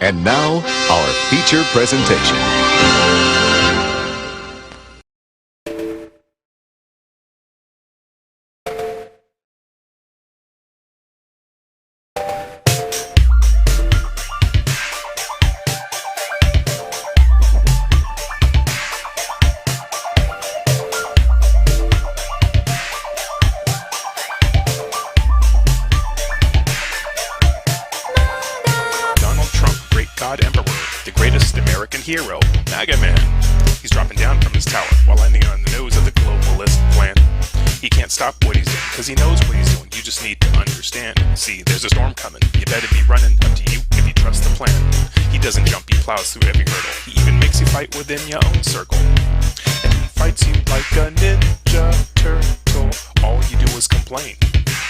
And now, our feature presentation. Emperor, the greatest American hero, MAGA Man. He's dropping down from his tower while landing on the nose of the globalist plan. He can't stop what he's doing because he knows what he's doing. You just need to understand. See, there's a storm coming. You better be running. Up to you if you trust the plan. He doesn't jump, he plows through every hurdle. He even makes you fight within your own circle. And he fights you like a ninja turtle. All you do is complain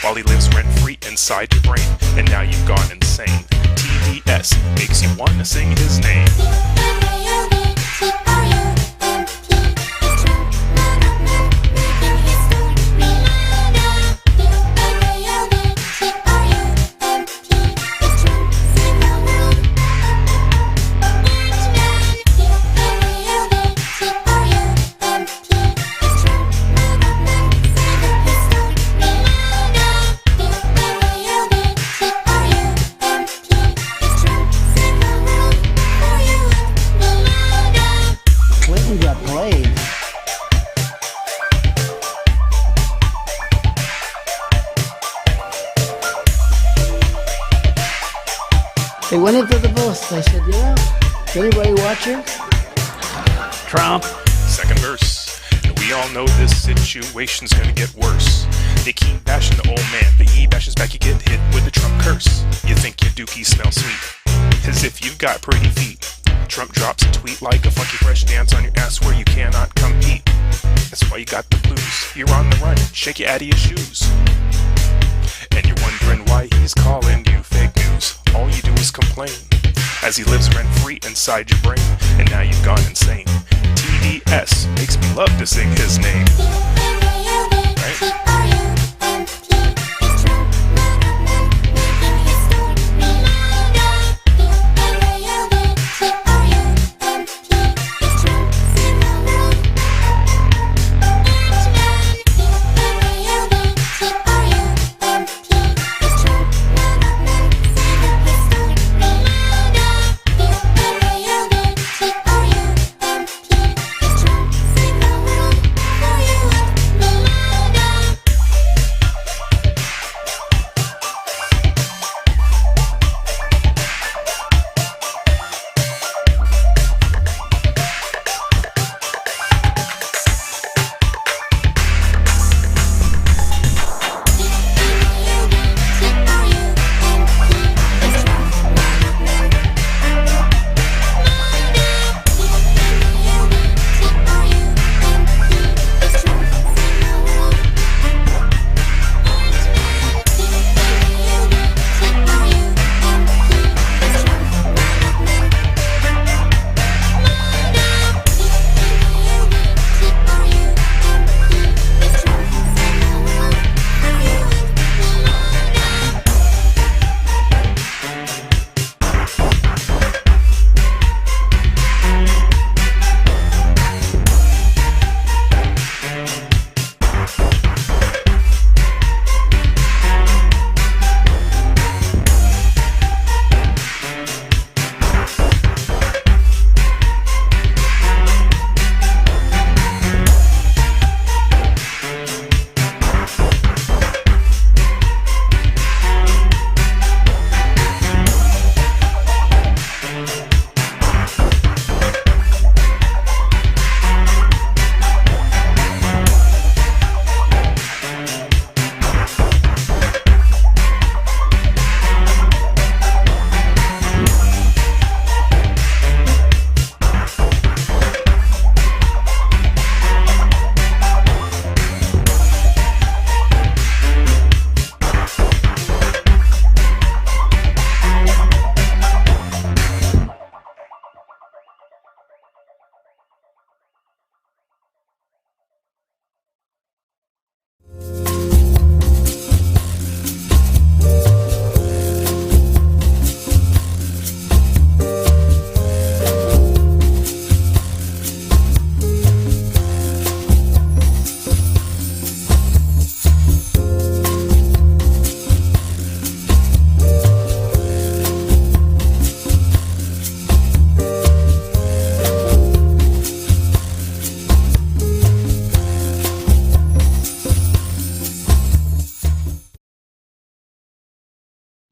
while he lives rent-free inside your brain. And now you've gone insane. TDS makes you want to sing his name. They went into the booth. They said, is anybody watching? Trump. Second verse. And we all know this situation's gonna get worse. They keep bashing the old man, but he bashes back, you get hit with the Trump curse. You think your dookie smells sweet, as if you've got pretty feet. Trump drops a tweet like a funky fresh dance on your ass where you cannot compete. That's why you got the blues. You're on the run, shake you out of your shoes. And you're wondering why he's calling you fake news. All you do is complain as he lives rent-free inside your brain. And now you've gone insane. TDS makes me love to sing his name. Right?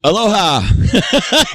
Aloha,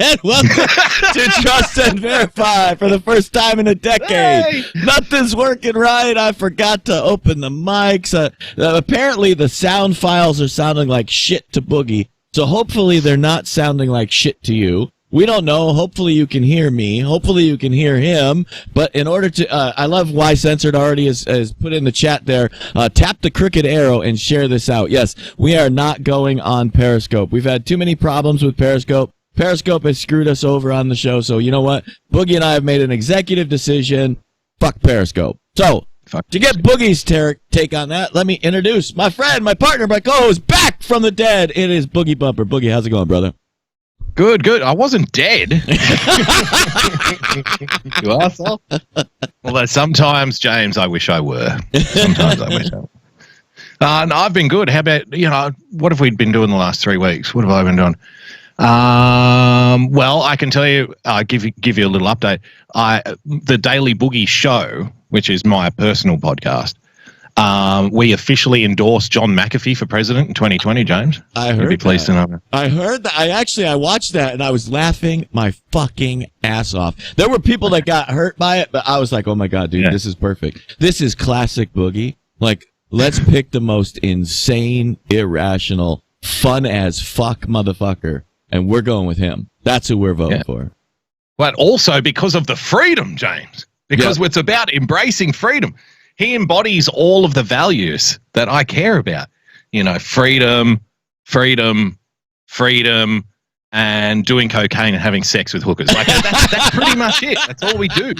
and welcome to Trust and Verify for the first time in a decade. Hey! Nothing's working right. I forgot to open the mics. Apparently, the sound files are sounding like shit to Boogie, so hopefully they're not sounding like shit to you. We don't know. Hopefully you can hear me. Hopefully you can hear him. But in order to, I love why Censored already has put in the chat there, tap the crooked arrow and share this out. Yes, we are not going on Periscope. We've had too many problems with Periscope. Periscope has screwed us over on the show. So you know what? Boogie and I have made an executive decision. Fuck Periscope. So to get Boogie's take on that, let me introduce my friend, my partner, my co-host, back from the dead. It is Boogie Bumper. Boogie, how's it going, brother? Good. I wasn't dead. You asshole. Although sometimes, James, I wish I were. Sometimes I wish I were. No, I've been good. How about, what have we been doing the last 3 weeks? What have I been doing? Well, I can tell you, give you a little update. The Daily Boogie Show, which is my personal podcast, we officially endorsed John McAfee for president in 2020, James. I heard You'd be pleased to know. I heard that. I watched that and I was laughing my fucking ass off. There were people that got hurt by it, but I was like, oh my God, dude, Yeah. This is perfect. This is classic Boogie. Like, let's pick the most insane, irrational, fun as fuck motherfucker, and we're going with him. That's who we're voting for. But also because of the freedom, James. Because it's about embracing freedom. He embodies all of the values that I care about. Freedom, and doing cocaine and having sex with hookers. Like that's pretty much it. That's all we do.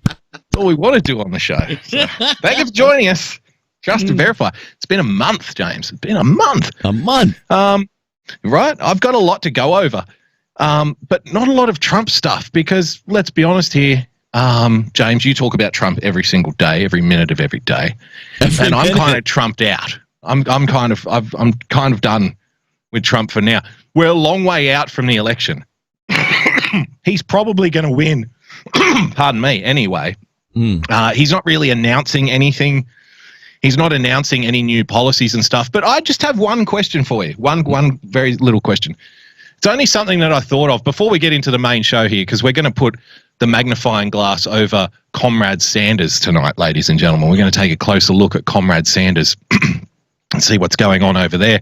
That's all we want to do on the show. So, thank you for joining us. Just to verify. It's been a month, James. It's been a month. A month. Right? I've got a lot to go over. But not a lot of Trump stuff because let's be honest here. James, you talk about Trump every single day, every minute of every day, and I'm kind of trumped out. I'm kind of done with Trump for now. We're a long way out from the election. He's probably going to win. Pardon me. Anyway, he's not really announcing anything. He's not announcing any new policies and stuff. But I just have one question for you. One very little question. It's only something that I thought of before we get into the main show here, because we're going to put the magnifying glass over Comrades Sanders tonight, ladies and gentlemen. We're going to take a closer look at Comrades Sanders and see what's going on over there,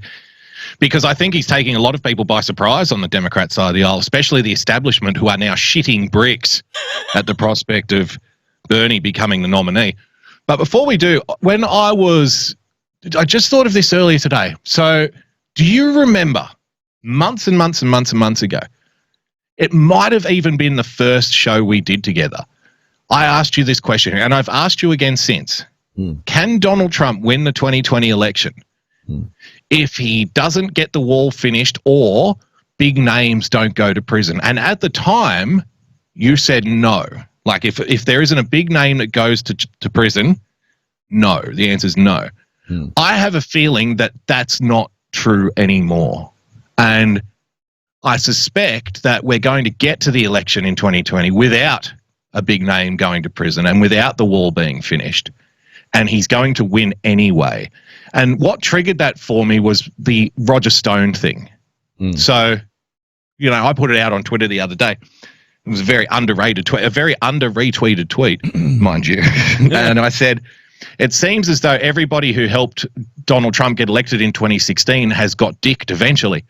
because I think he's taking a lot of people by surprise on the Democrat side of the aisle, especially the establishment, who are now shitting bricks at the prospect of Bernie becoming the nominee. But before we do, I just thought of this earlier today. So do you remember months and months and months and months ago, it might have even been the first show we did together, I asked you this question, and I've asked you again since. Can Donald Trump win the 2020 election if he doesn't get the wall finished or big names don't go to prison? And at the time, you said no. Like, if there isn't a big name that goes to prison, no. The answer is no. I have a feeling that that's not true anymore. And I suspect that we're going to get to the election in 2020 without a big name going to prison and without the wall being finished. And he's going to win anyway. And what triggered that for me was the Roger Stone thing. So, I put it out on Twitter the other day. It was a very underrated tweet, a very under-retweeted tweet, mind you. And I said, it seems as though everybody who helped Donald Trump get elected in 2016 has got dicked eventually.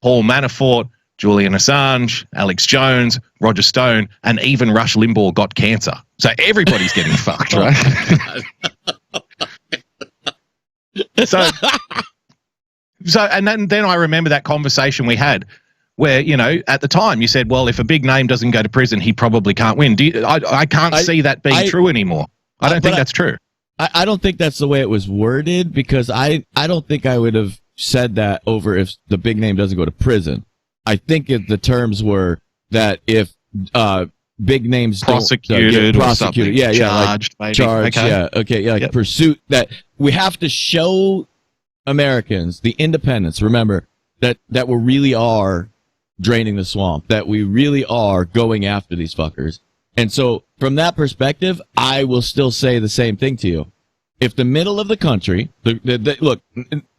Paul Manafort, Julian Assange, Alex Jones, Roger Stone, and even Rush Limbaugh got cancer. So everybody's getting fucked, right? So and then I remember that conversation we had where, at the time you said, well, if a big name doesn't go to prison, he probably can't win. I can't see that being true anymore. I don't think that's true. I don't think that's the way it was worded, because I don't think I would have said that over if the big name doesn't go to prison. I think the terms were that if big names prosecuted, or something, charged, like charged, okay. Pursuit, that we have to show Americans, the independents, remember that we really are draining the swamp, that we really are going after these fuckers. And so from that perspective, I will still say the same thing to you. If the middle of the country, look,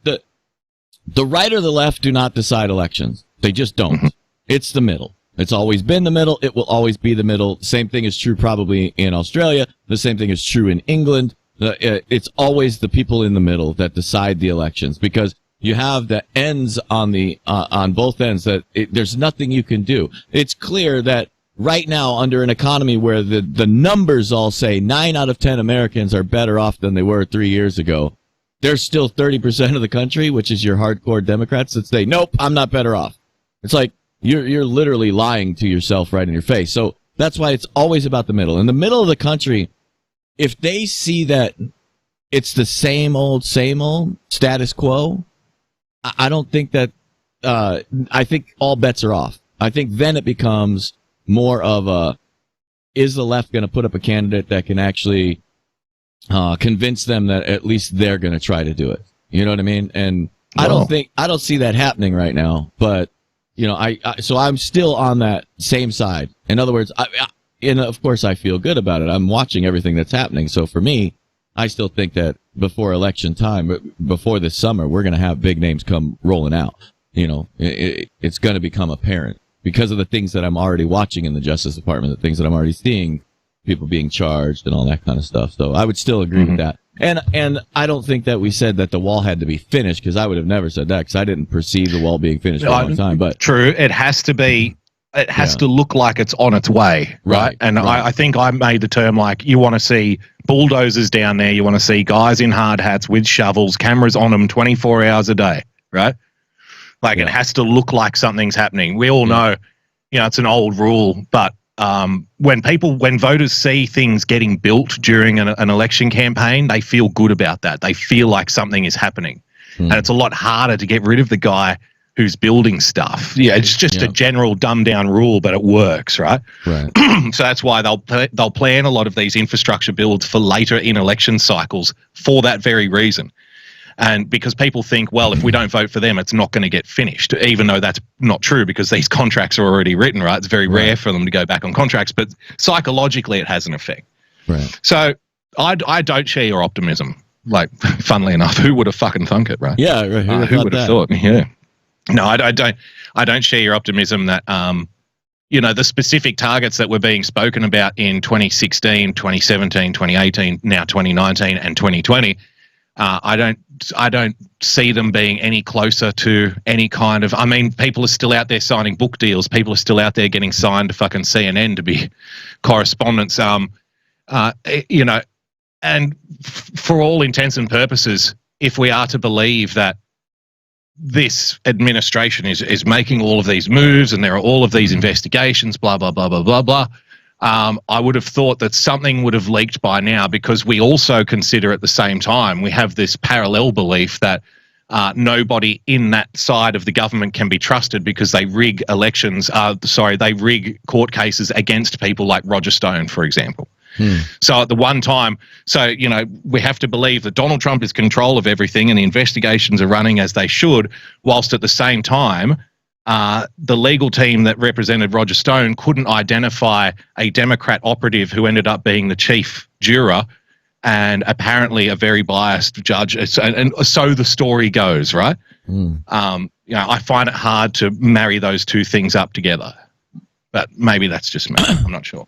the right or the left do not decide elections. They just don't. It's the middle. It's always been the middle. It will always be the middle. Same thing is true probably in Australia. The same thing is true in England. It's always the people in the middle that decide the elections, because you have the ends on the on both ends that there's nothing you can do. It's clear that right now, under an economy where the numbers all say 9 out of 10 Americans are better off than they were 3 years ago, there's still 30% of the country, which is your hardcore Democrats, that say, nope, I'm not better off. It's like you're literally lying to yourself right in your face. So that's why it's always about the middle. In the middle of the country, if they see that it's the same old status quo, I don't think that, I think all bets are off. I think then it becomes more of a, is the left going to put up a candidate that can actually convince them that at least they're going to try to do it? You know what I mean? And I don't see that happening right now, but you know, so I'm still on that same side. In other words, and of course I feel good about it. I'm watching everything that's happening. So for me, I still think that before election time, before this summer, we're going to have big names come rolling out. You know, it's going to become apparent because of the things that I'm already watching in the Justice Department, the things that I'm already seeing, people being charged and all that kind of stuff. So I would still agree with that. And I don't think that we said that the wall had to be finished, because I would have never said that, because I didn't perceive the wall being finished for a long time. But true, it has to be. It has to look like it's on its way, right? And I think I made the term, like, you want to see bulldozers down there, you want to see guys in hard hats with shovels, cameras on them 24 hours a day, right? Like, it has to look like something's happening. We all know, you know, it's an old rule, but when voters see things getting built during an election campaign, they feel good about that. They feel like something is happening. And it's a lot harder to get rid of the guy who's building stuff. Yeah, it's just a general dumbed down rule, but it works, right? Right. So that's why they'll plan a lot of these infrastructure builds for later in election cycles for that very reason. And because people think, well, if we don't vote for them, it's not going to get finished, even though that's not true, because these contracts are already written, right? It's very rare for them to go back on contracts, but psychologically it has an effect. Right. So I don't share your optimism. Like, funnily enough, who would have fucking thunk it, right? Yeah, right. Who would have thought? Yeah. No, I don't share your optimism that, you know, the specific targets that were being spoken about in 2016, 2017, 2018, now 2019 and 2020, I don't see them being any closer to any kind of, I mean, people are still out there signing book deals. People are still out there getting signed to fucking CNN to be correspondents, you know, and for all intents and purposes, if we are to believe that this administration is making all of these moves and there are all of these investigations, blah, blah, blah, blah, blah, blah, I would have thought that something would have leaked by now, because we also consider at the same time, we have this parallel belief that nobody in that side of the government can be trusted because they rig elections, they rig court cases against people like Roger Stone, for example. So at the one time, you know, we have to believe that Donald Trump is control of everything and the investigations are running as they should, whilst at the same time, the legal team that represented Roger Stone couldn't identify a Democrat operative who ended up being the chief juror and apparently a very biased judge. And so the story goes, right? You know, I find it hard to marry those two things up together, but maybe that's just me. I'm not sure.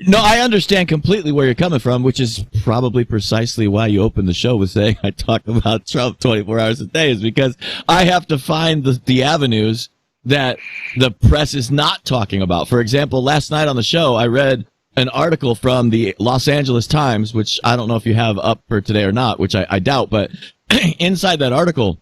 No, I understand completely where you're coming from, which is probably precisely why you opened the show with saying I talk about Trump 24 hours a day, is because I have to find the avenues that the press is not talking about. For example, last night on the show, I read an article from the Los Angeles Times, which I don't know if you have up for today or not, which I doubt, but inside that article,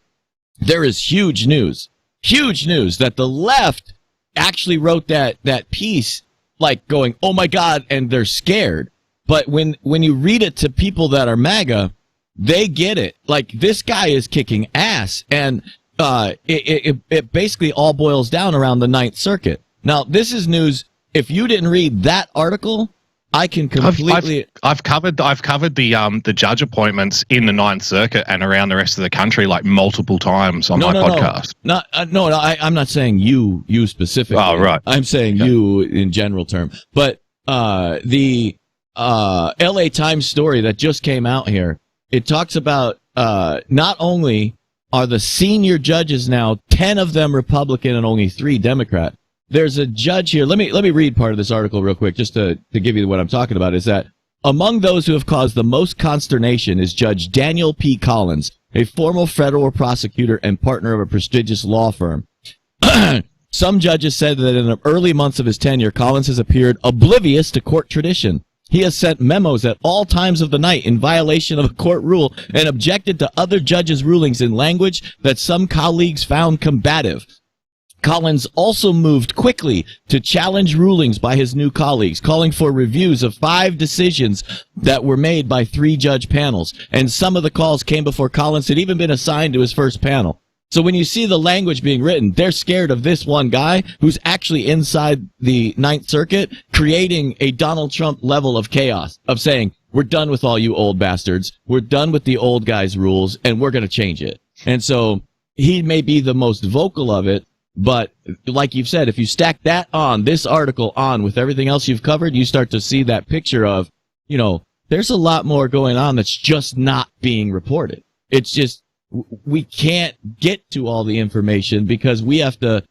there is huge news that the left actually wrote that piece like going, oh my God, and they're scared. But when you read it to people that are MAGA, they get it. Like, this guy is kicking ass, and it basically all boils down around the Ninth Circuit. Now, this is news. If you didn't read that article, I can completely. I've covered the judge appointments in the Ninth Circuit and around the rest of the country like multiple times on my podcast. I'm not saying you specifically. Oh, right. I'm saying you in general term. But the LA Times story that just came out here, it talks about not only are the senior judges now, 10 of them Republican and only 3 Democrat. There's a judge here. Let me read part of this article real quick just to give you what I'm talking about, is that among those who have caused the most consternation is Judge Daniel P. Collins, a former federal prosecutor and partner of a prestigious law firm. Some judges said that in the early months of his tenure, Collins has appeared oblivious to court tradition. He has sent memos at all times of the night in violation of a court rule and objected to other judges' rulings in language that some colleagues found combative. Collins also moved quickly to challenge rulings by his new colleagues, calling for reviews of 5 decisions that were made by 3-judge panels. And some of the calls came before Collins had even been assigned to his first panel. So when you see the language being written, they're scared of this one guy who's actually inside the Ninth Circuit creating a Donald Trump level of chaos, of saying, we're done with all you old bastards. We're done with the old guys' rules, and we're going to change it. And so he may be the most vocal of it. But like you've said, if you stack that on, this article on with everything else you've covered, you start to see that picture of, you know, there's a lot more going on that's just not being reported. It's just, we can't get to all the information because we have to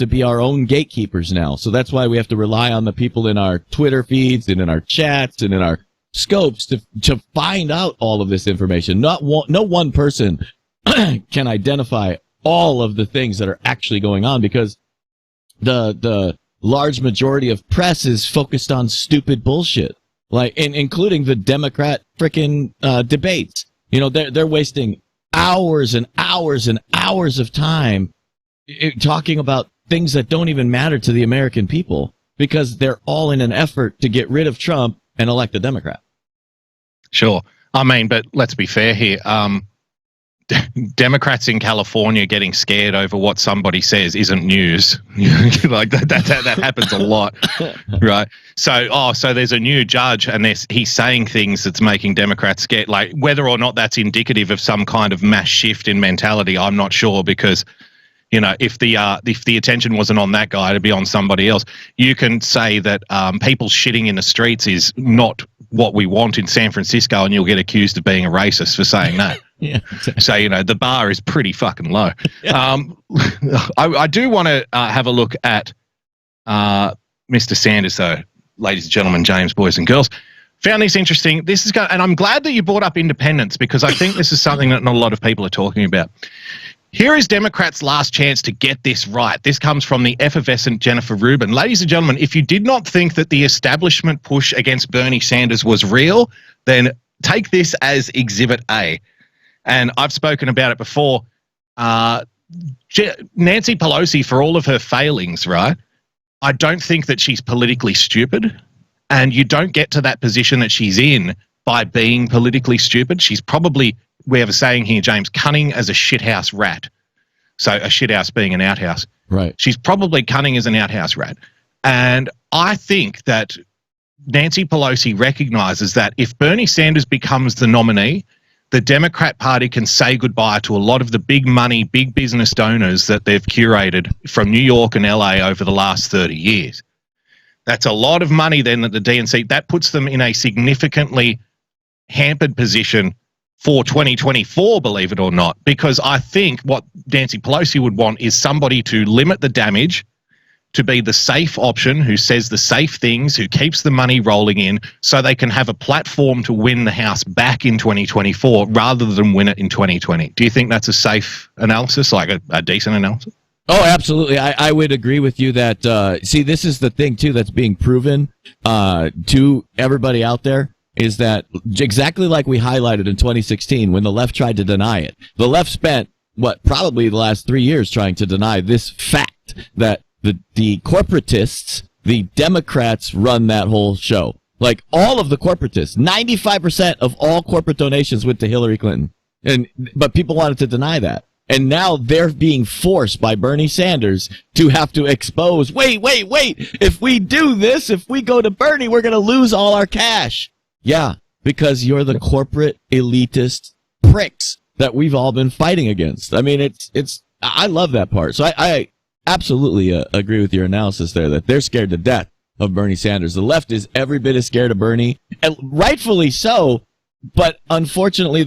be our own gatekeepers now. So that's why we have to rely on the people in our Twitter feeds and in our chats and in our scopes to find out all of this information. No one person can identify all of the things that are actually going on because the large majority of press is focused on stupid bullshit, like including the Democrat frickin' debates. You know, they're wasting hours and hours and hours of time talking about things that don't even matter to the American people because they're all in an effort to get rid of Trump and elect a Democrat. Sure. I mean, but let's be fair here. Democrats in California getting scared over what somebody says isn't news. Like that happens a lot, right? So there's a new judge and he's saying things that's making Democrats scared. Like whether or not that's indicative of some kind of mass shift in mentality, I'm not sure because, you know, if the attention wasn't on that guy, it'd be on somebody else. You can say that people shitting in the streets is not what we want in San Francisco, and you'll get accused of being a racist for saying that. Yeah, exactly. So, you know, the bar is pretty fucking low. Yeah. I do want to have a look at Mr. Sanders, though, ladies and gentlemen, James, boys and girls. Found this interesting. And I'm glad that you brought up independence because I think this is something that not a lot of people are talking about. Here is Democrats' last chance to get this right. This comes from the effervescent Jennifer Rubin. Ladies and gentlemen, if you did not think that the establishment push against Bernie Sanders was real, then take this as Exhibit A. And I've spoken about it before. Nancy Pelosi, for all of her failings, right, I don't think that she's politically stupid. And you don't get to that position that she's in by being politically stupid. She's probably, we have a saying here, James, cunning as a shithouse rat. So a shithouse being an outhouse. Right. She's probably cunning as an outhouse rat. And I think that Nancy Pelosi recognizes that if Bernie Sanders becomes the nominee, the Democrat Party can say goodbye to a lot of the big money, big business donors that they've curated from New York and LA over the last 30 years. That's a lot of money then that the DNC, that puts them in a significantly hampered position for 2024, believe it or not, because I think what Nancy Pelosi would want is somebody to limit the damage, to be the safe option, who says the safe things, who keeps the money rolling in, so they can have a platform to win the House back in 2024 rather than win it in 2020. Do you think that's a safe analysis, like a decent analysis? Oh, absolutely. I would agree with you that, see, this is the thing, too, that's being proven to everybody out there, is that exactly like we highlighted in 2016 when the left tried to deny it. The left spent, probably the last 3 years trying to deny this fact that the corporatists, the Democrats run that whole show. Like all of the corporatists, 95% of all corporate donations went to Hillary Clinton. But people wanted to deny that. And now they're being forced by Bernie Sanders to have to expose, wait, if we do this, if we go to Bernie, we're going to lose all our cash. Yeah, because you're the corporate elitist pricks that we've all been fighting against. I mean, I love that part. So I absolutely agree with your analysis there that they're scared to death of Bernie Sanders. The left is every bit as scared of Bernie, and rightfully so, but unfortunately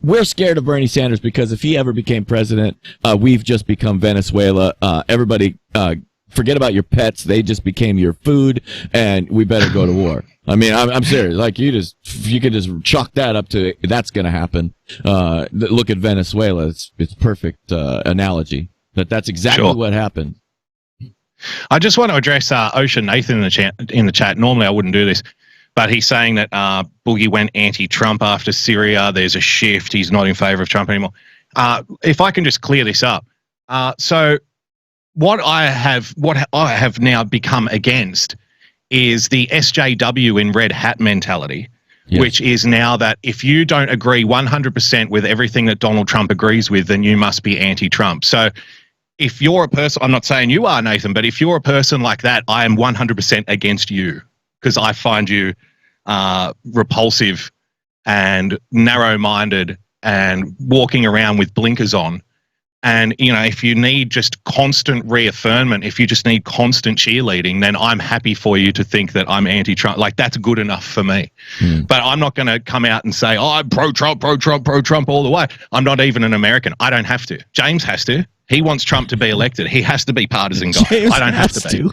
we're scared of Bernie Sanders because if he ever became president, we've just become Venezuela. Everybody, forget about your pets. They just became your food, and we better go to war. I mean, I'm serious. Like, you could just chalk that up to that's going to happen. Look at Venezuela. It's perfect analogy. That's exactly what happened. I just want to address Ocean Nathan in the chat. Normally I wouldn't do this, but he's saying that Boogie went anti-Trump after Syria. There's a shift. He's not in favor of Trump anymore. If I can just clear this up. So what I have now become against is the SJW in red hat mentality, which is now that if you don't agree 100% with everything that Donald Trump agrees with, then you must be anti-Trump. So if you're a person, I'm not saying you are, Nathan, but if you're a person like that, I am 100% against you because I find you repulsive and narrow-minded and walking around with blinkers on. And, you know, if you need just constant reaffirmment, if you just need constant cheerleading, then I'm happy for you to think that I'm anti-Trump. Like, that's good enough for me. But I'm not going to come out and say, oh, I'm pro-Trump, pro-Trump, pro-Trump all the way. I'm not even an American. I don't have to. James has to. He wants Trump to be elected. He has to be partisan guy. James I don't have to be.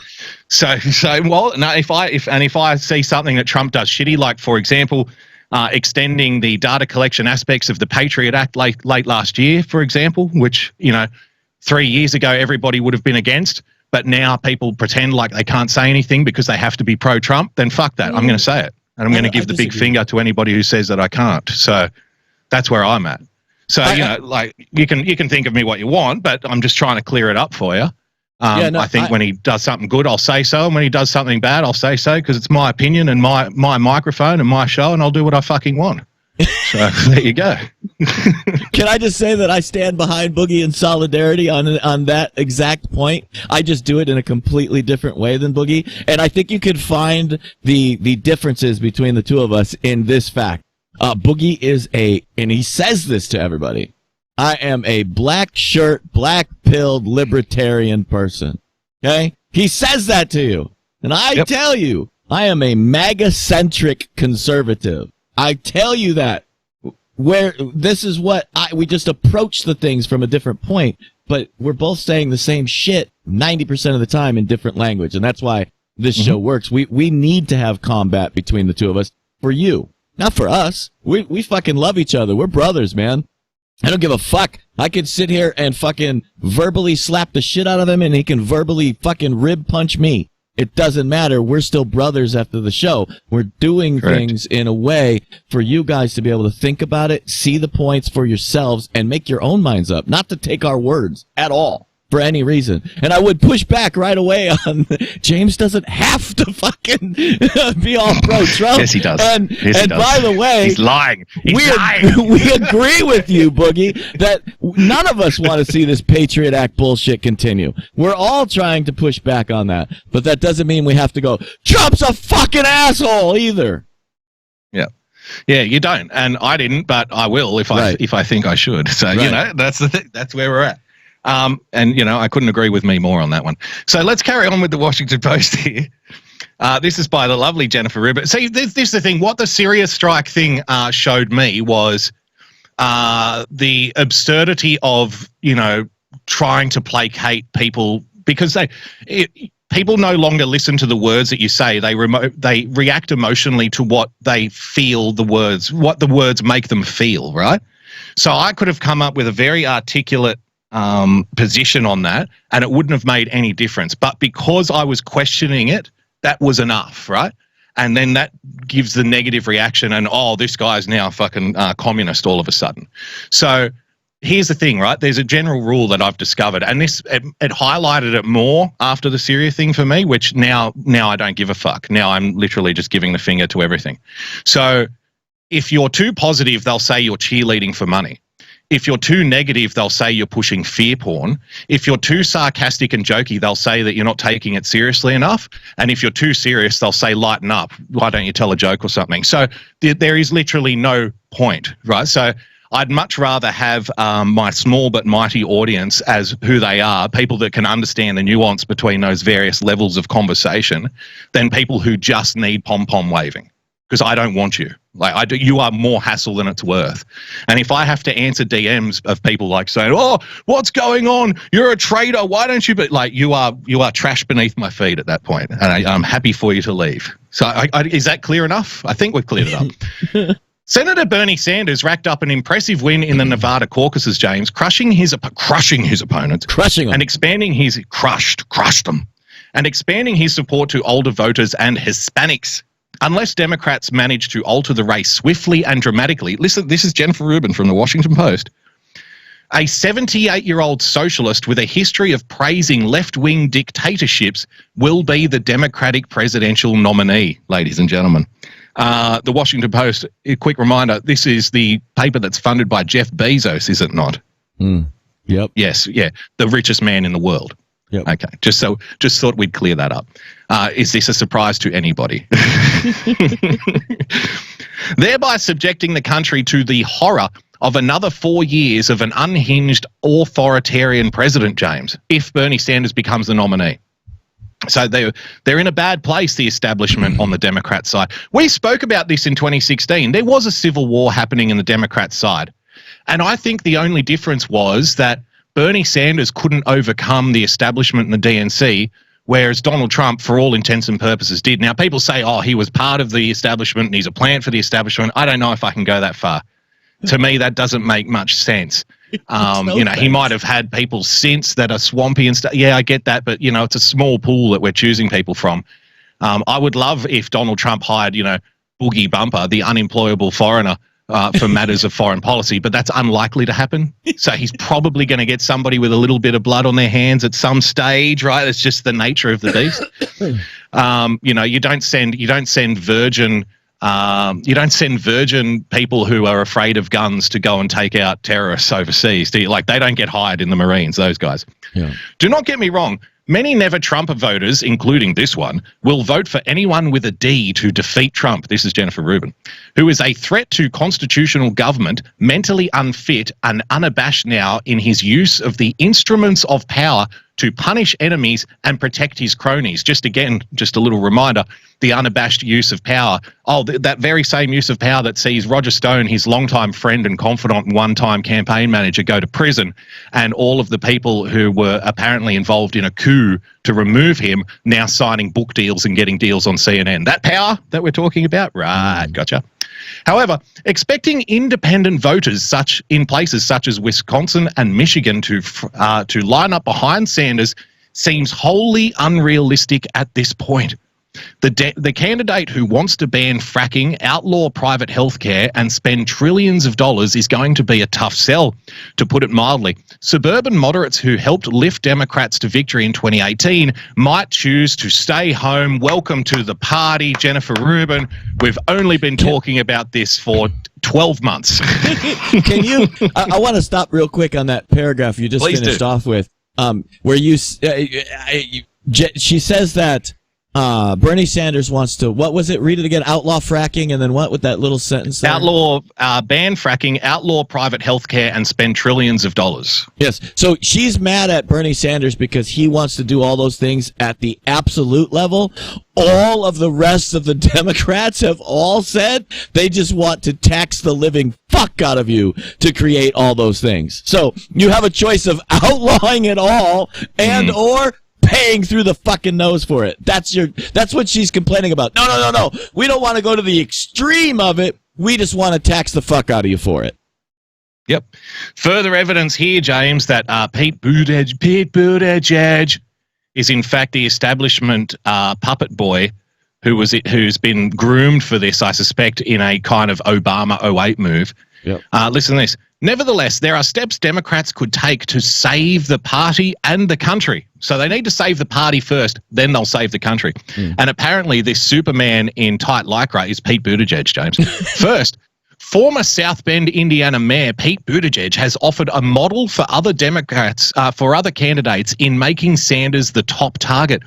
So well, no. If I see something that Trump does shitty, like for example, extending the data collection aspects of the Patriot Act late last year, for example, which 3 years ago everybody would have been against, but now people pretend like they can't say anything because they have to be pro-Trump. Then fuck that. I'm going to say it, and I'm going to give the big finger to anybody who says that I can't. So that's where I'm at. So, like you can think of me what you want, but I'm just trying to clear it up for you. I think when he does something good, I'll say so. And when he does something bad, I'll say so because it's my opinion and my microphone and my show, and I'll do what I fucking want. So there you go. Can I just say that I stand behind Boogie in solidarity on that exact point? I just do it in a completely different way than Boogie. And I think you could find the differences between the two of us in this fact. Boogie is and he says this to everybody, I am a black shirt, black pilled libertarian person. Okay? He says that to you. And I tell you, I am a MAGA-centric conservative. I tell you that. Where this is what we just approach the things from a different point, but we're both saying the same shit 90% of the time in different language. And that's why this show works. We need to have combat between the two of us for you. Not for us. We fucking love each other. We're brothers, man. I don't give a fuck. I could sit here and fucking verbally slap the shit out of him, and he can verbally fucking rib punch me. It doesn't matter. We're still brothers after the show. We're doing things in a way for you guys to be able to think about it, see the points for yourselves, and make your own minds up. Not to take our words at all. For any reason. And I would push back right away on James doesn't have to fucking be all pro-Trump. Yes, he does. And by the way, he's lying. We agree with you, Boogie, that none of us want to see this Patriot Act bullshit continue. We're all trying to push back on that. But that doesn't mean we have to go, Trump's a fucking asshole either. Yeah. Yeah, you don't. And I didn't, but I will if I think I should. So, that's the thing. That's where we're at. And, I couldn't agree with me more on that one. So let's carry on with the Washington Post here. This is by the lovely Jennifer Rubin. See, this is the thing. What the Syria strike thing showed me was the absurdity of, trying to placate people because people no longer listen to the words that you say. They react emotionally to what they feel what the words make them feel, right? So I could have come up with a very articulate position on that, and it wouldn't have made any difference. But because I was questioning it, that was enough, right? And then that gives the negative reaction, and this guy's now fucking communist all of a sudden. So here's the thing, right? There's a general rule that I've discovered, and it highlighted it more after the Syria thing for me, which now I don't give a fuck. Now I'm literally just giving the finger to everything. So if you're too positive, they'll say you're cheerleading for money. If you're too negative, they'll say you're pushing fear porn. If you're too sarcastic and jokey, they'll say that you're not taking it seriously enough. And if you're too serious, they'll say lighten up. Why don't you tell a joke or something? So there is literally no point, right? So I'd much rather have my small but mighty audience as who they are, people that can understand the nuance between those various levels of conversation, than people who just need pom-pom waving. Because I don't want you. Like you are more hassle than it's worth. And if I have to answer DMs of people like saying, "Oh, what's going on? You're a traitor. Why don't you?" But like you are trash beneath my feet at that point, and I'm happy for you to leave. So is that clear enough? I think we've cleared it up. Senator Bernie Sanders racked up an impressive win in the Nevada caucuses, James, crushing his opponents, and expanding his crushed them, and expanding his support to older voters and Hispanics. Unless Democrats manage to alter the race swiftly and dramatically, listen, this is Jennifer Rubin from the Washington Post. A 78-year-old socialist with a history of praising left-wing dictatorships will be the Democratic presidential nominee, ladies and gentlemen. The Washington Post, a quick reminder, this is the paper that's funded by Jeff Bezos, is it not? Yep. Yes, yeah, the richest man in the world. Yep. Okay, just thought we'd clear that up. Is this a surprise to anybody? Thereby subjecting the country to the horror of another 4 years of an unhinged authoritarian president, James, if Bernie Sanders becomes the nominee. So they're in a bad place, the establishment on the Democrat side. We spoke about this in 2016. There was a civil war happening in the Democrat side. And I think the only difference was that Bernie Sanders couldn't overcome the establishment in the DNC, whereas Donald Trump, for all intents and purposes, did. Now, people say, oh, he was part of the establishment and he's a plant for the establishment. I don't know if I can go that far. To me, that doesn't make much sense. He might have had people since that are swampy and stuff. Yeah, I get that, but, it's a small pool that we're choosing people from. I would love if Donald Trump hired, Boogie Bumper, the unemployable foreigner, for matters of foreign policy, but that's unlikely to happen. So he's probably going to get somebody with a little bit of blood on their hands at some stage, right? It's just the nature of the beast. You don't send virgin people who are afraid of guns to go and take out terrorists overseas. Do you? Like, they don't get hired in the Marines, those guys. Yeah. Do not get me wrong. Many Never Trumper voters, including this one, will vote for anyone with a D to defeat Trump. This is Jennifer Rubin, who is a threat to constitutional government, mentally unfit and unabashed now in his use of the instruments of power to punish enemies and protect his cronies. Just a little reminder, the unabashed use of power. That very same use of power that sees Roger Stone, his longtime friend and confidant and one-time campaign manager, go to prison, and all of the people who were apparently involved in a coup to remove him now signing book deals and getting deals on CNN. That power that we're talking about? Right, gotcha. However, expecting independent voters in places such as Wisconsin and Michigan to line up behind Sanders seems wholly unrealistic at this point. The candidate who wants to ban fracking, outlaw private healthcare, and spend trillions of dollars is going to be a tough sell, to put it mildly. Suburban moderates who helped lift Democrats to victory in 2018 might choose to stay home. Welcome to the party, Jennifer Rubin. We've only been talking about this for 12 months. Can you? I want to stop real quick on that paragraph you just finished off with, where she says that Bernie Sanders wants to, what was it? Read it again. Outlaw fracking, and then what with that little sentence there? Ban fracking, outlaw private health care, and spend trillions of dollars. Yes. So she's mad at Bernie Sanders because he wants to do all those things at the absolute level. All of the rest of the Democrats have all said they just want to tax the living fuck out of you to create all those things. So you have a choice of outlawing it all and or paying through the fucking nose for it. That's what she's complaining about. No. We don't want to go to the extreme of it. We just want to tax the fuck out of you for it. Yep. Further evidence here, James, that Pete Buttigieg is in fact the establishment puppet boy who's been groomed for this, I suspect, in a kind of Obama 08 move. Yep. Listen to this. Nevertheless, there are steps Democrats could take to save the party and the country. So they need to save the party first, then they'll save the country. And apparently this Superman in tight lycra is Pete Buttigieg, James. First, former South Bend, Indiana Mayor Pete Buttigieg has offered a model for other Democrats, for other candidates in making Sanders the top target.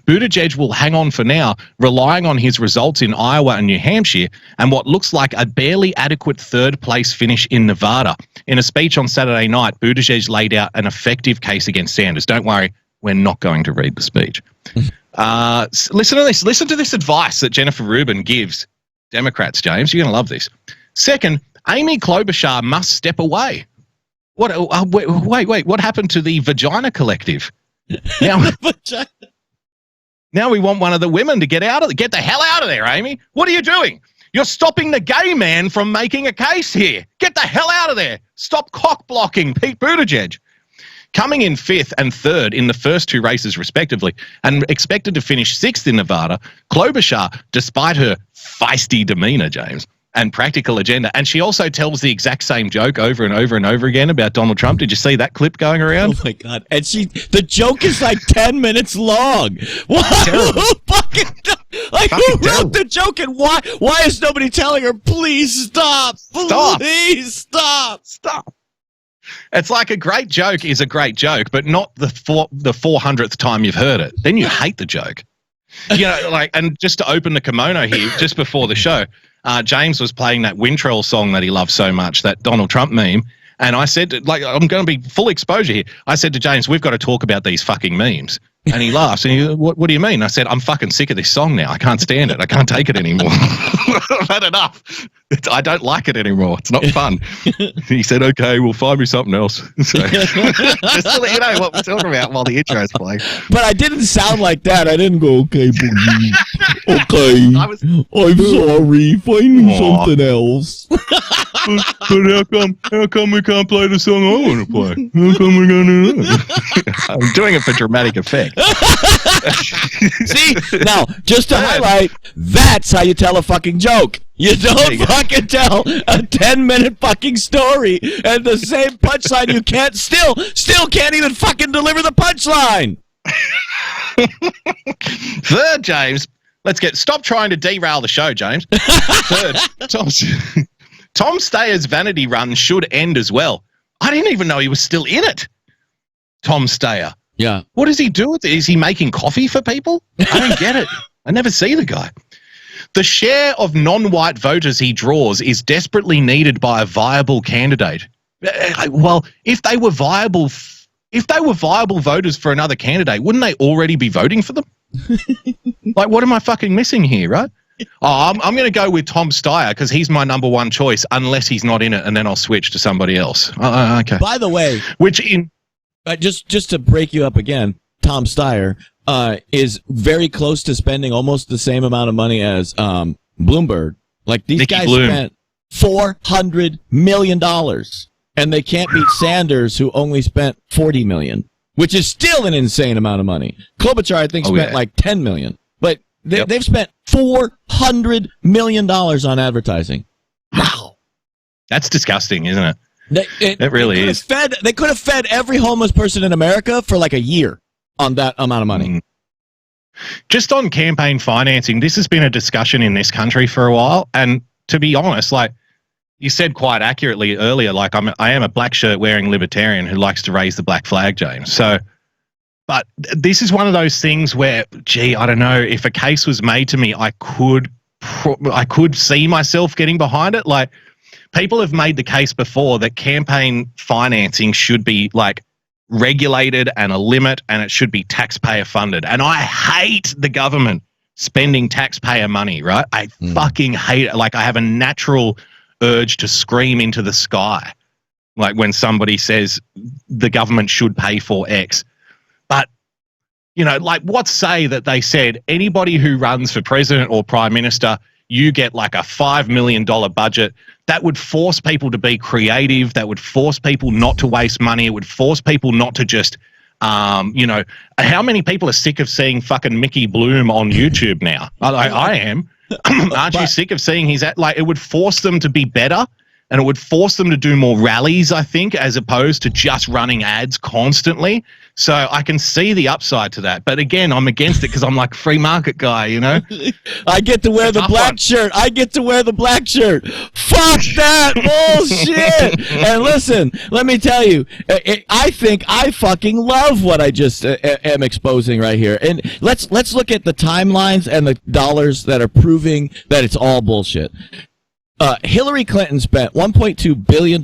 Buttigieg will hang on for now, relying on his results in Iowa and New Hampshire and what looks like a barely adequate third-place finish in Nevada. In a speech on Saturday night, Buttigieg laid out an effective case against Sanders. Don't worry, we're not going to read the speech. Listen to this. Listen to this advice that Jennifer Rubin gives Democrats, James. You're going to love this. Second, Amy Klobuchar must step away. What? Wait. What happened to the Vagina Collective? Now, now we want one of the women to get the hell out of there, Amy. What are you doing? You're stopping the gay man from making a case here. Get the hell out of there. Stop cock blocking Pete Buttigieg. Coming in 5th and 3rd in the first 2 races respectively, and expected to finish 6th in Nevada, Klobuchar, despite her feisty demeanor, James, and practical agenda, and she also tells the exact same joke over and over and over again about Donald Trump. Did you see that clip going around? Oh my God! And the joke is like 10 minutes long. What? Who wrote the joke, and why is nobody telling her, please stop? Please stop. It's like a great joke is a great joke, but not the 400th time you've heard it. Then you hate the joke. You know, like, and just to open the kimono here, just before the show, James was playing that Wintrell song that he loves so much, that Donald Trump meme. And I said, like, I'm going to be full exposure here. I said to James, we've got to talk about these fucking memes. And he laughs. And he, what do you mean? I said, I'm fucking sick of this song now. I can't stand it. I can't take it anymore. I've had enough. I don't like it anymore. It's not fun. He said, okay, we'll find me something else. So, just to let you know what we're talking about while the intro's playing. But I didn't sound like that. I didn't go, okay, boogie. Okay. I'm sorry. Find me something else. But how come we can't play the song I want to play? How come we're going to do it? I'm doing it for dramatic effect. See? Now, just to highlight, that's how you tell a fucking joke. You don't fucking tell a 10-minute fucking story and the same punchline. You can't still can't even fucking deliver the punchline. Third, James, stop trying to derail the show, James. Third, Tom Steyer's vanity run should end as well. I didn't even know he was still in it. Tom Steyer. Yeah. What does he do with it? Is he making coffee for people? I don't get it. I never see the guy. The share of non-white voters he draws is desperately needed by a viable candidate. Well, if they were viable voters for another candidate, wouldn't they already be voting for them? Like, what am I fucking missing here, right? Oh, I'm going to go with Tom Steyer because he's my number one choice unless he's not in it, and then I'll switch to somebody else. Okay. By the way, just to break you up again, Tom Steyer is very close to spending almost the same amount of money as Bloomberg. Like, these guys spent $400 million, and they can't beat Sanders, who only spent $40 million, which is still an insane amount of money. Klobuchar, I think, spent like $10 million, but they've spent $400 million on advertising. Wow. That's disgusting, isn't it? It really is. They could have fed every homeless person in America for like a year on that amount of money. Just on campaign financing, this has been a discussion in this country for a while. And to be honest, like you said quite accurately earlier, like I am a black shirt wearing libertarian who likes to raise the black flag, James. So, but this is one of those things where, gee, I don't know, if a case was made to me, I could see myself getting behind it. Like, people have made the case before that campaign financing should be like regulated and a limit, and it should be taxpayer funded. And I hate the government spending taxpayer money, right? I fucking hate it. Like, I have a natural urge to scream into the sky, like when somebody says the government should pay for X. But, you know, like, what say that they said anybody who runs for president or prime minister, you get like a $5 million budget. That would force people to be creative. That would force people not to waste money. It would force people not to just, you know, how many people are sick of seeing fucking Mickey Bloom on YouTube now? I am. Aren't you sick of seeing it would force them to be better, and it would force them to do more rallies, I think, as opposed to just running ads constantly. So I can see the upside to that. But again, I'm against it because I'm like a free market guy, you know? I get to wear the black shirt. I get to wear the black shirt. Fuck that bullshit. And listen, let me tell you, I think I fucking love what I just am exposing right here. And let's look at the timelines and the dollars that are proving that it's all bullshit. Hillary Clinton spent $1.2 billion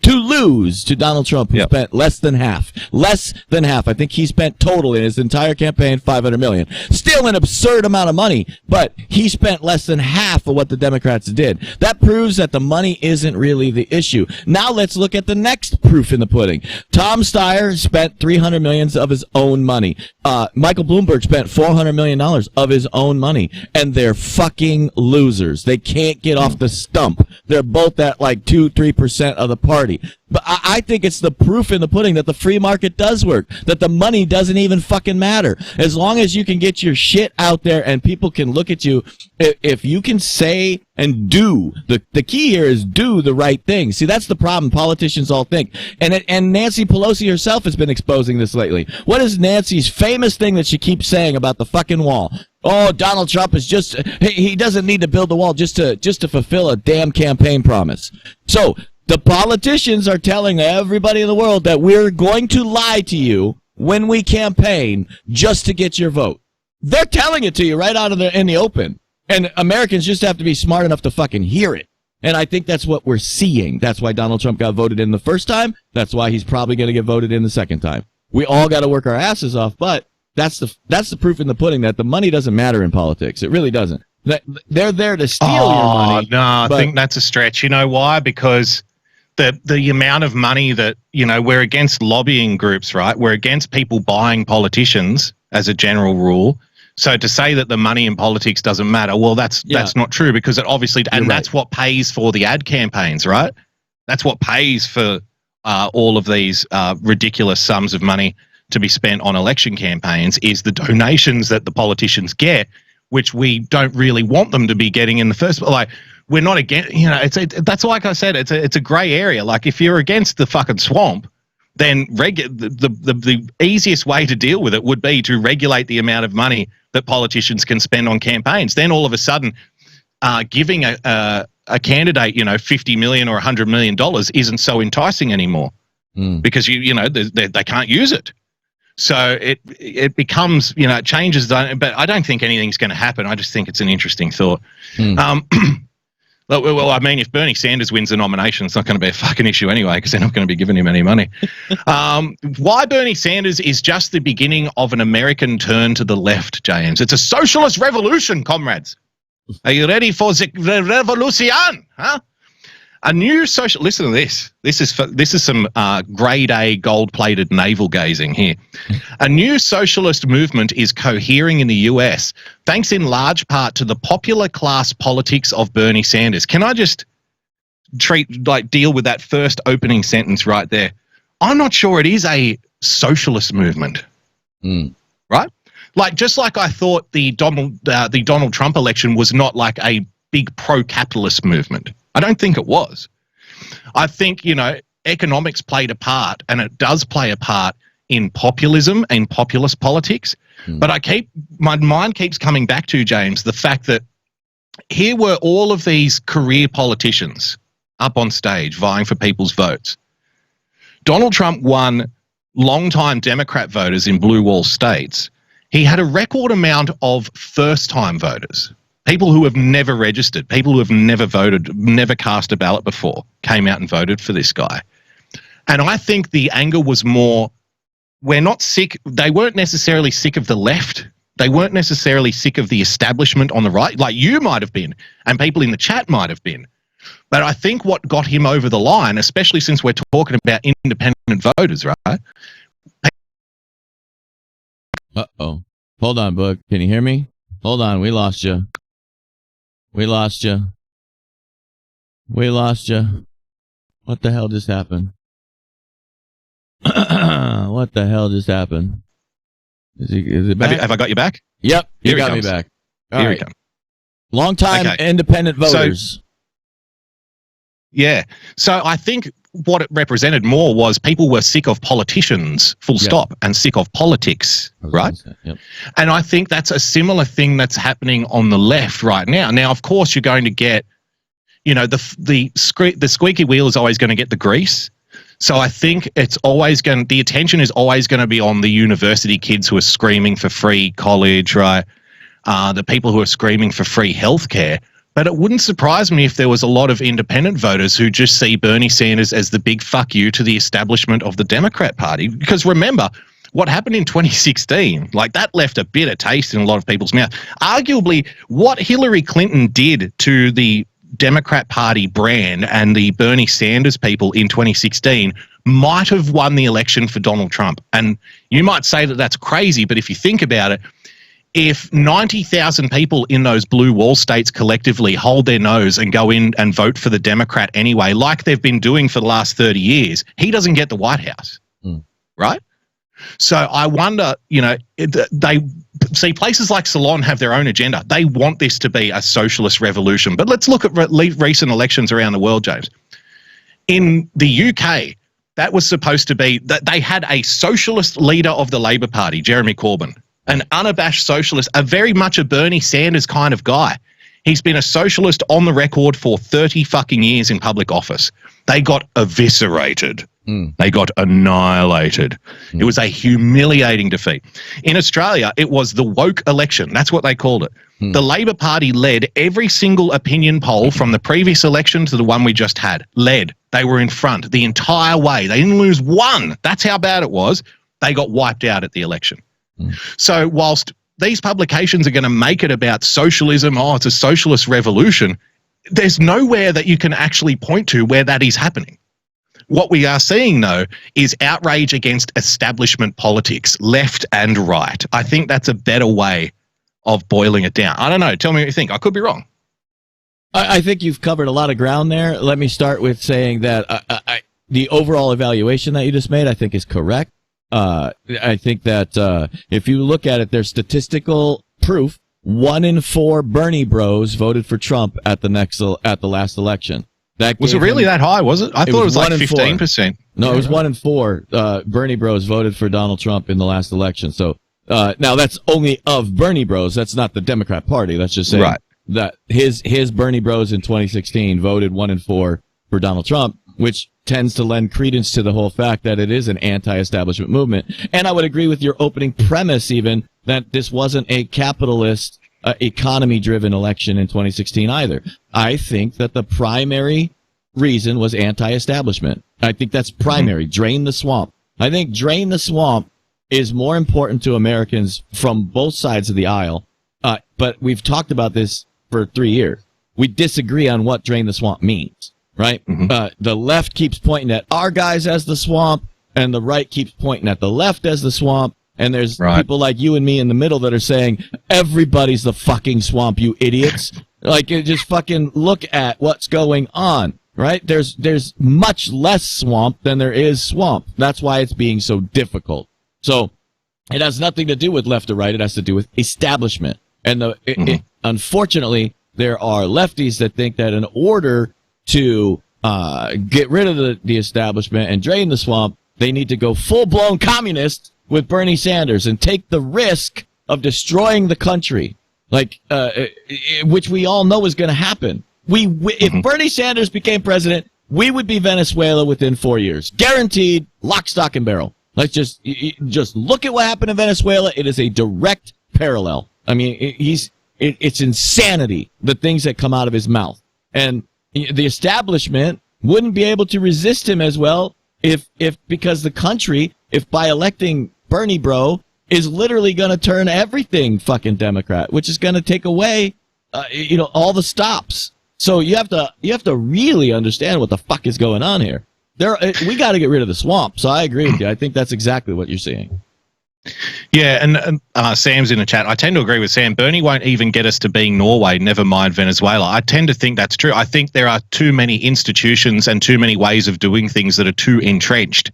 to lose to Donald Trump, who spent less than half. Less than half. I think he spent total in his entire campaign $500 million. Still an absurd amount of money, but he spent less than half of what the Democrats did. That proves that the money isn't really the issue. Now let's look at the next proof in the pudding. Tom Steyer spent $300 million of his own money. Michael Bloomberg spent $400 million of his own money, and they're fucking losers. They can't get off the stump. They're both at like 2-3% of the party. But I think it's the proof in the pudding that the free market does work, that the money doesn't even fucking matter. As long as you can get your shit out there and people can look at you, if you can say and do, the key here is do the right thing. See, that's the problem politicians all think. And Nancy Pelosi herself has been exposing this lately. What is Nancy's famous thing that she keeps saying about the fucking wall? Oh, Donald Trump is just, he doesn't need to build the wall just to fulfill a damn campaign promise. So, the politicians are telling everybody in the world that we're going to lie to you when we campaign just to get your vote. They're telling it to you right out in the open. And Americans just have to be smart enough to fucking hear it. And I think that's what we're seeing. That's why Donald Trump got voted in the first time. That's why he's probably going to get voted in the second time. We all got to work our asses off, but that's the proof in the pudding that the money doesn't matter in politics. It really doesn't. They're there to steal your money. No, I think that's a stretch. You know why? Because the amount of money that, we're against lobbying groups, right? We're against people buying politicians as a general rule. So to say that the money in politics doesn't matter, well, that's not true, because it obviously, and that's what pays for the ad campaigns, right? That's what pays for all of these ridiculous sums of money to be spent on election campaigns, is the donations that the politicians get, which we don't really want them to be getting in the first place. Like, we're not against, that's like I said, it's a grey area. Like, if you're against the fucking swamp, then the easiest way to deal with it would be to regulate the amount of money that politicians can spend on campaigns. Then all of a sudden, giving a candidate, $50 million or $100 million isn't so enticing anymore, because they can't use it. So it becomes, it changes, but I don't think anything's going to happen. I just think it's an interesting thought. Well, I mean, if Bernie Sanders wins the nomination, it's not going to be a fucking issue anyway, because they're not going to be giving him any money. Why Bernie Sanders is just the beginning of an American turn to the left, James. It's a socialist revolution, comrades. Are you ready for the revolution? Huh? A new social. Listen to this. This is some grade A gold-plated navel gazing here. A new socialist movement is cohering in the US, thanks in large part to the popular class politics of Bernie Sanders. Can I just deal with that first opening sentence right there? I'm not sure it is a socialist movement, right? Just like I thought the Donald Trump election was not like a big pro-capitalist movement. I don't think it was. I think, economics played a part, and it does play a part in populism and populist politics. But my mind keeps coming back to, James, the fact that here were all of these career politicians up on stage vying for people's votes. Donald Trump won longtime Democrat voters in blue wall states. He had a record amount of first-time voters. People who have never registered, people who have never voted, never cast a ballot before, came out and voted for this guy. And I think the anger was more, we're not sick. They weren't necessarily sick of the left. They weren't necessarily sick of the establishment on the right, like you might have been, and people in the chat might have been. But I think what got him over the line, especially since we're talking about independent voters, right? Uh-oh. Hold on, Boog. Can you hear me? Hold on. We lost you. We lost you. We lost you. What the hell just happened? What the hell just happened? Is it back? Have I got you back? Yep, you got me back. Here we come. Long time independent voters. Yeah. So I think what it represented more was people were sick of politicians, full stop, and sick of politics, right? Yep. And I think that's a similar thing that's happening on the left right now. Now, of course, you're going to get, the squeaky wheel is always going to get the grease. So I think the attention is always going to be on the university kids who are screaming for free college, right? The people who are screaming for free healthcare. But it wouldn't surprise me if there was a lot of independent voters who just see Bernie Sanders as the big fuck you to the establishment of the Democrat Party. Because remember, what happened in 2016, like that left a bitter taste in a lot of people's mouth. Arguably, what Hillary Clinton did to the Democrat Party brand and the Bernie Sanders people in 2016 might have won the election for Donald Trump. And you might say that that's crazy, but if you think about it, if 90,000 people in those blue wall states collectively hold their nose and go in and vote for the Democrat anyway, like they've been doing for the last 30 years, he doesn't get the White House, right? So I wonder, they see places like Ceylon have their own agenda. They want this to be a socialist revolution. But let's look at recent elections around the world, James. In the UK, that was supposed to be that they had a socialist leader of the Labour Party, Jeremy Corbyn, an unabashed socialist, a very much a Bernie Sanders kind of guy. He's been a socialist on the record for 30 fucking years in public office. They got eviscerated. They got annihilated. It was a humiliating defeat. In Australia, it was the woke election. That's what they called it. The Labor Party led every single opinion poll from the previous election to the one we just had. Led. They were in front the entire way. They didn't lose one. That's how bad it was. They got wiped out at the election. So whilst these publications are going to make it about socialism, it's a socialist revolution, there's nowhere that you can actually point to where that is happening. What we are seeing, though, is outrage against establishment politics, left and right. I think that's a better way of boiling it down. I don't know. Tell me what you think. I could be wrong. I think you've covered a lot of ground there. Let me start with saying that the overall evaluation that you just made, I think, is correct. I think that if you look at it, there's statistical proof. 1 in 4 Bernie bros voted for Trump at the last election. Was it really that high, was it? I thought it was like 15%. No, it was 1 in 4 Bernie bros voted for Donald Trump in the last election. So now that's only of Bernie bros. That's not the Democrat Party. That's just saying that his Bernie bros in 2016 voted 1 in 4 for Donald Trump, which tends to lend credence to the whole fact that it is an anti-establishment movement. And I would agree with your opening premise even that this wasn't a capitalist economy-driven election in 2016 either. I think that the primary reason was anti-establishment. I think that's primary. Drain the swamp. I think drain the swamp is more important to Americans from both sides of the aisle. But we've talked about this for 3 years. We disagree on what drain the swamp means, right? The left keeps pointing at our guys as the swamp, and the right keeps pointing at the left as the swamp. And there's people like you and me in the middle that are saying, everybody's the fucking swamp, you idiots. Like, just fucking look at what's going on, right? There's much less swamp than there is swamp. That's why it's being so difficult. So it has nothing to do with left or right. It has to do with establishment. And unfortunately, there are lefties that think that in order to get rid of the establishment and drain the swamp, they need to go full-blown communist with Bernie Sanders and take the risk of destroying the country, like which we all know is going to happen. If Bernie Sanders became president, we would be Venezuela within 4 years, guaranteed, lock, stock, and barrel. Let's just look at what happened in Venezuela. It is a direct parallel. I mean, it's insanity, the things that come out of his mouth, and the establishment wouldn't be able to resist him as well if because the country, if by electing Bernie bro, is literally going to turn everything fucking Democrat, which is going to take away, all the stops. So you have to really understand what the fuck is going on here. We got to get rid of the swamp. So I agree with you. I think that's exactly what you're seeing. Yeah, and Sam's in the chat. I tend to agree with Sam. Bernie won't even get us to being Norway, never mind Venezuela. I tend to think that's true. I think there are too many institutions and too many ways of doing things that are too entrenched.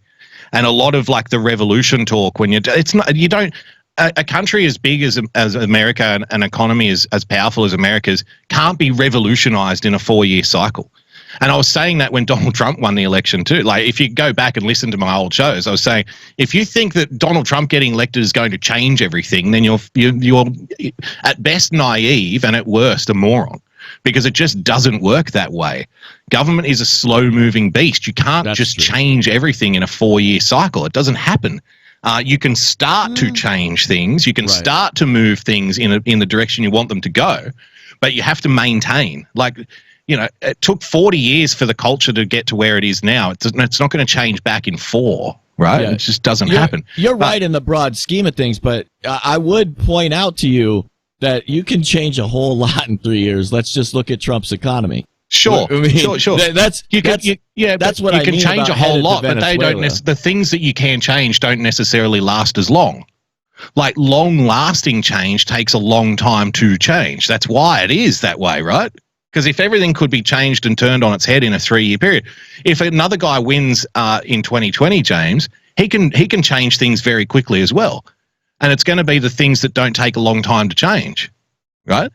And a lot of like the revolution talk when a country as big as America and an economy as powerful as America's can't be revolutionized in a 4-year cycle. And I was saying that when Donald Trump won the election too. Like, if you go back and listen to my old shows, I was saying, if you think that Donald Trump getting elected is going to change everything, then you're at best naive and at worst a moron, because it just doesn't work that way. Government is a slow-moving beast. You can't change everything in a 4-year cycle. It doesn't happen. You can start to change things. You can start to move things in the direction you want them to go. but you have to maintain. Like, you know, it took 40 years for the culture to get to where it is now. It's not going to change back in 4, right? Yeah. It just doesn't happen. You're right in the broad scheme of things, but I would point out to you that you can change a whole lot in 3 years. Let's just look at Trump's economy. Sure, I mean, sure. That's what I can mean change about a whole headed lot, to but they Venezuela. don't. The things that you can change don't necessarily last as long. Like long-lasting change takes a long time to change. That's why it is that way, right? Because if everything could be changed and turned on its head in a 3-year period, if another guy wins in 2020, James, he can change things very quickly as well, and it's going to be the things that don't take a long time to change, right?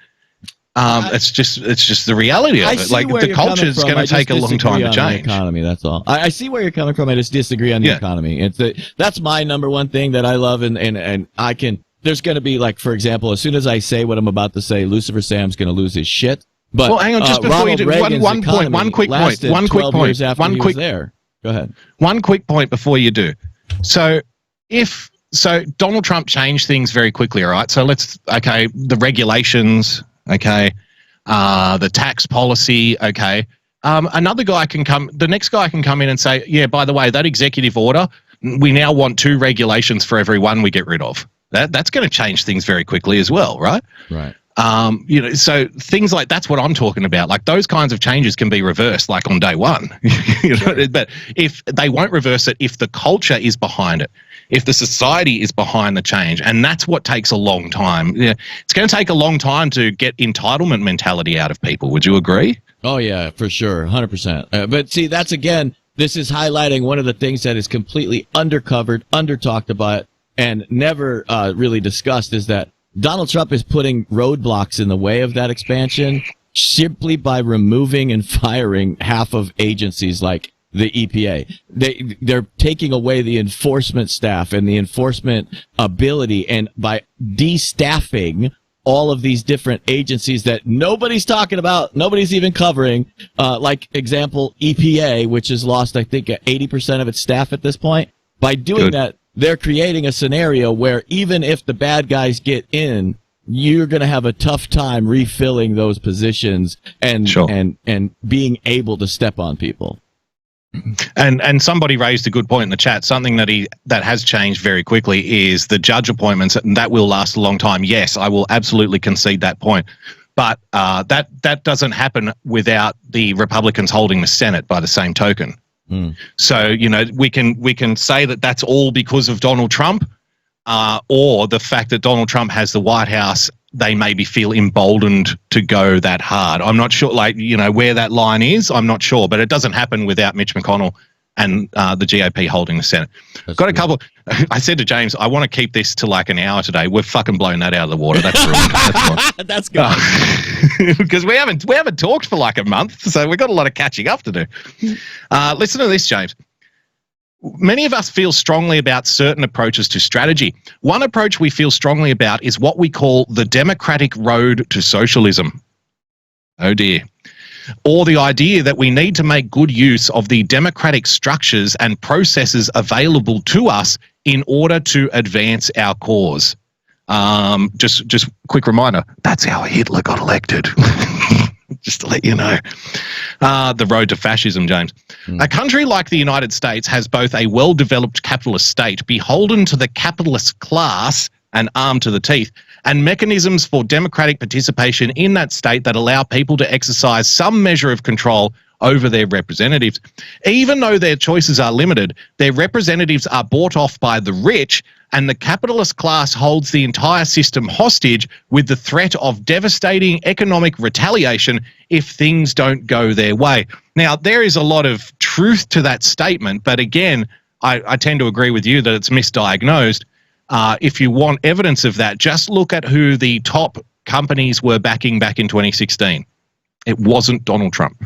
It's just the reality of it. Like the culture is going to take a long time to change. Economy, that's all. I see where you're coming from. I just disagree on the economy. That's my number one thing that I love, and I can. There's going to be, like, for example, as soon as I say what I'm about to say, Lucifer Sam's going to lose his shit. But well, hang on, just before you do one quick point. There. Go ahead. One quick point before you do. So Donald Trump changed things very quickly. All right. So the regulations. Okay. The tax policy. Okay. The next guy can come in and say, yeah, by the way, that executive order, we now want 2 regulations for every one we get rid of. That's going to change things very quickly as well. Right. Right. You know, so things like that's what I'm talking about. Like those kinds of changes can be reversed, like on day one. You know, but if they won't reverse it, if the culture is behind it, if the society is behind the change, and that's what takes a long time. Yeah, it's going to take a long time to get entitlement mentality out of people. Would you agree? Oh yeah, for sure, 100%. But see, that's again, this is highlighting one of the things that is completely undercovered, under-talked about, and never really discussed is that Donald Trump is putting roadblocks in the way of that expansion simply by removing and firing half of agencies like the EPA. They're taking away the enforcement staff and the enforcement ability, and by destaffing all of these different agencies that nobody's talking about, nobody's even covering, like example EPA, which has lost, I think, 80% of its staff at this point. By doing that, they're creating a scenario where even if the bad guys get in, you're going to have a tough time refilling those positions and being able to step on people. And somebody raised a good point in the chat. Something that has changed very quickly is the judge appointments, and that will last a long time. Yes, I will absolutely concede that point. But that doesn't happen without the Republicans holding the Senate by the same token. So, you know, we can say that that's all because of Donald Trump, or the fact that Donald Trump has the White House, they maybe feel emboldened to go that hard. I'm not sure, like, you know, where that line is. I'm not sure, but it doesn't happen without Mitch McConnell and the GOP holding the Senate. Got a couple. I said to James, I want to keep this to like an hour today. We've fucking blown that out of the water. That's ruined. That's good. Because we haven't talked for like a month, so we've got a lot of catching up to do. Listen to this, James. Many of us feel strongly about certain approaches to strategy. One approach we feel strongly about is what we call the democratic road to socialism. Oh dear. Or the idea that we need to make good use of the democratic structures and processes available to us in order to advance our cause. Just quick reminder, that's how Hitler got elected. Just to let you know. The road to fascism, James. A country like the United States has both a well-developed capitalist state, beholden to the capitalist class and armed to the teeth, and mechanisms for democratic participation in that state that allow people to exercise some measure of control over their representatives. Even though their choices are limited, their representatives are bought off by the rich, and the capitalist class holds the entire system hostage with the threat of devastating economic retaliation if things don't go their way. Now, there is a lot of truth to that statement, but again, I tend to agree with you that it's misdiagnosed. If you want evidence of that, just look at who the top companies were backing back in 2016. It wasn't Donald Trump.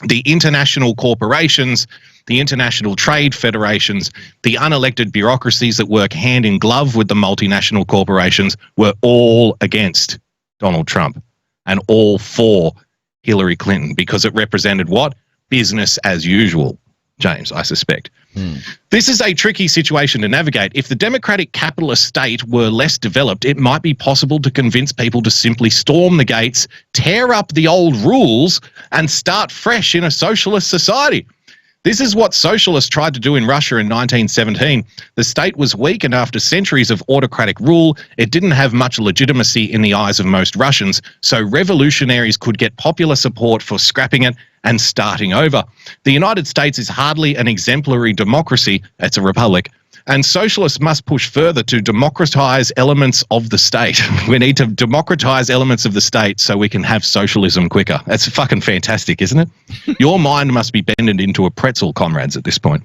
The international corporations, the international trade federations, the unelected bureaucracies that work hand in glove with the multinational corporations were all against Donald Trump and all for Hillary Clinton because it represented what? Business as usual, James, I suspect. This is a tricky situation to navigate. If the democratic capitalist state were less developed, it might be possible to convince people to simply storm the gates, tear up the old rules, and start fresh in a socialist society. This is what socialists tried to do in Russia in 1917. The state was weak, and after centuries of autocratic rule, it didn't have much legitimacy in the eyes of most Russians, so revolutionaries could get popular support for scrapping it and starting over. The United States is hardly an exemplary democracy, it's a republic, and socialists must push further to democratize elements of the state. We need to democratize elements of the state so we can have socialism quicker. That's fucking fantastic, isn't it? Your mind must be bended into a pretzel, comrades, at this point.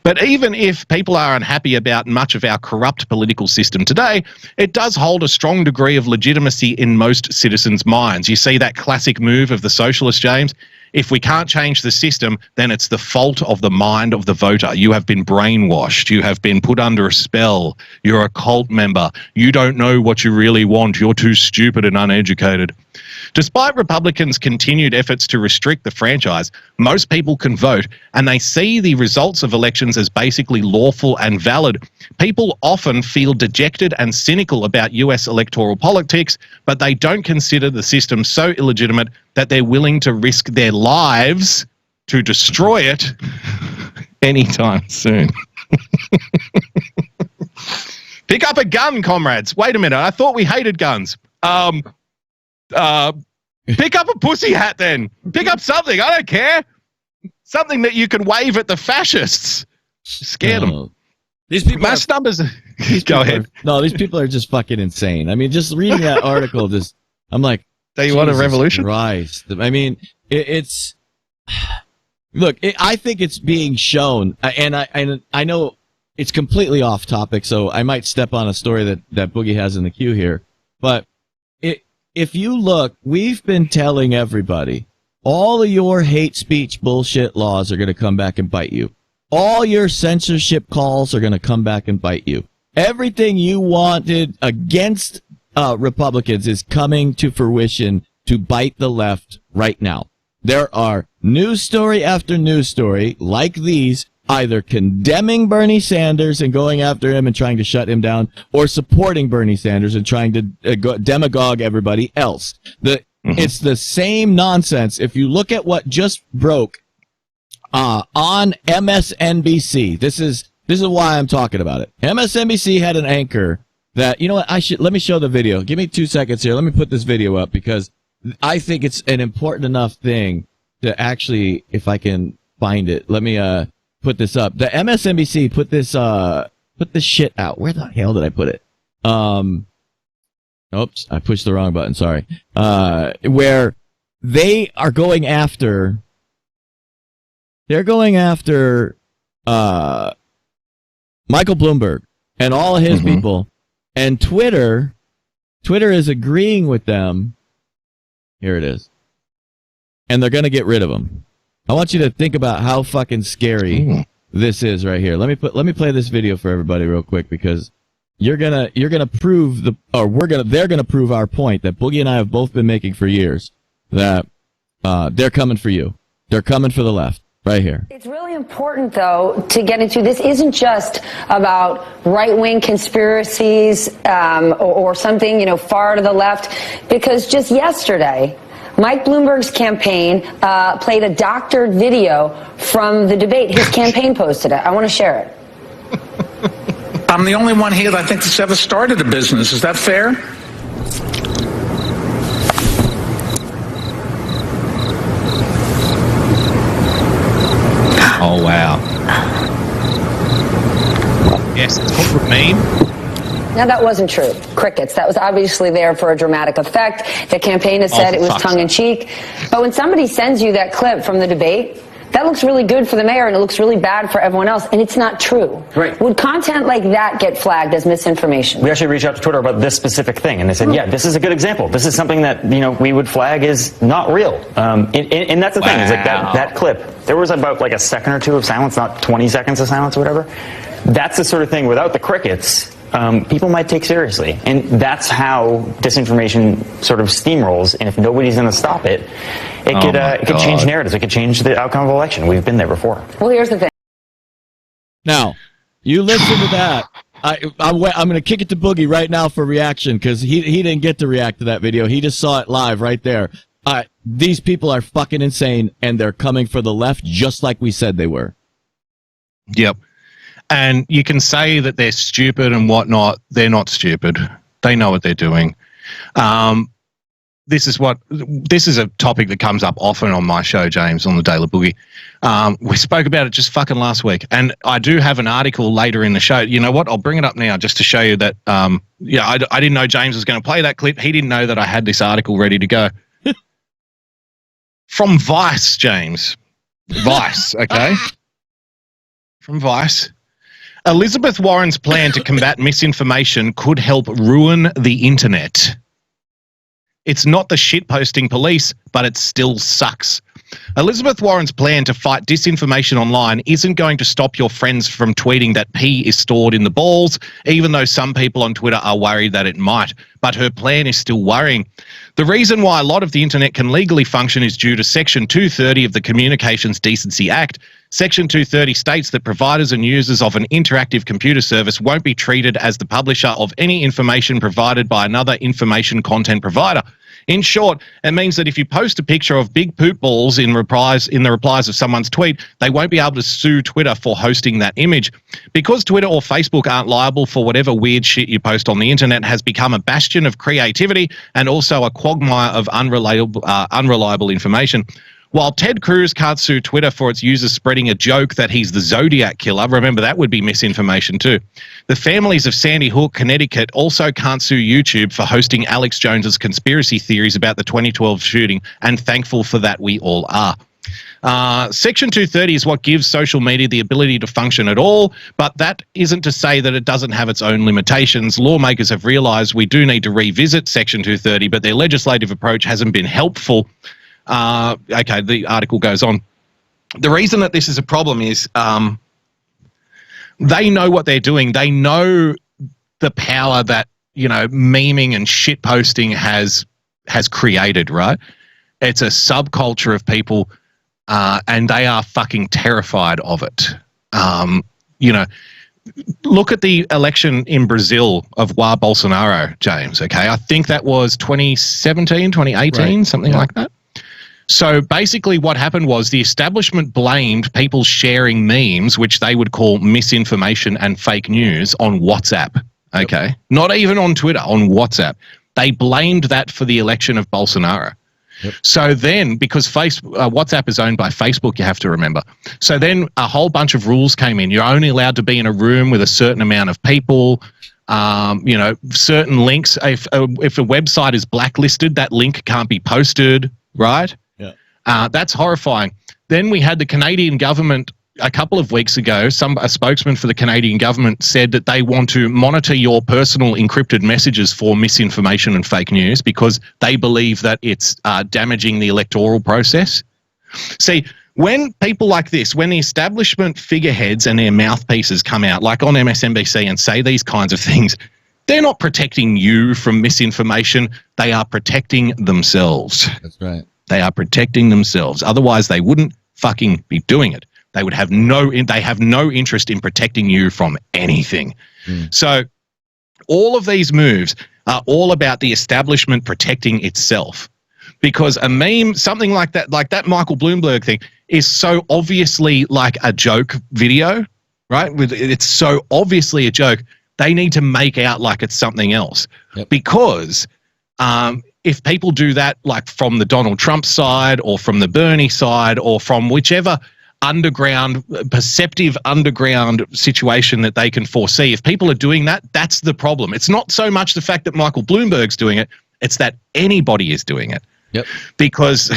But even if people are unhappy about much of our corrupt political system today, it does hold a strong degree of legitimacy in most citizens' minds. You see that classic move of the socialist, James? If we can't change the system, then it's the fault of the mind of the voter. You have been brainwashed. You have been put under a spell. You're a cult member. You don't know what you really want. You're too stupid and uneducated. Despite Republicans' continued efforts to restrict the franchise, most people can vote, and they see the results of elections as basically lawful and valid. People often feel dejected and cynical about US electoral politics, but they don't consider the system so illegitimate that they're willing to risk their lives to destroy it anytime soon. Pick up a gun, comrades. Wait a minute. I thought we hated guns. Pick up a pussy hat then. Pick up something. I don't care. Something that you can wave at the fascists. Scare them. These people mass numbers. Go ahead. These people are just fucking insane. I mean, just reading that article, I'm like, do you want a revolution? Christ. I mean, it's look. I think it's being shown, and I know it's completely off topic, so I might step on a story that Boogie has in the queue here. But if you look, we've been telling everybody, all of your hate speech bullshit laws are going to come back and bite you. All your censorship calls are going to come back and bite you. Everything you wanted against Republicans is coming to fruition to bite the left right now. There are news story after news story like these, either condemning Bernie Sanders and going after him and trying to shut him down, or supporting Bernie Sanders and trying to demagogue everybody else. It's the same nonsense. If you look at what just broke on MSNBC, this is why I'm talking about it. MSNBC had an anchor that, you know what, let me show the video. Give me 2 seconds here. Let me put this video up because I think it's an important enough thing to actually, if I can find it, let me put this up. The MSNBC put this shit out. Where the hell did I put it? Oops, I pushed the wrong button. Sorry. Where they are going after. They're going after Michael Bloomberg and all of his people, and Twitter is agreeing with them. Here it is, and they're going to get rid of him. I want you to think about how fucking scary this is right here. Let me play this video for everybody real quick because you're gonna prove they're gonna prove our point that Boogie and I have both been making for years, that they're coming for you. They're coming for the left right here. It's really important, though, to get into this. Isn't just about right-wing conspiracies or something, far to the left, because just yesterday, Mike Bloomberg's campaign played a doctored video from the debate. His campaign posted it. I want to share it. I'm the only one here that I think that's ever started a business. Is that fair? Oh, wow. Yes, it's called a meme. Now, that wasn't true. Crickets. That was obviously there for a dramatic effect. The campaign has said it was tongue-in-cheek. But when somebody sends you that clip from the debate, that looks really good for the mayor and it looks really bad for everyone else, and it's not true. Right. Would content like that get flagged as misinformation? We actually reached out to Twitter about this specific thing, and they said, yeah, this is a good example. This is something that, we would flag as not real. And that's the thing, is like that clip, there was about like a second or two of silence, not 20 seconds of silence or whatever. That's the sort of thing, without the crickets, people might take seriously. And that's how disinformation sort of steamrolls. And if nobody's going to stop it, it could change narratives. It could change the outcome of an election. We've been there before. Well, here's the thing. Now, you listen to that. I'm going to kick it to Boogie right now for reaction because he didn't get to react to that video. He just saw it live right there. These people are fucking insane, and they're coming for the left just like we said they were. Yep. And you can say that they're stupid and whatnot. They're not stupid. They know what they're doing. This is a topic that comes up often on my show, James, on the Daily Boogie. We spoke about it just fucking last week, and I do have an article later in the show. You know what? I'll bring it up now just to show you that. I didn't know James was going to play that clip. He didn't know that I had this article ready to go from Vice, James. Vice, okay, from Vice. Elizabeth Warren's plan to combat misinformation could help ruin the internet. It's not the shitposting police, but it still sucks. Elizabeth Warren's plan to fight disinformation online isn't going to stop your friends from tweeting that pee is stored in the balls, even though some people on Twitter are worried that it might. But her plan is still worrying. The reason why a lot of the internet can legally function is due to Section 230 of the Communications Decency Act. Section 230 states that providers and users of an interactive computer service won't be treated as the publisher of any information provided by another information content provider. In short, it means that if you post a picture of big poop balls in the replies of someone's tweet, they won't be able to sue Twitter for hosting that image. Because Twitter or Facebook aren't liable for whatever weird shit you post on the internet has become a bastion of creativity and also a quagmire of unreliable information. While Ted Cruz can't sue Twitter for its users spreading a joke that he's the Zodiac Killer, remember that would be misinformation too. The families of Sandy Hook, Connecticut also can't sue YouTube for hosting Alex Jones's conspiracy theories about the 2012 shooting, and thankful for that we all are. Section 230 is what gives social media the ability to function at all, but that isn't to say that it doesn't have its own limitations. Lawmakers have realised we do need to revisit Section 230, but their legislative approach hasn't been helpful. Okay, the article goes on. The reason that this is a problem is they know what they're doing. They know the power that, memeing and shitposting has created, right? It's a subculture of people, and they are fucking terrified of it. Look at the election in Brazil of Jair Bolsonaro, James, okay? I think that was 2017, 2018, right. Something like that. So basically what happened was the establishment blamed people sharing memes, which they would call misinformation and fake news, on WhatsApp, okay? Yep. Not even on Twitter, on WhatsApp. They blamed that for the election of Bolsonaro. Yep. So then, because WhatsApp is owned by Facebook, you have to remember. So then a whole bunch of rules came in. You're only allowed to be in a room with a certain amount of people. Certain links. If a website is blacklisted, that link can't be posted, right? That's horrifying. Then we had the Canadian government a couple of weeks ago. A spokesman for the Canadian government said that they want to monitor your personal encrypted messages for misinformation and fake news because they believe that it's damaging the electoral process. See, when people like this, when the establishment figureheads and their mouthpieces come out, like on MSNBC, and say these kinds of things, they're not protecting you from misinformation. They are protecting themselves. That's right. They are protecting themselves. Otherwise, they wouldn't fucking be doing it. They would have no interest in protecting you from anything. So all of these moves are all about the establishment protecting itself. Because a meme, something like that Michael Bloomberg thing, is so obviously like a joke video, right? It's so obviously a joke. They need to make out like it's something else. Yep. Because if people do that, like from the Donald Trump side or from the Bernie side or from whichever perceptive underground situation that they can foresee, if people are doing that, that's the problem. It's not so much the fact that Michael Bloomberg's doing it, it's that anybody is doing it. Yep. Because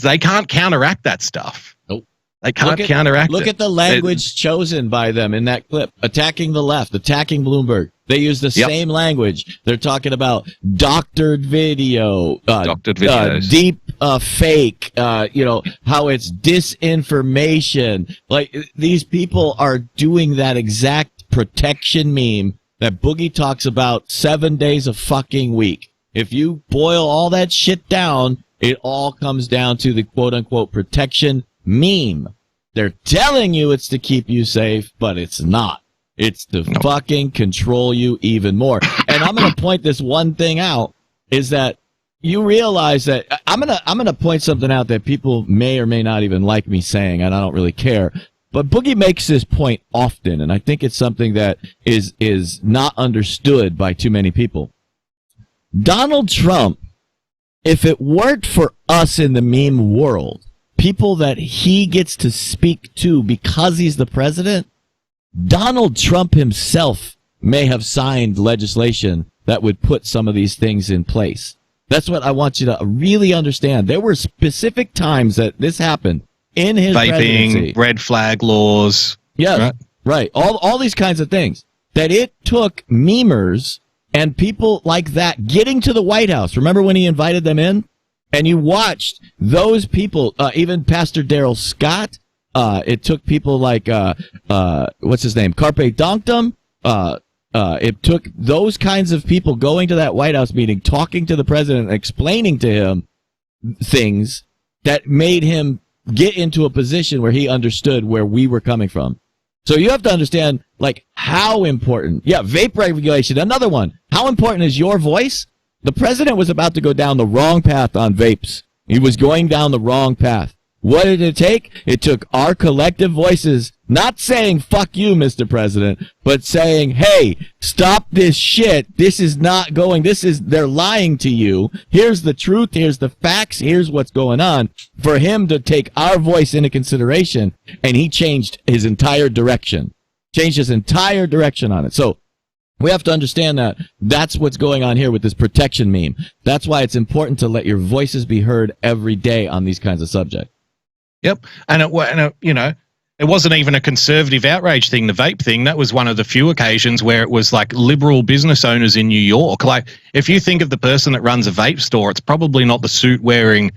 they can't counteract that stuff. Nope. They can't counteract it. Look at the language chosen by them in that clip. Attacking the left, attacking Bloomberg. They use the same language. They're talking about doctored video, doctored videos, deep fake, how it's disinformation. Like, these people are doing that exact protection meme that Boogie talks about 7 days a fucking week. If you boil all that shit down, it all comes down to the quote-unquote protection meme. They're telling you it's to keep you safe, but it's not. It's to fucking control you even more. And I'm going to point this one thing out, is that you realize that I'm going to point something out that people may or may not even like me saying, and I don't really care. But Boogie makes this point often, and I think it's something that is not understood by too many people. Donald Trump, if it weren't for us in the meme world, people that he gets to speak to because he's the president, Donald Trump himself may have signed legislation that would put some of these things in place. That's what I want you to really understand. There were specific times that this happened in his presidency. Vaping, red flag laws. Yes, right. All these kinds of things. That it took memers and people like that getting to the White House. Remember when he invited them in? And you watched those people, even Pastor Darrell Scott. It took people like, what's his name? Carpe Donktum. It took those kinds of people going to that White House meeting, talking to the president, explaining to him things that made him get into a position where he understood where we were coming from. So you have to understand, like, how important. Yeah, vape regulation, another one. How important is your voice? The president was about to go down the wrong path on vapes. He was going down the wrong path. What did it take? It took our collective voices, not saying, fuck you, Mr. President, but saying, hey, stop this shit. This is not going, they're lying to you. Here's the truth. Here's the facts. Here's what's going on. For him to take our voice into consideration, and he changed his entire direction. Changed his entire direction on it. So, we have to understand that that's what's going on here with this protection meme. That's why it's important to let your voices be heard every day on these kinds of subjects. Yep. And it wasn't even a conservative outrage thing, the vape thing. That was one of the few occasions where it was like liberal business owners in New York. Like, if you think of the person that runs a vape store, it's probably not the suit-wearing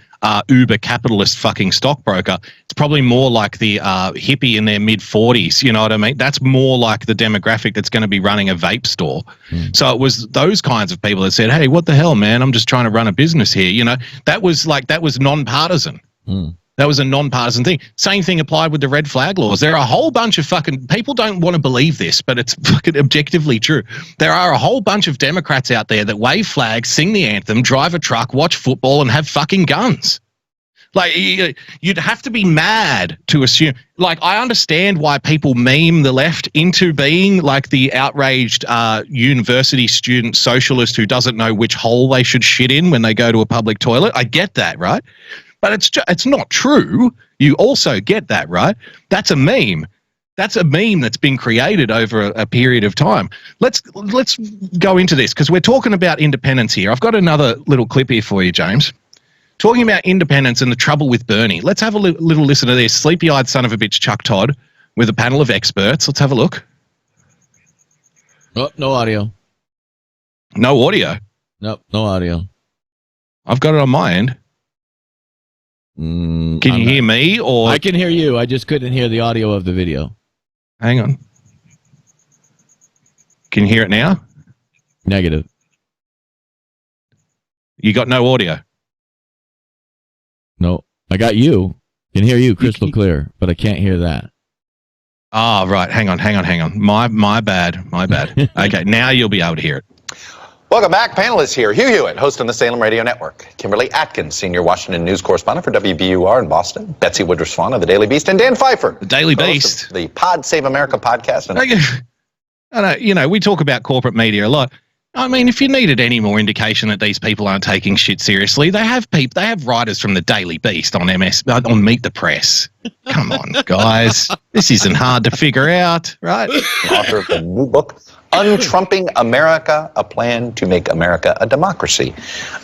uber capitalist fucking stockbroker. It's probably more like the hippie in their mid-40s, you know what I mean? That's more like the demographic that's going to be running a vape store. So it was those kinds of people that said, hey, what the hell, man? I'm just trying to run a business here. You know, that was nonpartisan. That was a nonpartisan thing. Same thing applied with the red flag laws. There are a whole bunch of fucking people don't want to believe this, but it's fucking objectively true. There are a whole bunch of Democrats out there that wave flags, sing the anthem, drive a truck, watch football, and have fucking guns. Like, you'd have to be mad to assume. Like, I understand why people meme the left into being like the outraged university student socialist who doesn't know which hole they should shit in when they go to a public toilet. I get that, right? But it's not true. You also get that, right? That's a meme. That's a meme that's been created over a period of time. Let's go into this because we're talking about independence here. I've got another little clip here for you, James. Talking about independence and the trouble with Bernie. Let's have a little listen to this. Sleepy-eyed son of a bitch Chuck Todd with a panel of experts. Let's have a look. Oh, no audio. No audio? Nope, no audio. I've got it on my end. Can you hear me? Or I can hear you. I just couldn't hear the audio of the video. Hang on. Can you hear it now? Negative. You got no audio? No. I got you. Can hear you crystal clear, but I can't hear that. Oh, right. Hang on. My bad. Okay, now you'll be able to hear it. Welcome back. Panelists here. Hugh Hewitt, host on the Salem Radio Network. Kimberly Atkins, senior Washington news correspondent for WBUR in Boston. Betsy Woodruff-Swan of the Daily Beast. And Dan Pfeiffer, the Daily host Beast, of the Pod Save America podcast. I know, you know, we talk about corporate media a lot. I mean, if you needed any more indication that these people aren't taking shit seriously, they have writers from the Daily Beast on on Meet the Press. Come on, guys. This isn't hard to figure out, right? Author of the new book, Untrumping America, a plan to make America a democracy.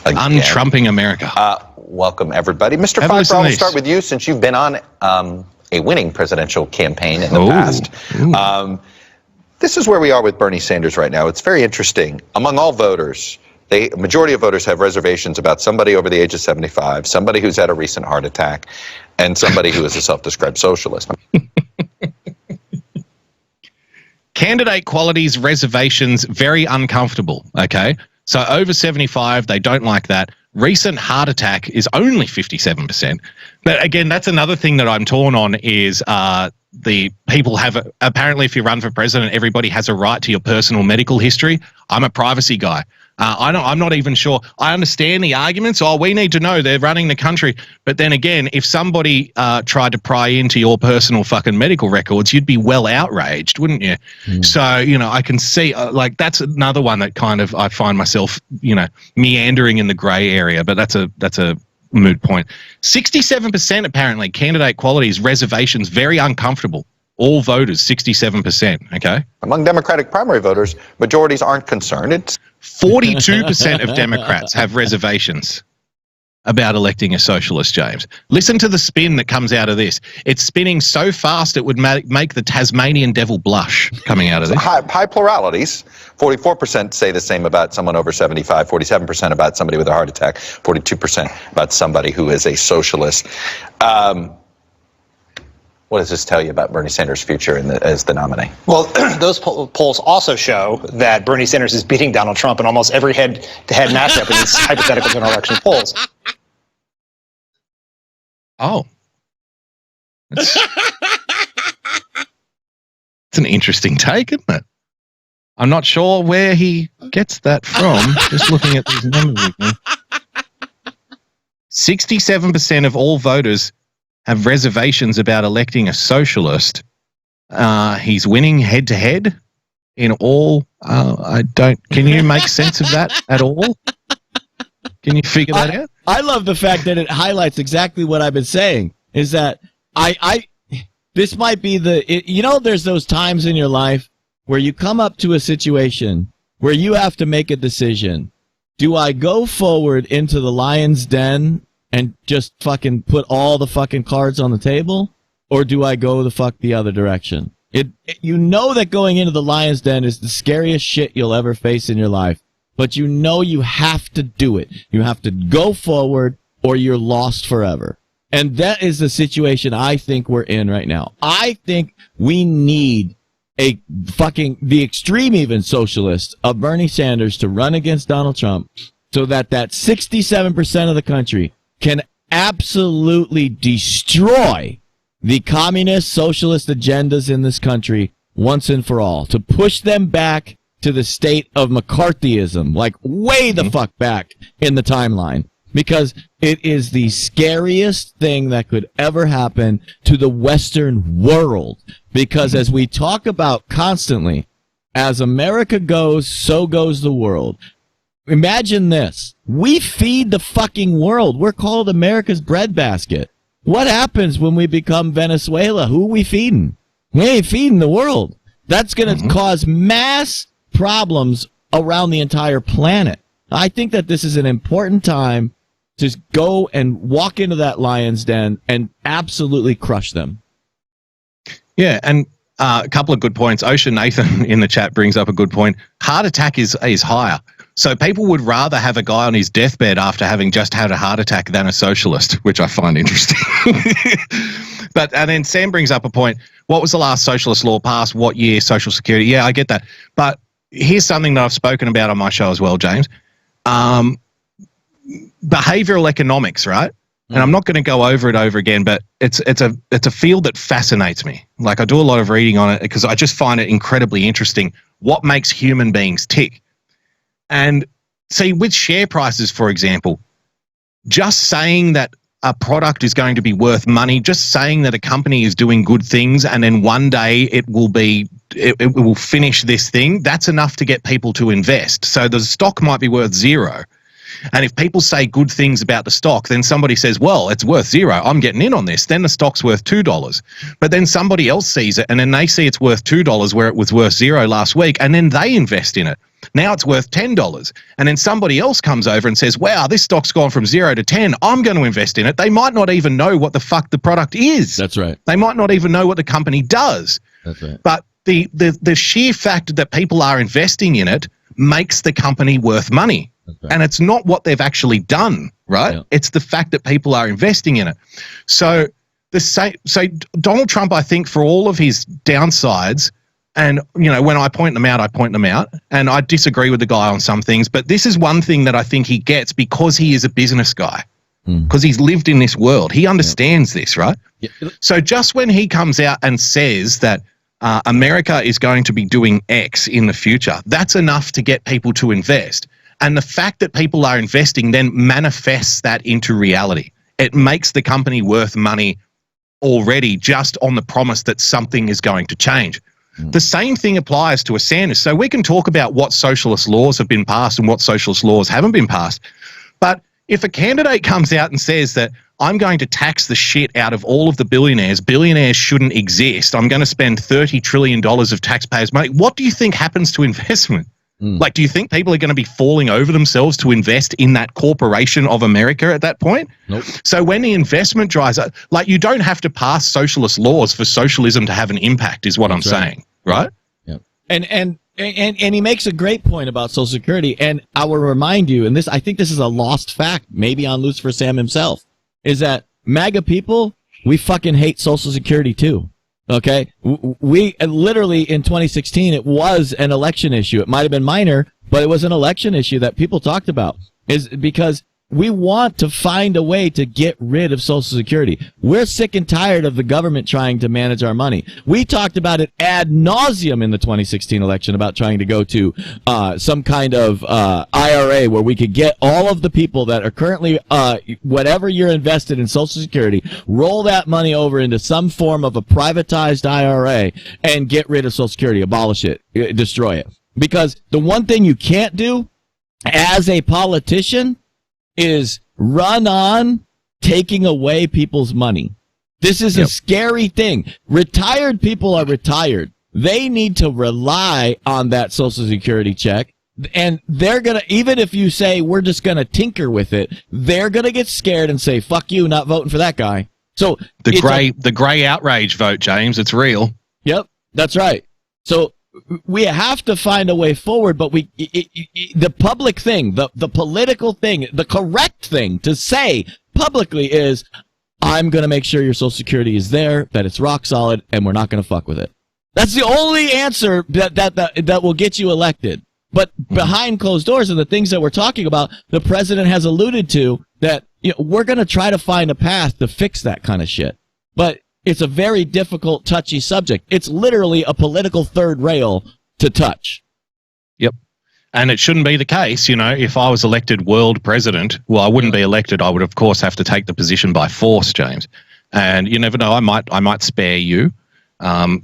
Again. Untrumping America. Welcome, everybody. Mr. Pfeiffer, I'll start with you since you've been on a winning presidential campaign in the past. This is where we are with Bernie Sanders right now. It's very interesting. Among all voters, a majority of voters have reservations about somebody over the age of 75, somebody who's had a recent heart attack, and somebody who is a self-described socialist. Candidate qualities, reservations, very uncomfortable, okay? So over 75, they don't like that. recent heart attack is only 57%. But again, that's another thing that I'm torn on is the people have apparently if you run for president, everybody has a right to your personal medical history. I'm a privacy guy. I'm not even sure. I understand the arguments. Oh, we need to know they're running the country. But then again, if somebody tried to pry into your personal fucking medical records, you'd be well outraged, wouldn't you? So, I can see like that's another one that kind of I find myself, meandering in the grey area. But that's a moot point. 67% apparently candidate qualities, reservations, very uncomfortable. All voters, 67%. Okay. Among Democratic primary voters, majorities aren't concerned. It's 42% of Democrats have reservations about electing a socialist, James. Listen to the spin that comes out of this. It's spinning so fast it would make the Tasmanian devil blush coming out of this. High pluralities. 44% say the same about someone over 75, 47% about somebody with a heart attack, 42% about somebody who is a socialist. What does this tell you about Bernie Sanders' future as the nominee? Well, those polls also show that Bernie Sanders is beating Donald Trump in almost every head-to-head matchup in these hypothetical general election polls. Oh. It's an interesting take, isn't it? I'm not sure where he gets that from, just looking at these numbers with me. 67% of all voters have reservations about electing a socialist. He's winning head-to-head in all. Can you make sense of that at all? Can you figure that out? I love the fact that it highlights exactly what I've been saying, is that this might be there's those times in your life where you come up to a situation where you have to make a decision. Do I go forward into the lion's den and just fucking put all the fucking cards on the table? Or do I go the other direction? That going into the lion's den is the scariest shit you'll ever face in your life. But you have to do it. You have to go forward or you're lost forever. And that is the situation I think we're in right now. I think we need the extreme even socialist of Bernie Sanders to run against Donald Trump so that 67% of the country can absolutely destroy the communist socialist agendas in this country once and for all, to push them back to the state of McCarthyism, like way the fuck back in the timeline, because it is the scariest thing that could ever happen to the Western world. Because as we talk about constantly, as America goes, so goes the world. Imagine this. We feed the fucking world. We're called America's breadbasket. What happens when we become Venezuela? Who are we feeding? We ain't feeding the world. That's going to cause mass problems around the entire planet. I think that this is an important time to go and walk into that lion's den and absolutely crush them. Yeah, and a couple of good points. Ocean Nathan in the chat brings up a good point. Heart attack is higher. So people would rather have a guy on his deathbed after having just had a heart attack than a socialist, which I find interesting. And then Sam brings up a point. What was the last socialist law passed? What year? Social Security? Yeah, I get that. But here's something that I've spoken about on my show as well, James. Behavioral economics, right? And I'm not going to go over it over again, but it's a field that fascinates me. Like, I do a lot of reading on it because I just find it incredibly interesting. What makes human beings tick? And see, with share prices, for example, just saying that a product is going to be worth money, just saying that a company is doing good things and then one day it will finish this thing, that's enough to get people to invest. So the stock might be worth zero. And if people say good things about the stock, then somebody says, well, it's worth zero. I'm getting in on this. Then the stock's worth $2. But then somebody else sees it and then they see it's worth $2 where it was worth zero last week, and then they invest in it. Now it's worth $10. And then somebody else comes over and says, wow, this stock's gone from 0 to 10. I'm going to invest in it. They might not even know what the fuck the product is. That's right. They might not even know what the company does. That's right. But the sheer fact that people are investing in it makes the company worth money. Right. And it's not what they've actually done, right? Yeah. It's the fact that people are investing in it. So Donald Trump, I think, for all of his downsides, And, you know, when I point them out, I point them out. And I disagree with the guy on some things. But this is one thing that I think he gets because he is a business guy, because he's lived in this world. He understands this, right? Yeah. So just when he comes out and says that America is going to be doing X in the future, that's enough to get people to invest. And the fact that people are investing then manifests that into reality. It makes the company worth money already just on the promise that something is going to change. The same thing applies to a Sanders. So we can talk about what socialist laws have been passed and what socialist laws haven't been passed. But if a candidate comes out and says that I'm going to tax the shit out of all of the billionaires shouldn't exist, I'm going to spend $30 trillion of taxpayers' money, what do you think happens to investment? Like, do you think people are going to be falling over themselves to invest in that corporation of America at that point? Nope. So when the investment dries up, like, you don't have to pass socialist laws for socialism to have an impact, is what I'm saying, right? Yeah. And he makes a great point about Social Security, and I will remind you, and I think this is a lost fact, maybe on Lucifer Sam himself, is that MAGA people, we fucking hate Social Security too. Okay, we literally in 2016, it was an election issue. It might have been minor, but it was an election issue that people talked about, is because we want to find a way to get rid of Social Security. We're sick and tired of the government trying to manage our money. We talked about it ad nauseum in the 2016 election about trying to go to some kind of IRA where we could get all of the people that are currently, whatever you're invested in Social Security, roll that money over into some form of a privatized IRA and get rid of Social Security, abolish it, destroy it. Because the one thing you can't do as a politician is run on taking away people's money. This is a scary thing. Retired people are retired. They need to rely on that Social Security check. And they're going to, even if you say we're just going to tinker with it, they're going to get scared and say, fuck you, not voting for that guy. So the gray outrage vote, James, it's real. Yep, that's right. So we have to find a way forward, but the public thing, the political thing, the correct thing to say publicly is, I'm going to make sure your Social Security is there, that it's rock solid, and we're not going to fuck with it. That's the only answer that will get you elected. But behind closed doors and the things that we're talking about, the president has alluded to that, you know, we're going to try to find a path to fix that kind of shit. But it's a very difficult, touchy subject. It's literally a political third rail to touch. Yep. And it shouldn't be the case. You know, if I was elected world president, well, I wouldn't be elected. I would, of course, have to take the position by force, James. And you never know, I might spare you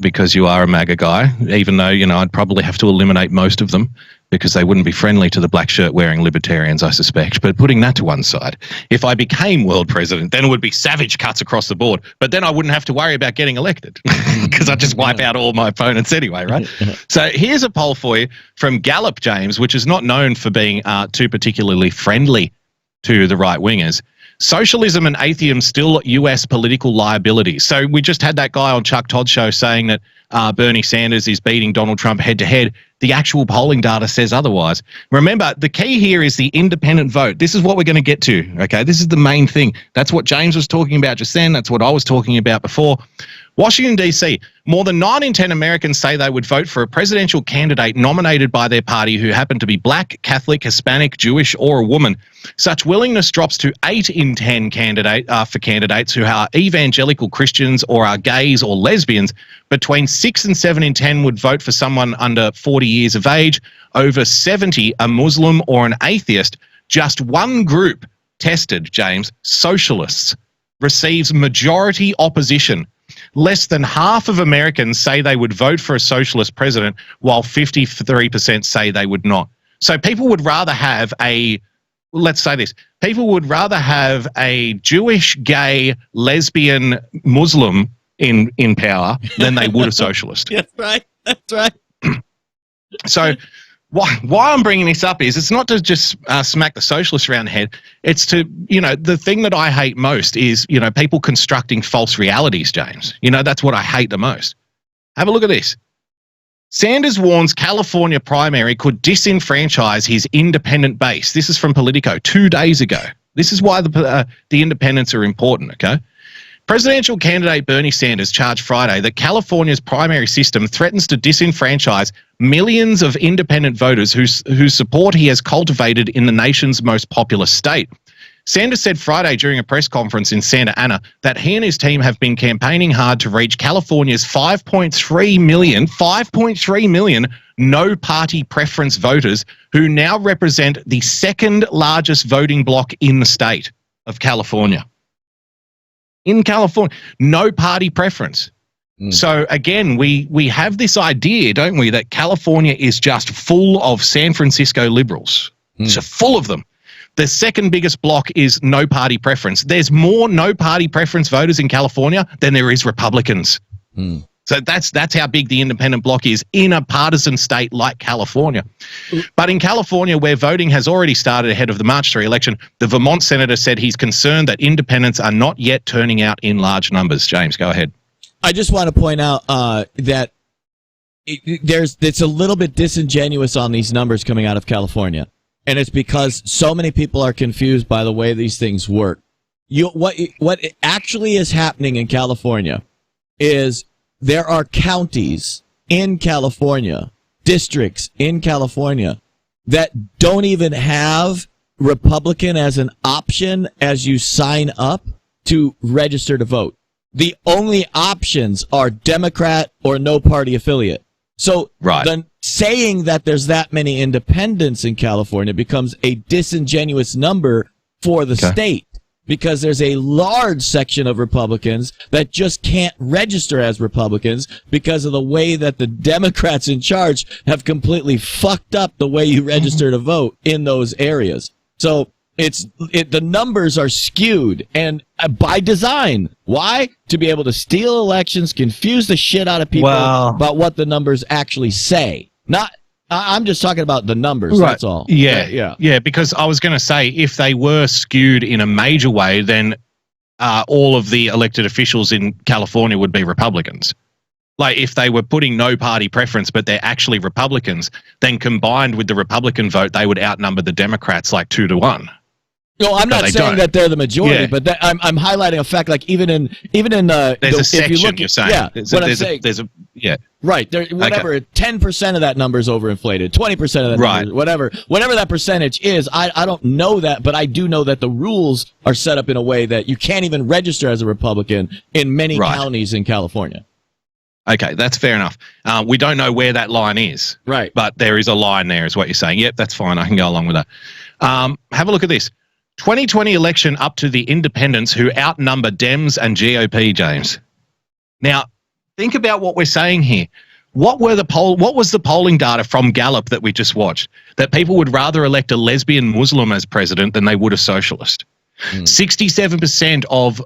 because you are a MAGA guy, even though, you know, I'd probably have to eliminate most of them because they wouldn't be friendly to the black shirt wearing libertarians, I suspect. But putting that to one side, if I became world president, then it would be savage cuts across the board. But then I wouldn't have to worry about getting elected because I'd just wipe out all my opponents anyway, right? So here's a poll for you from Gallup, James, which is not known for being too particularly friendly to the right wingers. Socialism and atheism still U.S. political liabilities. So we just had that guy on Chuck Todd's show saying that Bernie Sanders is beating Donald Trump head-to-head. The actual polling data says otherwise. Remember, the key here is the independent vote. This is what we're going to get to, okay? This is the main thing. That's what James was talking about just then. That's what I was talking about before. Washington, D.C., more than 9 in 10 Americans say they would vote for a presidential candidate nominated by their party who happened to be black, Catholic, Hispanic, Jewish, or a woman. Such willingness drops to 8 in 10 for candidates who are evangelical Christians or are gays or lesbians. Between 6 and 7 in 10 would vote for someone under 40 years of age. Over 70 a Muslim or an atheist. Just one group tested, James, socialists, receives majority opposition. Less than half of Americans say they would vote for a socialist president, while 53% say they would not. So people would rather have let's say this, people would rather have a Jewish, gay, lesbian, Muslim in power than they would a socialist. That's right. That's right. So why I'm bringing this up is it's not to just smack the socialists around the head. It's to, you know, the thing that I hate most is, you know, people constructing false realities, James. You know, that's what I hate the most. Have a look at this. Sanders warns California primary could disenfranchise his independent base. This is from Politico 2 days ago. This is why the independents are important, okay? Presidential candidate Bernie Sanders charged Friday that California's primary system threatens to disenfranchise millions of independent voters whose support he has cultivated in the nation's most populous state. Sanders said Friday during a press conference in Santa Ana that he and his team have been campaigning hard to reach California's 5.3 million no-party preference voters who now represent the second largest voting bloc in the state of California. In California, no party preference. So again, we have this idea, don't we, that California is just full of San Francisco liberals. So full of them. The second biggest block is no party preference. There's more no party preference voters in California than there is Republicans. So that's how big the independent bloc is in a partisan state like California. But in California, where voting has already started ahead of the March 3 election, the Vermont senator said he's concerned that independents are not yet turning out in large numbers. James, go ahead. I just want to point out that it's a little bit disingenuous on these numbers coming out of California. And it's because so many people are confused by the way these things work. What actually is happening in California is there are counties in California, districts in California, that don't even have Republican as an option as you sign up to register to vote. The only options are Democrat or no party affiliate. So then saying that there's that many independents in California becomes a disingenuous number for the state, because there's a large section of Republicans that just can't register as Republicans because of the way that the Democrats in charge have completely fucked up the way you register to vote in those areas. So the numbers are skewed, and by design. Why? To be able to steal elections, confuse the shit out of people about what the numbers actually say. I'm just talking about the numbers. Right. That's all. Yeah. Because I was going to say, if they were skewed in a major way, then all of the elected officials in California would be Republicans. Like if they were putting no party preference, but they're actually Republicans, then combined with the Republican vote, they would outnumber the Democrats like 2-1. No, I'm not saying that they're the majority, but I'm highlighting a fact. Like even in there's a section you're saying. Yeah, right. There, 10% of that number is overinflated. 20% of that number, whatever that percentage is. I don't know that, but I do know that the rules are set up in a way that you can't even register as a Republican in many counties in California. Okay, that's fair enough. We don't know where that line is, right? But there is a line there, is what you're saying. Yep, that's fine. I can go along with that. Have a look at this. 2020 election up to the independents who outnumber Dems and GOP, James. Now, think about what we're saying here. What was the polling data from Gallup that we just watched? That people would rather elect a lesbian Muslim as president than they would a socialist. 67% of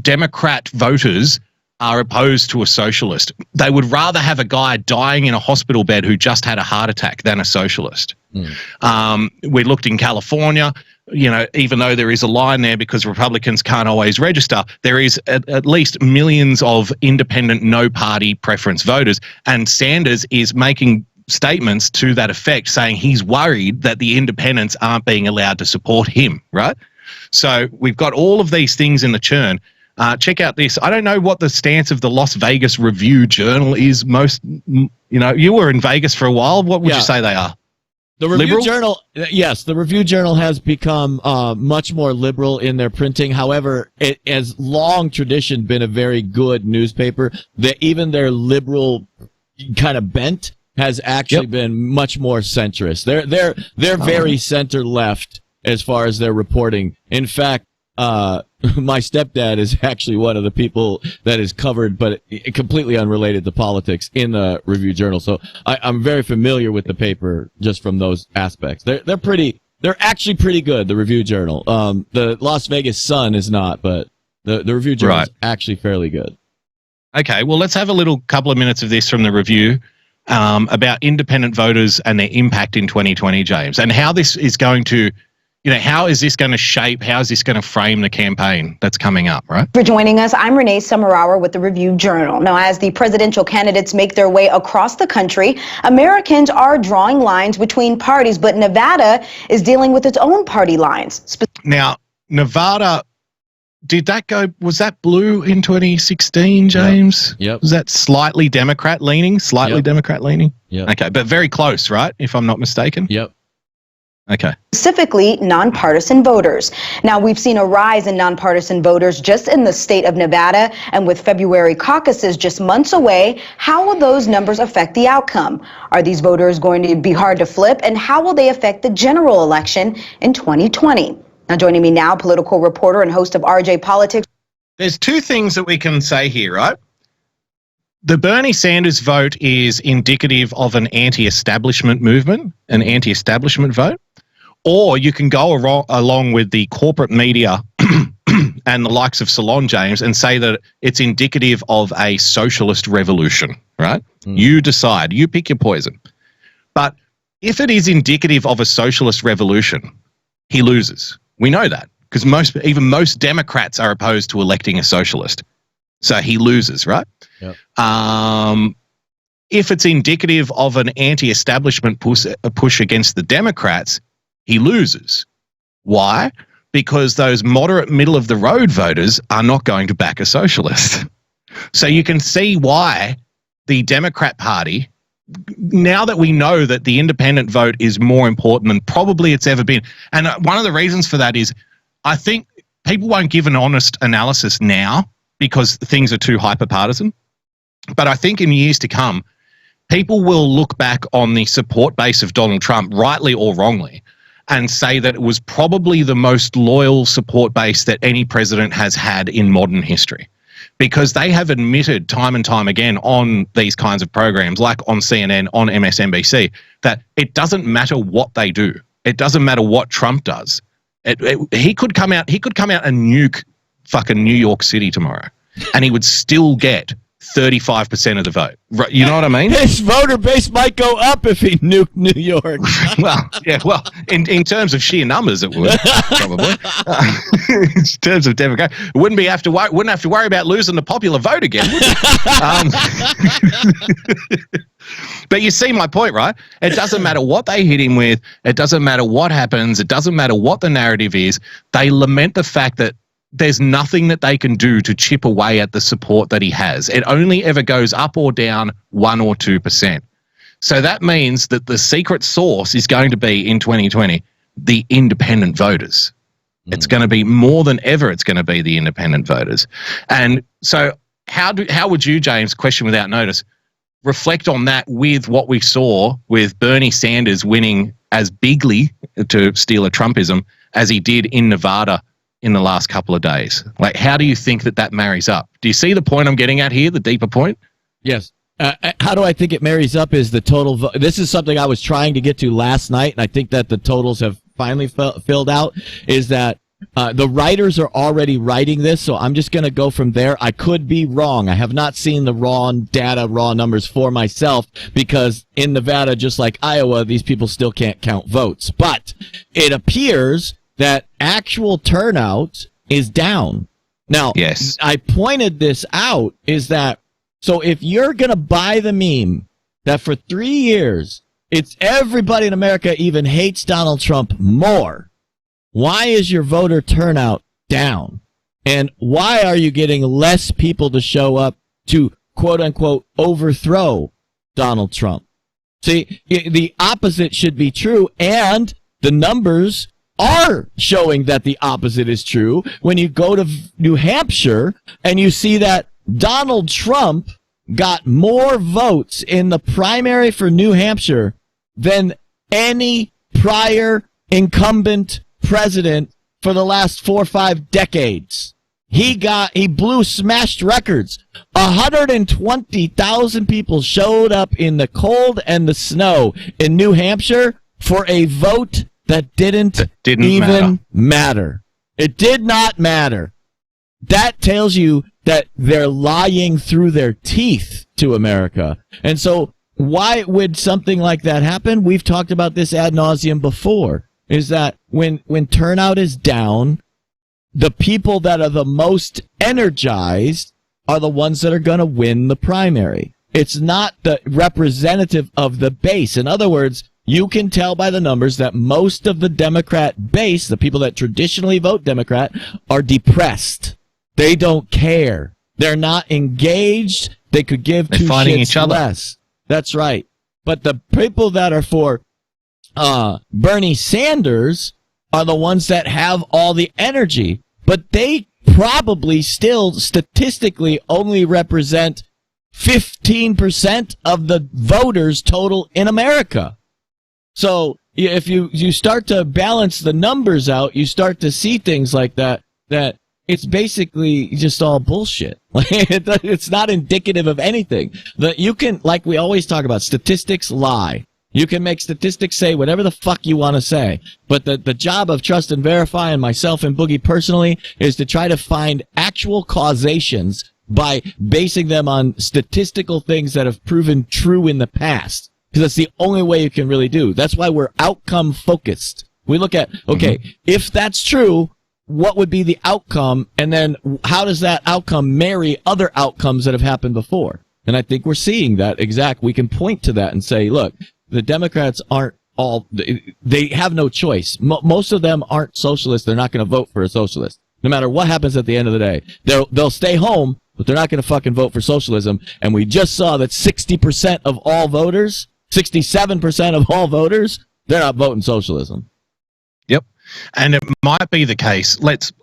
Democrat voters are opposed to a socialist. They would rather have a guy dying in a hospital bed who just had a heart attack than a socialist. We looked in California. You know, even though there is a line there because Republicans can't always register, there is at least millions of independent no-party preference voters. And Sanders is making statements to that effect, saying he's worried that the independents aren't being allowed to support him, right? So we've got all of these things in the churn. Check out this. I don't know what the stance of the Las Vegas Review-Journal is. You were in Vegas for a while. What would you say they are? The Review-Journal, yes, the Review-Journal has become much more liberal in their printing. However, it has long tradition been a very good newspaper. Even their liberal kind of bent has actually been much more centrist. They're very center-left as far as their reporting. In fact, my stepdad is actually one of the people that is covered, but completely unrelated to politics, in the Review-Journal. So I'm very familiar with the paper just from those aspects. They're actually pretty good, the Review-Journal. The Las Vegas Sun is not, but the Review-Journal is actually fairly good. Okay, well, let's have a little couple of minutes of this from the Review about independent voters and their impact in 2020, James, and how this is going to... how is this going to shape, how is this going to frame the campaign that's coming up, right? For joining us, I'm Renee Summerauer with the Review-Journal. Now, as the presidential candidates make their way across the country, Americans are drawing lines between parties, but Nevada is dealing with its own party lines. Now, Nevada did that go? Was that blue in 2016, James? Yep. Was that slightly Democrat leaning? Democrat leaning? Yeah. Okay, but very close, right? If I'm not mistaken. Yep. Okay. Specifically, nonpartisan voters. Now, we've seen a rise in nonpartisan voters just in the state of Nevada, and with February caucuses just months away, how will those numbers affect the outcome? Are these voters going to be hard to flip, and how will they affect the general election in 2020? Now, joining me now, political reporter and host of RJ Politics. There's two things that we can say here, right? The Bernie Sanders vote is indicative of an anti-establishment movement, an anti-establishment vote. Or you can go along with the corporate media and the likes of Salon James and say that it's indicative of a socialist revolution, right? You decide. You pick your poison. But if it is indicative of a socialist revolution, he loses. We know that because even most Democrats are opposed to electing a socialist. So he loses, right? Yep. If it's indicative of an anti-establishment push against the Democrats, he loses. Why? Because those moderate middle-of-the-road voters are not going to back a socialist. So you can see why the Democrat Party, now that we know that the independent vote is more important than probably it's ever been, and one of the reasons for that is I think people won't give an honest analysis now because things are too hyper-partisan. But I think in years to come, people will look back on the support base of Donald Trump, rightly or wrongly, and say that it was probably the most loyal support base that any president has had in modern history. Because they have admitted time and time again on these kinds of programs, like on CNN, on MSNBC, that it doesn't matter what they do. It doesn't matter what Trump does. He could come out and nuke fucking New York City tomorrow, and he would still get 35% of the vote. Right, you know what I mean? His voter base might go up if he nuked New York. Well, in terms of sheer numbers, it would probably. In terms of Democrat, wouldn't have to worry about losing the popular vote again, would you? But you see my point, right? It doesn't matter what they hit him with. It doesn't matter what happens. It doesn't matter what the narrative is. They lament the fact that there's nothing that they can do to chip away at the support that he has. It only ever goes up or down 1 or 2%. So that means that the secret sauce is going to be in 2020 the independent voters. It's going to be more than ever. It's going to be the independent voters. And so how would you, James, question without notice, reflect on that with what we saw with Bernie Sanders winning as bigly, to steal a Trumpism, as he did in Nevada in the last couple of days? Like, how do you think that marries up? Do you see the point I'm getting at here, the deeper point? Yes. How do I think it marries up is the total vote. This is something I was trying to get to last night, and I think that the totals have finally filled out, is that the writers are already writing this, so I'm just going to go from there. I could be wrong. I have not seen the raw data, raw numbers for myself, because in Nevada, just like Iowa, these people still can't count votes. But it appears that actual turnout is down. Now, yes, I pointed this out, is that, so if you're going to buy the meme that for 3 years, it's everybody in America even hates Donald Trump more, why is your voter turnout down? And why are you getting less people to show up to, quote unquote, overthrow Donald Trump? See, the opposite should be true, and the numbers are showing that the opposite is true. When you go to New Hampshire and you see that Donald Trump got more votes in the primary for New Hampshire than any prior incumbent president for the last 4 or 5 decades. He smashed records. 120,000 people showed up in the cold and the snow in New Hampshire for a vote that didn't even matter. It did not matter. That tells you that they're lying through their teeth to America. And so why would something like that happen? We've talked about this ad nauseum before, is that when turnout is down, the people that are the most energized are the ones that are going to win the primary. It's not the representative of the base. In other words, you can tell by the numbers that most of the Democrat base, the people that traditionally vote Democrat, are depressed. They don't care. They're not engaged. They could give two shits less. That's right. But the people that are for Bernie Sanders are the ones that have all the energy, but they probably still statistically only represent 15% of the voters total in America. So if you start to balance the numbers out, you start to see things like that it's basically just all bullshit. It's not indicative of anything. That you can, like we always talk about, statistics lie. You can make statistics say whatever the fuck you want to say. But the job of Trust and Verify and myself and Boogie personally is to try to find actual causations by basing them on statistical things that have proven true in the past. Because that's the only way you can really do. That's why we're outcome focused. We look at, okay, if that's true, what would be the outcome, and then how does that outcome marry other outcomes that have happened before? And I think we're seeing that exact. We can point to that and say, look, the Democrats aren't all, they have no choice. Most of them aren't socialists. They're not going to vote for a socialist. No matter what happens at the end of the day. They'll stay home, but they're not going to fucking vote for socialism. And we just saw that 60% of all voters, 67% of all voters, they're not voting socialism. Yep. And it might be the case,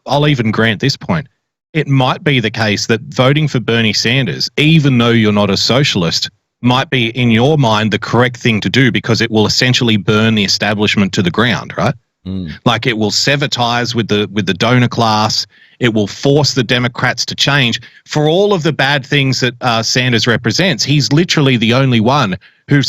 I'll even grant this point, it might be the case that voting for Bernie Sanders, even though you're not a socialist, might be, in your mind, the correct thing to do because it will essentially burn the establishment to the ground, right? Like it will sever ties with the donor class. It will force the Democrats to change. For all of the bad things that Sanders represents, he's literally the only one who,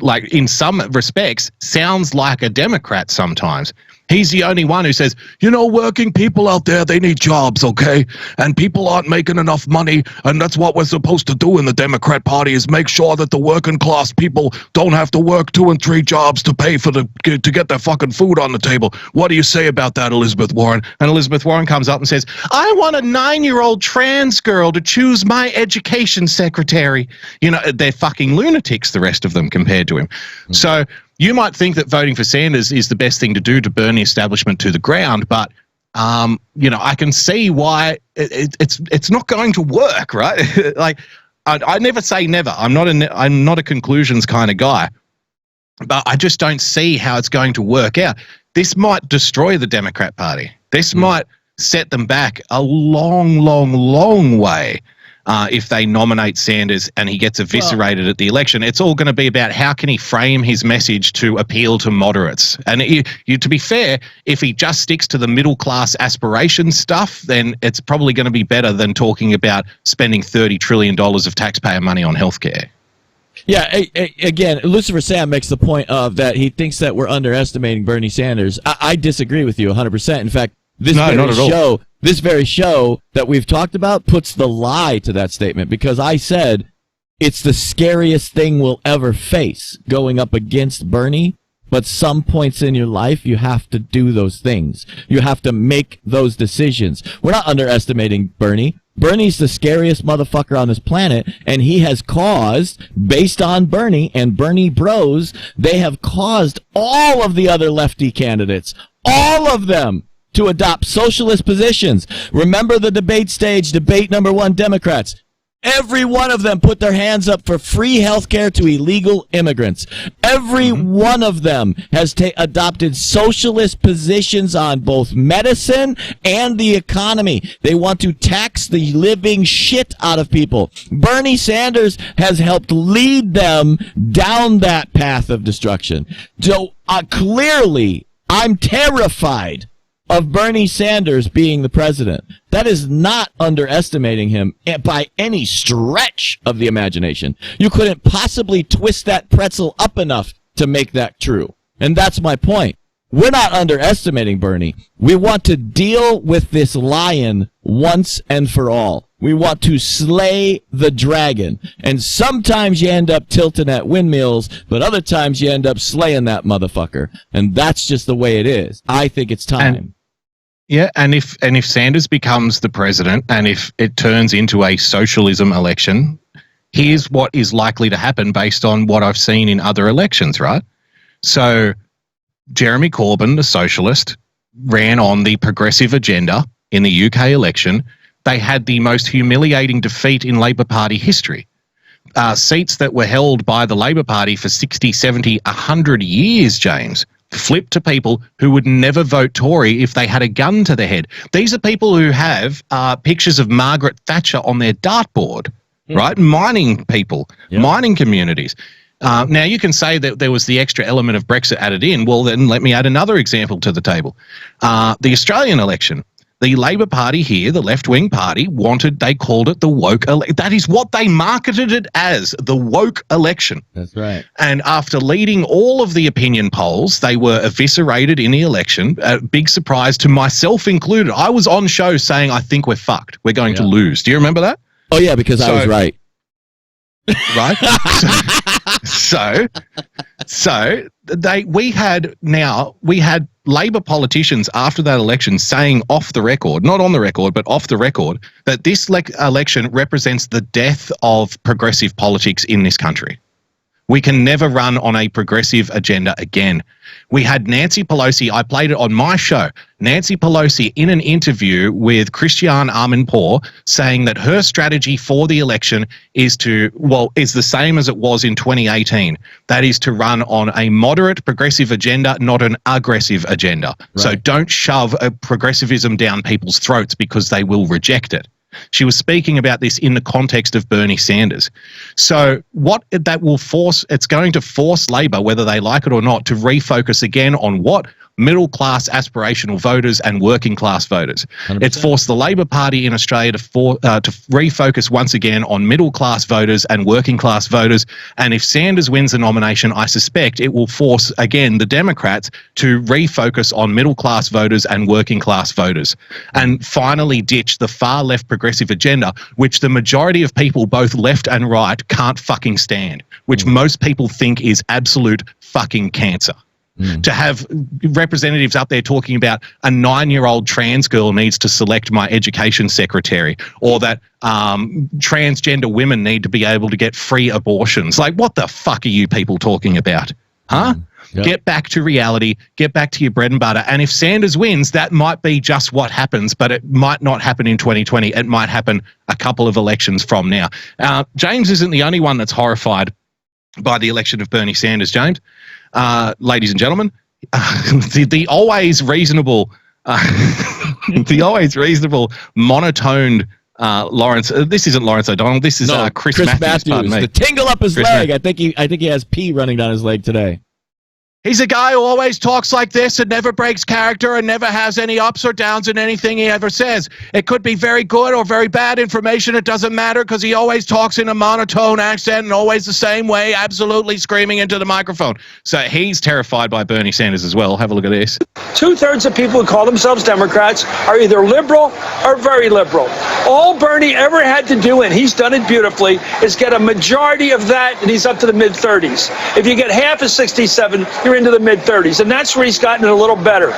like, in some respects, sounds like a Democrat sometimes. He's the only one who says, working people out there, they need jobs, okay? And people aren't making enough money, and that's what we're supposed to do in the Democrat Party is make sure that the working class people don't have to work 2 and 3 jobs to pay for to get their fucking food on the table. What do you say about that, Elizabeth Warren? And Elizabeth Warren comes up and says, I want a 9-year-old trans girl to choose my education secretary. They're fucking lunatics, the rest of them, compared to him. So you might think that voting for Sanders is the best thing to do to burn the establishment to the ground, but I can see why it's not going to work, right? Like, I never say never. I'm not a conclusions kind of guy, but I just don't see how it's going to work out. This might destroy the Democrat Party. This might set them back a long, long, long way. If they nominate Sanders and he gets eviscerated at the election, it's all going to be about how can he frame his message to appeal to moderates. And to be fair, if he just sticks to the middle class aspiration stuff, then it's probably going to be better than talking about spending $30 trillion of taxpayer money on healthcare. Yeah, again, Lucifer Sam makes the point of that he thinks that we're underestimating Bernie Sanders. I disagree with you 100%. In fact, this very show that we've talked about puts the lie to that statement, because I said it's the scariest thing we'll ever face, going up against Bernie. But some points in your life, you have to do those things. You have to make those decisions. We're not underestimating Bernie. Bernie's the scariest motherfucker on this planet, and he has caused, based on Bernie and Bernie bros, they have caused all of the other lefty candidates, all of them, to adopt socialist positions. Remember the debate stage, debate number 1, Democrats. Every one of them put their hands up for free health care to illegal immigrants. Every one of them has adopted socialist positions on both medicine and the economy. They want to tax the living shit out of people. Bernie Sanders has helped lead them down that path of destruction. So clearly, I'm terrified of Bernie Sanders being the president. That is not underestimating him by any stretch of the imagination. You couldn't possibly twist that pretzel up enough to make that true. And that's my point. We're not underestimating Bernie. We want to deal with this lion once and for all. We want to slay the dragon. And sometimes you end up tilting at windmills, but other times you end up slaying that motherfucker. And that's just the way it is. I think it's time. And if Sanders becomes the president and if it turns into a socialism election, here's what is likely to happen based on what I've seen in other elections, right? So Jeremy Corbyn, the socialist, ran on the progressive agenda in the UK election. They had the most humiliating defeat in Labor Party history. Seats that were held by the Labor Party for 60, 70, 100 years, James, flipped to people who would never vote Tory if they had a gun to their head. These are people who have pictures of Margaret Thatcher on their dartboard, right? Mining people, mining communities. Now, you can say that there was the extra element of Brexit added in. Well, then let me add another example to the table. The Australian election. The Labor Party here, the left-wing party, they called it the woke election. That is what they marketed it as, the woke election. That's right. And after leading all of the opinion polls, they were eviscerated in the election. A big surprise to myself included. I was on show saying, I think we're fucked. We're going to lose. Do you remember that? Oh, yeah, because I was right. Right? We had Labor politicians after that election saying off the record, not on the record, but off the record, that this election represents the death of progressive politics in this country. We can never run on a progressive agenda again. We had Nancy Pelosi, I played it on my show, Nancy Pelosi in an interview with Christiane Amanpour saying that her strategy for the election is the same as it was in 2018. That is to run on a moderate progressive agenda, not an aggressive agenda. Right. So don't shove a progressivism down people's throats because they will reject it. She was speaking about this in the context of Bernie Sanders. So what that will force, it's going to force Labor, whether they like it or not, to refocus again on what? Middle-class aspirational voters and working-class voters. 100%. It's forced the Labor Party in Australia to refocus once again on middle-class voters and working-class voters. And if Sanders wins the nomination, I suspect it will force, again, the Democrats to refocus on middle-class voters and working-class voters and finally ditch the far-left progressive agenda, which the majority of people, both left and right, can't fucking stand, which most people think is absolute fucking cancer. To have representatives up there talking about a 9-year-old trans girl needs to select my education secretary, or that transgender women need to be able to get free abortions. Like, what the fuck are you people talking about? Huh? Yep. Get back to reality, get back to your bread and butter. And if Sanders wins, that might be just what happens, but it might not happen in 2020. It might happen a couple of elections from now. James isn't the only one that's horrified by the election of Bernie Sanders, James. Ladies and gentlemen, the always reasonable, monotoned Lawrence. This isn't Lawrence O'Donnell. This is Chris Matthews. Pardon me. The tingle up his leg. I think he has pee running down his leg today. He's a guy who always talks like this and never breaks character and never has any ups or downs in anything he ever says. It could be very good or very bad information. It doesn't matter because he always talks in a monotone accent and always the same way, absolutely screaming into the microphone. So he's terrified by Bernie Sanders as well. Have a look at this. 2/3 of people who call themselves Democrats are either liberal or very liberal. All Bernie ever had to do, and he's done it beautifully, is get a majority of that, and he's up to the mid-30s. If you get half of 67, you're into the mid-30s, and that's where he's gotten it a little better.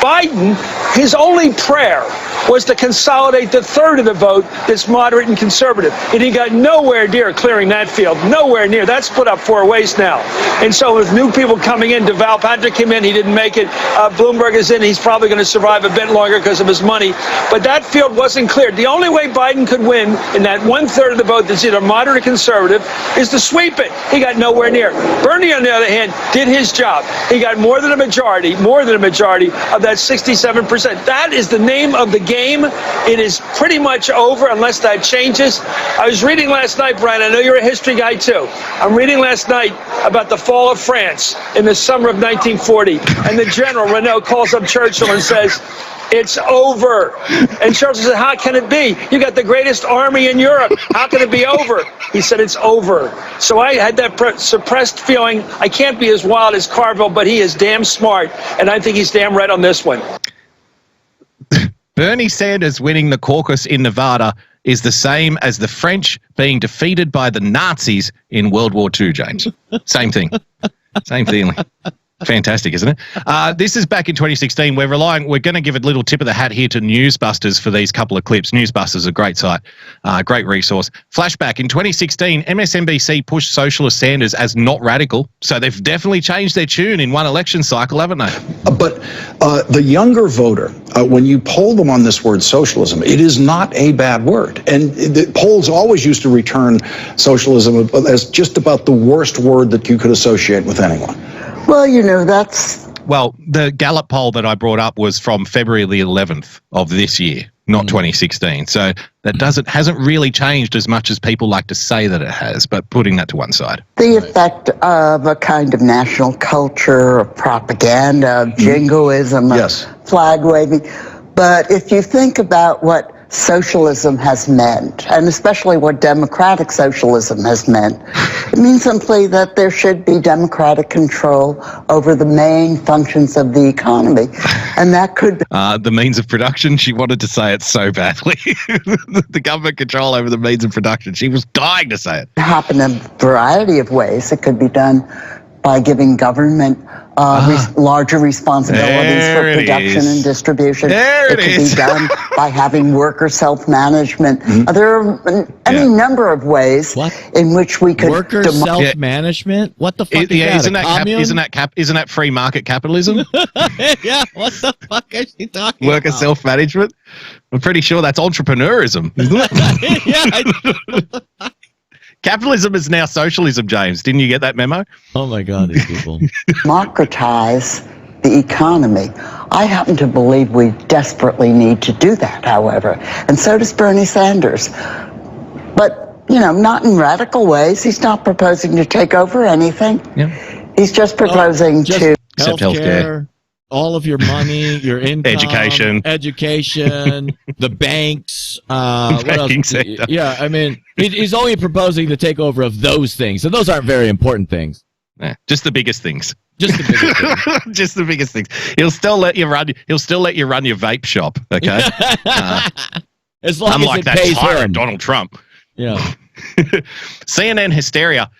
Biden, his only prayer was to consolidate the third of the vote that's moderate and conservative, and he got nowhere near clearing that field, nowhere near. That's split up 4 ways now. And so with new people coming in, Deval Patrick came in, he didn't make it. Bloomberg is in, he's probably going to survive a bit longer because of his money, but that field wasn't cleared. The only way Biden could win in that 1/3 of the vote that's either moderate or conservative is to sweep it. He got nowhere near. Bernie, on the other hand, did his job. He got more than a majority of that 67%. That is the name of the game. It is pretty much over unless that changes. I was reading last night, Brian, I know you're a history guy too. I'm reading last night about the fall of France in the summer of 1940. And the general, Renault, calls up Churchill and says, "It's over." And Churchill said, "How can it be? You got the greatest army in Europe. How can it be over?" He said, "It's over." So I had that suppressed feeling. I can't be as wild as Carville, but he is damn smart. And I think he's damn right on this one. Bernie Sanders winning the caucus in Nevada is the same as the French being defeated by the Nazis in World War II, James. Same thing. Same feeling. Fantastic, isn't it? This is back in 2016. We're going to give a little tip of the hat here to Newsbusters for these couple of clips. Newsbusters is a great site, great resource. Flashback in 2016, MSNBC pushed Socialist Sanders as not radical. So they've definitely changed their tune in one election cycle, haven't they? But the younger voter, when you poll them on this word socialism, it is not a bad word. And the polls always used to return socialism as just about the worst word that you could associate with anyone. Well, that's... Well, the Gallup poll that I brought up was from February the 11th of this year, not 2016. So that hasn't really changed as much as people like to say that it has, but putting that to one side. The effect of a kind of national culture, of propaganda, of jingoism, yes, flag waving. But if you think about what socialism has meant, and especially what democratic socialism has meant, it means simply that there should be democratic control over the main functions of the economy. And that could be... the means of production, she wanted to say it so badly. The government control over the means of production. She was dying to say it. Happen in a variety of ways. It could be done by giving government larger responsibilities for production and distribution. It could be done by having worker self-management. There are any number of ways in which we could... Worker self-management? What the fuck is that? Isn't that free market capitalism? Yeah, what the fuck is she talking Worker about? self-management? I'm pretty sure that's entrepreneurism, isn't it? Yeah. Capitalism is now socialism, James. Didn't you get that memo? Oh, my God, these people. Democratize the economy. I happen to believe we desperately need to do that, however, and so does Bernie Sanders. But, not in radical ways. He's not proposing to take over anything. Yeah. He's just proposing to... Except healthcare. All of your money, your income, education, the banks, what else? Sector. Yeah, I mean, he's only proposing the takeover of those things, and those aren't very important things. Yeah, just the biggest things. Just the biggest things. Just the biggest things. He'll still let you run your vape shop. Okay. As long unlike as it that pays tyrant him. Donald Trump. Yeah. CNN hysteria.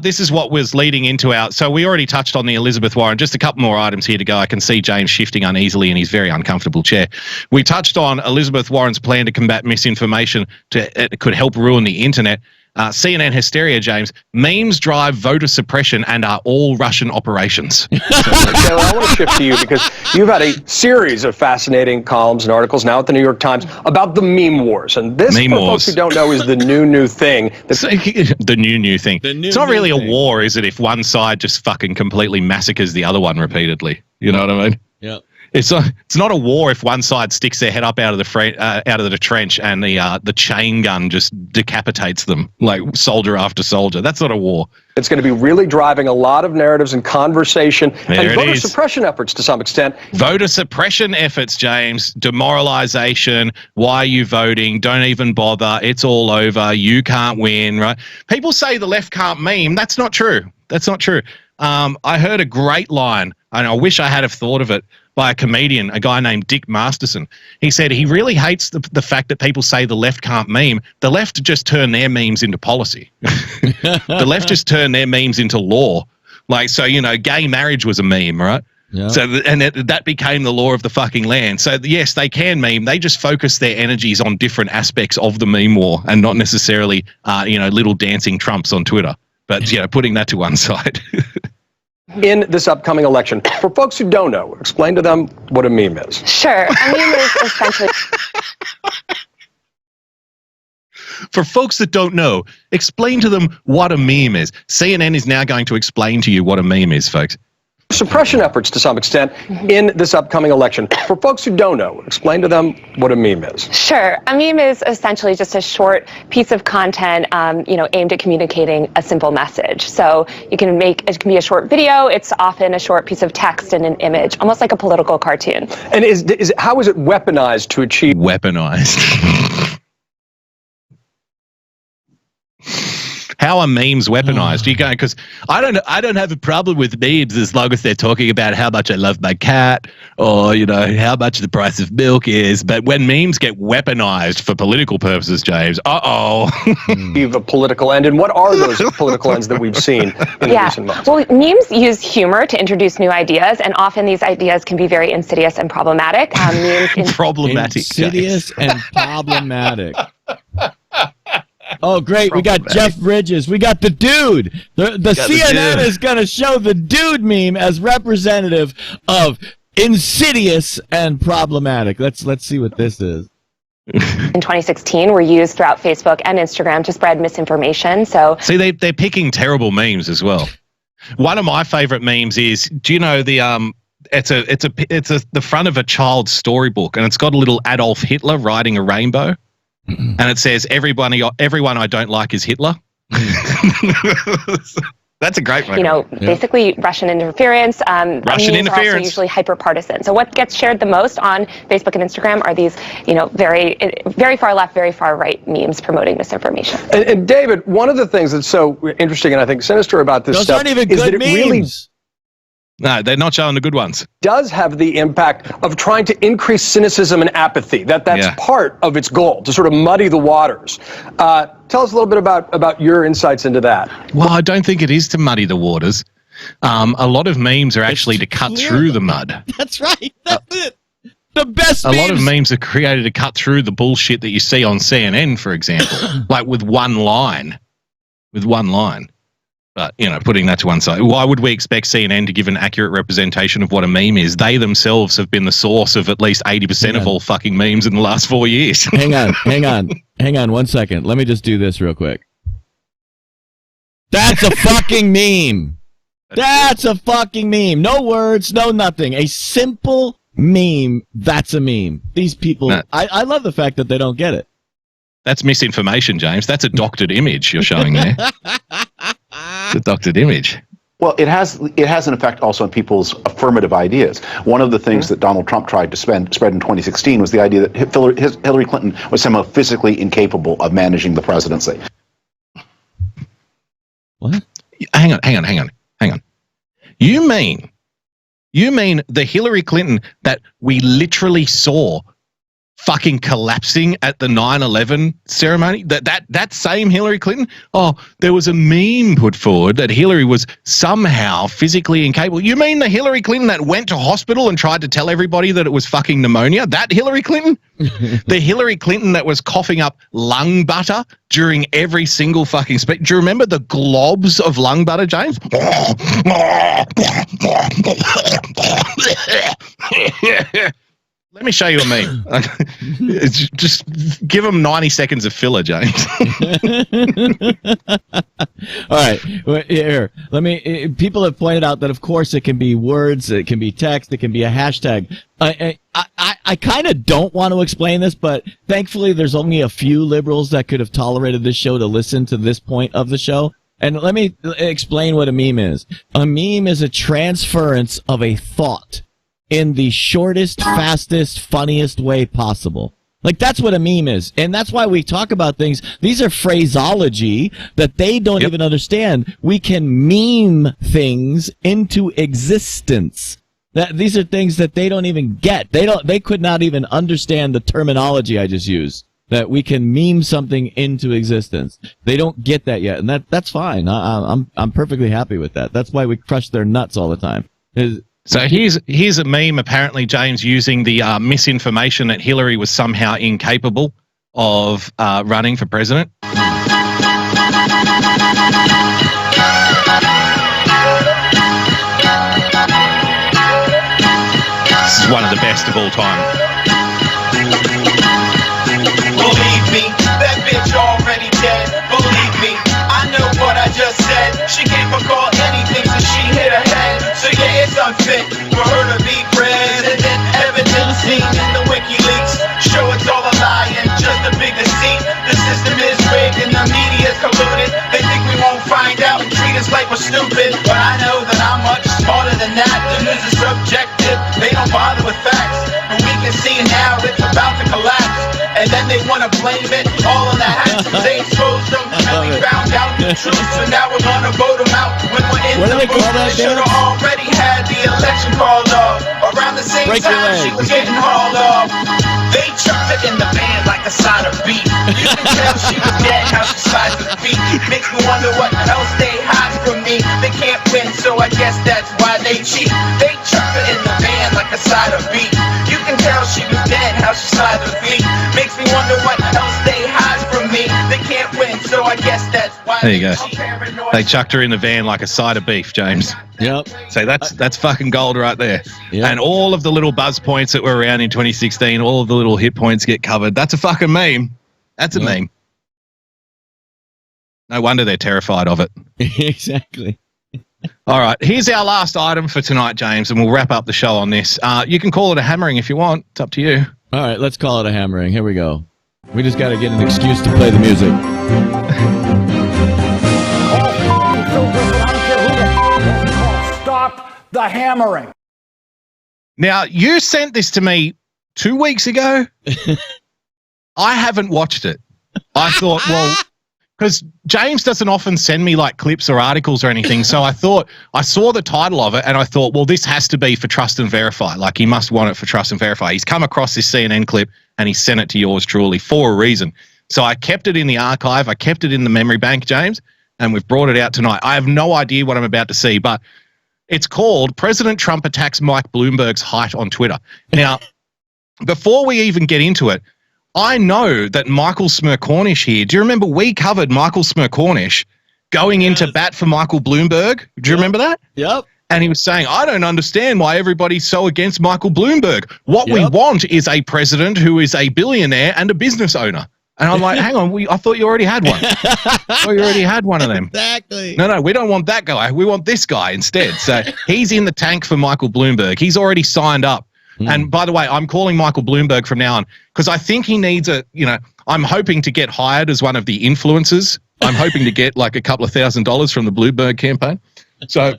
This is what was leading into so we already touched on the Elizabeth Warren. Just a couple more items here to go. I can see James shifting uneasily in his very uncomfortable chair. We touched on Elizabeth Warren's plan to combat misinformation it could help ruin the internet. CNN hysteria, James. Memes drive voter suppression and are all Russian operations. Taylor, I want to shift to you because you've had a series of fascinating columns and articles now at the New York Times about the meme wars. And this, for folks who don't know, is the new thing. The new thing. It's not really a war, is it, if one side just fucking completely massacres the other one repeatedly? You know what I mean? Yeah. It's not a war if one side sticks their head up out of the trench and the chain gun just decapitates them like soldier after soldier. That's not a war. It's going to be really driving a lot of narratives and conversation and voter suppression efforts to some extent. Voter suppression efforts, James. Demoralization. Why are you voting? Don't even bother. It's all over. You can't win. Right? People say the left can't meme. That's not true. That's not true. I heard a great line, and I wish I had have thought of it, by a comedian, a guy named Dick Masterson. He said he really hates the fact that people say the left can't meme. The left just turn their memes into policy. The left just turn their memes into law. Like, so, gay marriage was a meme, right? Yeah. So, that became the law of the fucking land. So, yes, they can meme. They just focus their energies on different aspects of the meme war and not necessarily, little dancing Trumps on Twitter. But, putting that to one side. In this upcoming election, for folks who don't know, explain to them what a meme is. Sure. A meme is essentially... For folks that don't know, explain to them what a meme is. CNN is now going to explain to you what a meme is, folks. Suppression efforts to some extent in this upcoming election. For folks who don't know, explain to them what a meme is. Sure. A meme is essentially just a short piece of content, aimed at communicating a simple message. So it can be a short video. It's often a short piece of text and an image, almost like a political cartoon. And how is it weaponized to achieve? Weaponized. How are memes weaponized? You go, because I don't have a problem with memes as long as they're talking about how much I love my cat or, you know, how much the price of milk is. But when memes get weaponized for political purposes, James, Leave a political end. And what are those political ends that we've seen in recent months? Well, memes use humor to introduce new ideas, and often these ideas can be very insidious and problematic. Problematic. Insidious and problematic. Oh, great. We got Jeff Bridges. We got the dude. The CNN is going to show the dude meme as representative of insidious and problematic. Let's see what this is. In 2016 were used throughout Facebook and Instagram to spread misinformation. So see, they're picking terrible memes as well. One of my favorite memes is, do you know the it's the front of a child's storybook, and it's got a little Adolf Hitler riding a rainbow, and it says everyone I don't like is Hitler. That's a great one. You know, basically Russian interference. Russian interference. Are also usually hyper partisan. So what gets shared the most on Facebook and Instagram are these, you know, very far left, very far right memes promoting misinformation. And David, one of the things that's so interesting and I think sinister about this stuff aren't even is good that memes. it really No, they're not showing the good ones. Does have the impact of trying to increase cynicism and apathy. That's part of its goal, to sort of muddy the waters. Tell us a little bit about your insights into that. Well, I don't think it is to muddy the waters. A lot of memes are actually to cut through the mud. That's right. That's it. The best memes. A lot of memes are created to cut through the bullshit that you see on CNN, for example, like with one line. But, you know, putting that to one side, why would we expect CNN to give an accurate representation of what a meme is? They themselves have been the source of at least 80% of all fucking memes in the last 4 years. Hang on 1 second. Let me just do this real quick. That's a fucking meme. That's a fucking meme. No words, no nothing. A simple meme. That's a meme. These people, I love the fact that they don't get it. That's misinformation, James. That's a doctored image you're showing there. It's a doctored image. Well, it has an effect also on people's affirmative ideas. One of the things that Donald Trump tried to spread in 2016 was the idea that Hillary Clinton was somehow physically incapable of managing the presidency. What? Hang on. You mean the Hillary Clinton that we literally saw fucking collapsing at the 9/11 ceremony? That same Hillary Clinton? Oh, there was a meme put forward that Hillary was somehow physically incapable. You mean the Hillary Clinton that went to hospital and tried to tell everybody that it was fucking pneumonia? That Hillary Clinton? The Hillary Clinton that was coughing up lung butter during every single fucking speech. Do you remember the globs of lung butter, James? Let me show you a meme. Just give them 90 seconds of filler, James. All right. Here, people have pointed out that, of course, it can be words, it can be text, it can be a hashtag. I kind of don't want to explain this, but thankfully there's only a few liberals that could have tolerated this show to listen to this point of the show. And let me explain what a meme is. A meme is a transference of a thought in the shortest, fastest, funniest way possible. Like, that's what a meme is. And that's why we talk about things. These are phraseology that they don't even understand. We can meme things into existence. These are things that they don't even get. They could not even understand the terminology I just used. That we can meme something into existence. They don't get that yet. And that's fine. I'm perfectly happy with that. That's why we crush their nuts all the time. So here's a meme, apparently, James, using the misinformation that Hillary was somehow incapable of running for president. This is one of the best of all time. Believe me, that bitch already dead. Believe me, I know what I just said. She can't recall anything since she hit her head. So yeah, it's unfit for her to be president. Evidence seen in the WikiLeaks show it's all a lie and just a big deceit. The system is rigged and the media's colluded. They think we won't find out and treat us like we're stupid, but I know that I'm much smarter than that. The news is subjective, they don't bother with facts, but we can see now it's about to collapse. And then they want to blame it all on the hackers. They exposed them. we found out the truth, so now we're gonna vote them out. When we're in the booth, they should've already had the election called off. Around the same time, she was getting hauled off. They chucked her in the van like a side of beef. You can tell she was dead, how she slides her feet. Makes me wonder what else they hide from me. They can't win, so I guess that's why they cheat. They chucked her in the van like a side of beef. You can tell she was dead, how she slides her feet. Makes me wonder what else they hide from me. They can't win, so I guess that's why there you go. They chucked her in the van like a side of beef, James. Yep. So that's fucking gold right there. Yep. And all of the little buzz points that were around in 2016, all of the little hit points get covered. That's a fucking meme. That's a meme. No wonder they're terrified of it. Exactly. All right. Here's our last item for tonight, James, and we'll wrap up the show on this. You can call it a hammering if you want. It's up to you. All right, let's call it a hammering. Here we go. We just got to get an excuse to play the music. Stop the hammering. Now, you sent this to me 2 weeks ago. I haven't watched it. I thought, well, because James doesn't often send me like clips or articles or anything. So I thought, I saw the title of it and I thought, well, this has to be for Trust and Verify. Like he must want it for Trust and Verify. He's come across this CNN clip and he sent it to yours truly for a reason. So I kept it in the archive. I kept it in the memory bank, James, and we've brought it out tonight. I have no idea what I'm about to see, but it's called President Trump Attacks Mike Bloomberg's Height on Twitter. Now, before we even get into it, I know that Michael Smercornish here, do you remember we covered Michael Smercornish going into bat for Michael Bloomberg? Do you remember that? Yep. And he was saying, I don't understand why everybody's so against Michael Bloomberg. What we want is a president who is a billionaire and a business owner. And I'm like, hang on, I thought you already had one. I thought you already had one of them. Exactly. No, we don't want that guy. We want this guy instead. So he's in the tank for Michael Bloomberg. He's already signed up. And by the way, I'm calling Michael Bloomberg from now on because I think he needs I'm hoping to get hired as one of the influencers. I'm hoping to get like a couple of $1,000s from the Bloomberg campaign. So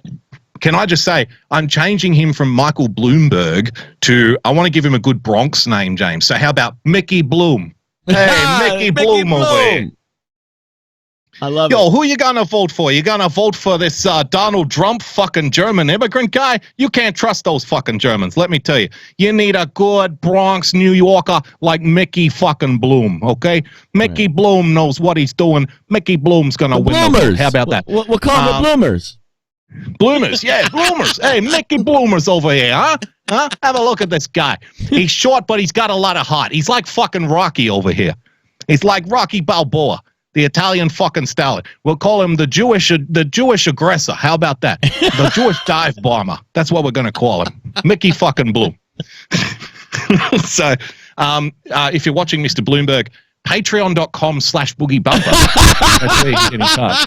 can I just say, I'm changing him from Michael Bloomberg to, I want to give him a good Bronx name, James. So how about Mickey Bloom? Hey, Mickey Bloom over here. I love it. Who you gonna vote for? You gonna vote for this Donald Trump fucking German immigrant guy? You can't trust those fucking Germans, let me tell you. You need a good Bronx New Yorker like Mickey fucking Bloom, okay? Mickey Bloom knows what he's doing. Mickey Bloom's gonna win the vote. How about that? We'll call them Bloomers. Bloomers, yeah, Bloomers. Hey, Mickey Bloomers over here, huh? Have a look at this guy. He's short, but he's got a lot of heart. He's like fucking Rocky over here. He's like Rocky Balboa, the Italian fucking stallion. We'll call him the Jewish aggressor. How about that? The Jewish dive bomber. That's what we're going to call him. Mickey fucking Bloom. So if you're watching Mr. Bloomberg, patreon.com/boogiebumper. That's where you can get in touch.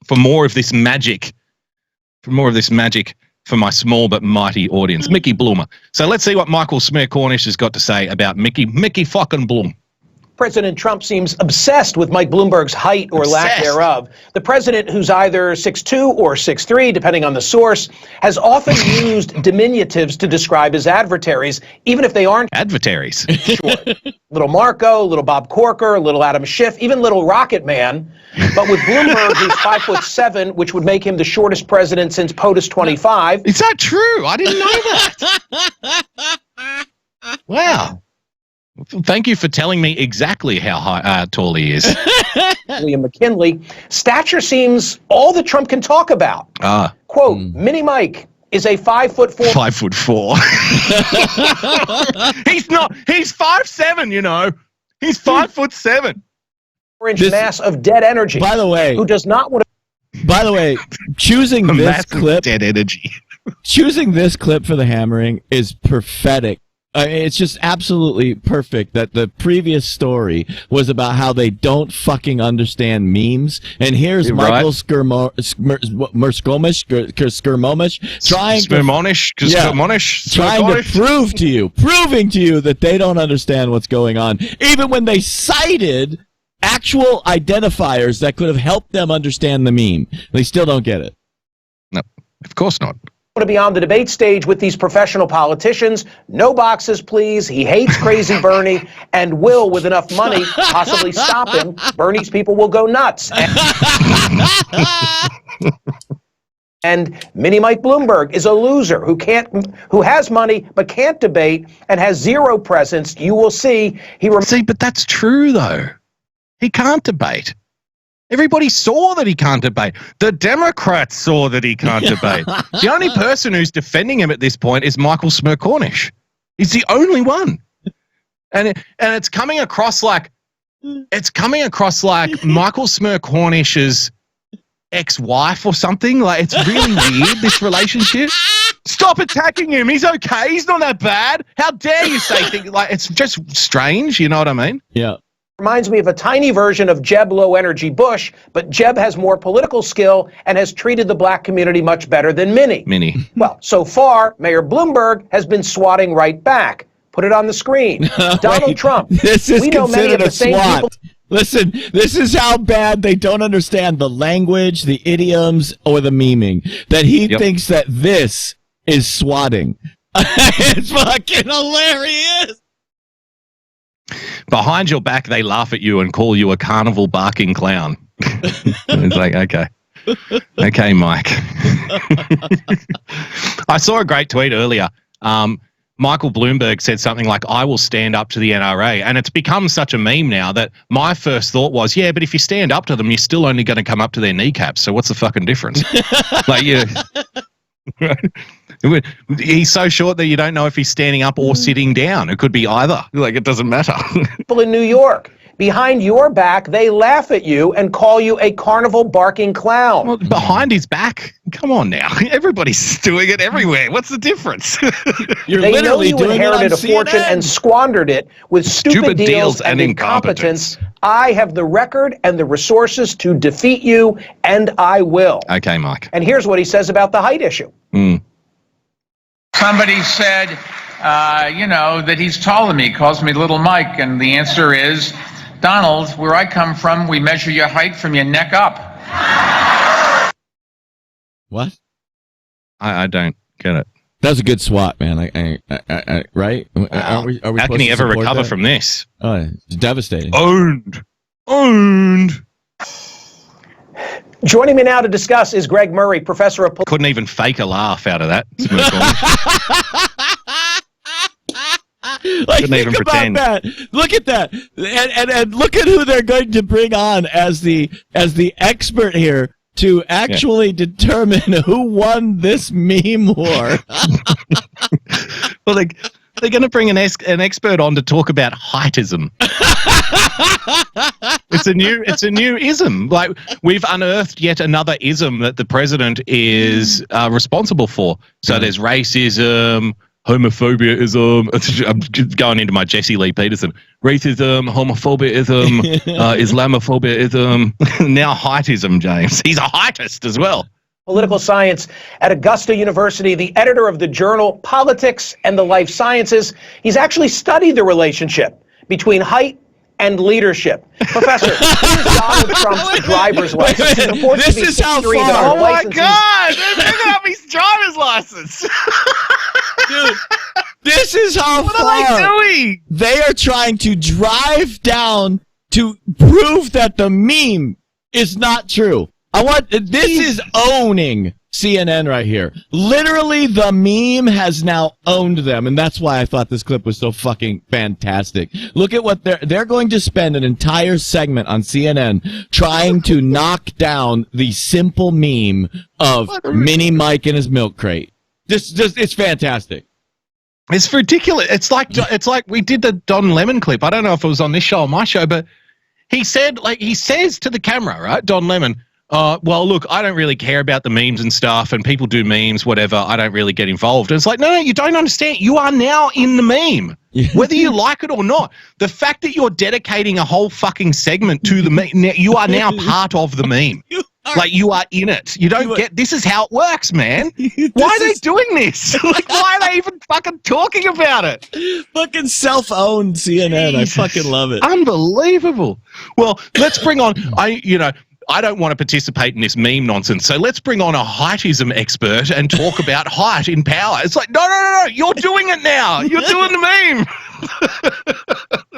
For more of this magic. For my small but mighty audience. Mickey Bloomer. So let's see what Michael Smercornish has got to say about Mickey fucking Bloom. President Trump seems obsessed with Mike Bloomberg's height or lack thereof. The president, who's either 6'2" or 6'3", depending on the source, has often used diminutives to describe his adversaries, even if they aren't adversaries. Sure. Little Marco, little Bob Corker, little Adam Schiff, even little Rocket Man. But with Bloomberg, who's 5'7", which would make him the shortest president since POTUS 25. Is that true? I didn't know that. Wow. Thank you for telling me exactly how tall he is. William McKinley. Stature seems all that Trump can talk about. Quote, Mini Mike is a 5'4". 5'4". He's not. He's 5'7", you know. He's 5'7". 4-inch mass of dead energy. By the way. Who does not want to. By the way, choosing this clip. Dead energy. Choosing this clip for the hammering is prophetic. It's just absolutely perfect that the previous story was about how they don't fucking understand memes. And here's Michael Smercornish trying to proving to you that they don't understand what's going on, even when they cited actual identifiers that could have helped them understand the meme. They still don't get it. No, of course not. To be on the debate stage with these professional politicians. No boxes, please. He hates crazy Bernie and will, with enough money, possibly stop him. Bernie's people will go nuts. And Mini Mike Bloomberg is a loser who has money but can't debate and has zero presence. You will see but that's true though. He can't debate. Everybody saw that he can't debate. The Democrats saw that he can't debate. The only person who's defending him at this point is Michael Smercornish. He's the only one. And it's coming across like Michael Smercornish's ex-wife or something. Like, it's really weird, this relationship. Stop attacking him. He's okay. He's not that bad. How dare you say things like, it's just strange. You know what I mean? Yeah. Reminds me of a tiny version of Jeb Low Energy Bush, but Jeb has more political skill and has treated the black community much better than Minnie. Well, so far, Mayor Bloomberg has been swatting right back. Put it on the screen. Donald Trump. This is we know many considered of a the same swat. people. Listen, this is how bad they don't understand the language, the idioms, or the memeing. That he thinks that this is swatting. It's fucking hilarious. Behind your back, they laugh at you and call you a carnival barking clown. It's like, okay. Okay, Mike. I saw a great tweet earlier. Michael Bloomberg said something like, I will stand up to the NRA. And it's become such a meme now that my first thought was, yeah, but if you stand up to them, you're still only going to come up to their kneecaps. So what's the fucking difference? Like, yeah. He's so short that you don't know if he's standing up or sitting down. It could be either. Like, it doesn't matter. People in New York. Behind your back, they laugh at you and call you a carnival barking clown. Well, behind his back? Come on now. Everybody's doing it everywhere. What's the difference? They literally know you inherited a fortune and squandered it with stupid deals and incompetence. I have the record and the resources to defeat you, and I will. Okay, Mike. And here's what he says about the height issue. Somebody said, that he's taller than me, calls me Little Mike, and the answer is, Donald, where I come from, we measure your height from your neck up. What? I don't get it. That was a good swat, man. Right? Are we How can he ever recover from this? Oh, it's devastating. Owned. Joining me now to discuss is Greg Murray, professor of... Couldn't even fake a laugh out of that. Like, couldn't even think pretend. about that. Look at that, and look at who they're going to bring on as the expert here to actually determine who won this meme war. Well, they're going to bring an expert on to talk about heightism. It's a new ism. Like, we've unearthed yet another ism that the president is responsible for. So there's racism, homophobia-ism. I'm just going into my Jesse Lee Peterson. Racism, homophobia-ism, Islamophobia-ism. Now heightism, James. He's a heightist as well. Political science at Augusta University, the editor of the journal Politics and the Life Sciences. He's actually studied the relationship between height and leadership. Professor, here's Donald Trump's driver's license. This is how far. Oh my God! They're bringing up his driver's license. Dude, this is how what far. What are they doing? They are trying to drive down to prove that the meme is not true. This is owning CNN right here. Literally, the meme has now owned them, and that's why I thought this clip was so fucking fantastic. Look at what they're going to spend an entire segment on CNN trying to knock down the simple meme of Mini Mike and his milk crate. It's fantastic. It's ridiculous. It's like we did the Don Lemon clip. I don't know if it was on this show or my show, but he says to the camera, right, Don Lemon, well, look, I don't really care about the memes and stuff, and people do memes, whatever. I don't really get involved. And it's like, no, you don't understand. You are now in the meme, whether you like it or not. The fact that you're dedicating a whole fucking segment to the meme, you are now part of the meme. Like, you are in it. You don't get, this is how it works, man. Why are they doing this? Like, why are they even fucking talking about it? Fucking self-owned CNN. Jesus. I fucking love it. Unbelievable. Well, let's bring on, I don't want to participate in this meme nonsense. So let's bring on a heightism expert and talk about height in power. It's like, no, you're doing it now. You're doing the meme.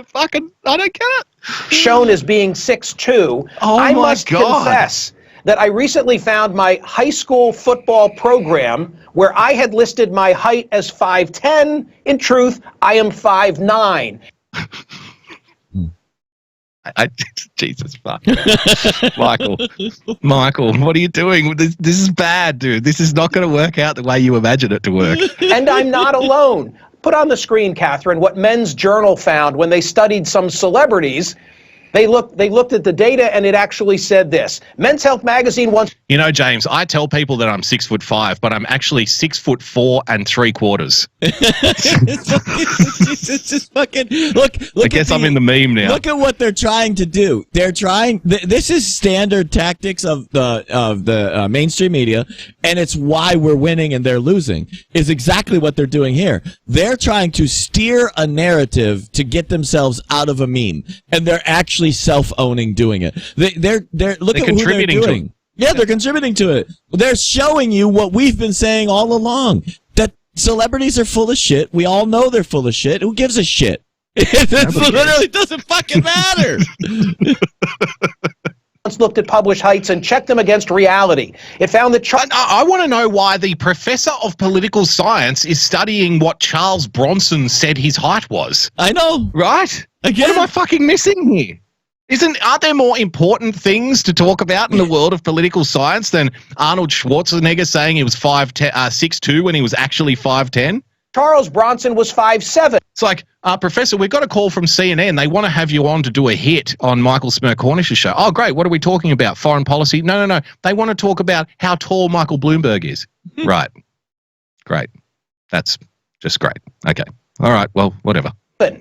Fucking, I don't get it. Shown as being 6'2". Oh, I my must God. confess that I recently found my high school football program where I had listed my height as 5'10". In truth, I am 5'9". Jesus fuck. Michael, what are you doing? This is bad, dude. This is not going to work out the way you imagine it to work. And I'm not alone. Put on the screen, Catherine, what Men's Journal found when they studied some celebrities. They looked at the data, and it actually said this. Men's Health magazine wants... You know, James, I tell people that I'm 6'5", but I'm actually 6'4 3/4. It's just fucking look. I guess I'm in the meme now. Look at what they're trying to do. They're trying. This is standard tactics of the mainstream media, and it's why we're winning and they're losing. Is exactly what they're doing here. They're trying to steer a narrative to get themselves out of a meme, and they're actually self-owning doing it. They're look at who they're doing. Yeah, they're contributing to it. They're showing you what we've been saying all along, that celebrities are full of shit. We all know they're full of shit. Who gives a shit? It literally doesn't fucking matter. Looked at published heights and checked them against reality. It found that I want to know why the professor of political science is studying what Charles Bronson said his height was. I know. Right? Again? What am I fucking missing here? Aren't there more important things to talk about in the world of political science than Arnold Schwarzenegger saying he was 6'2" when he was actually 5'10"? Charles Bronson was 5'7". It's like, Professor, we've got a call from CNN. They want to have you on to do a hit on Michael Smercornish's show. Oh, great. What are we talking about? Foreign policy? No. They want to talk about how tall Michael Bloomberg is. Right. Great. That's just great. Okay. All right. Well, whatever.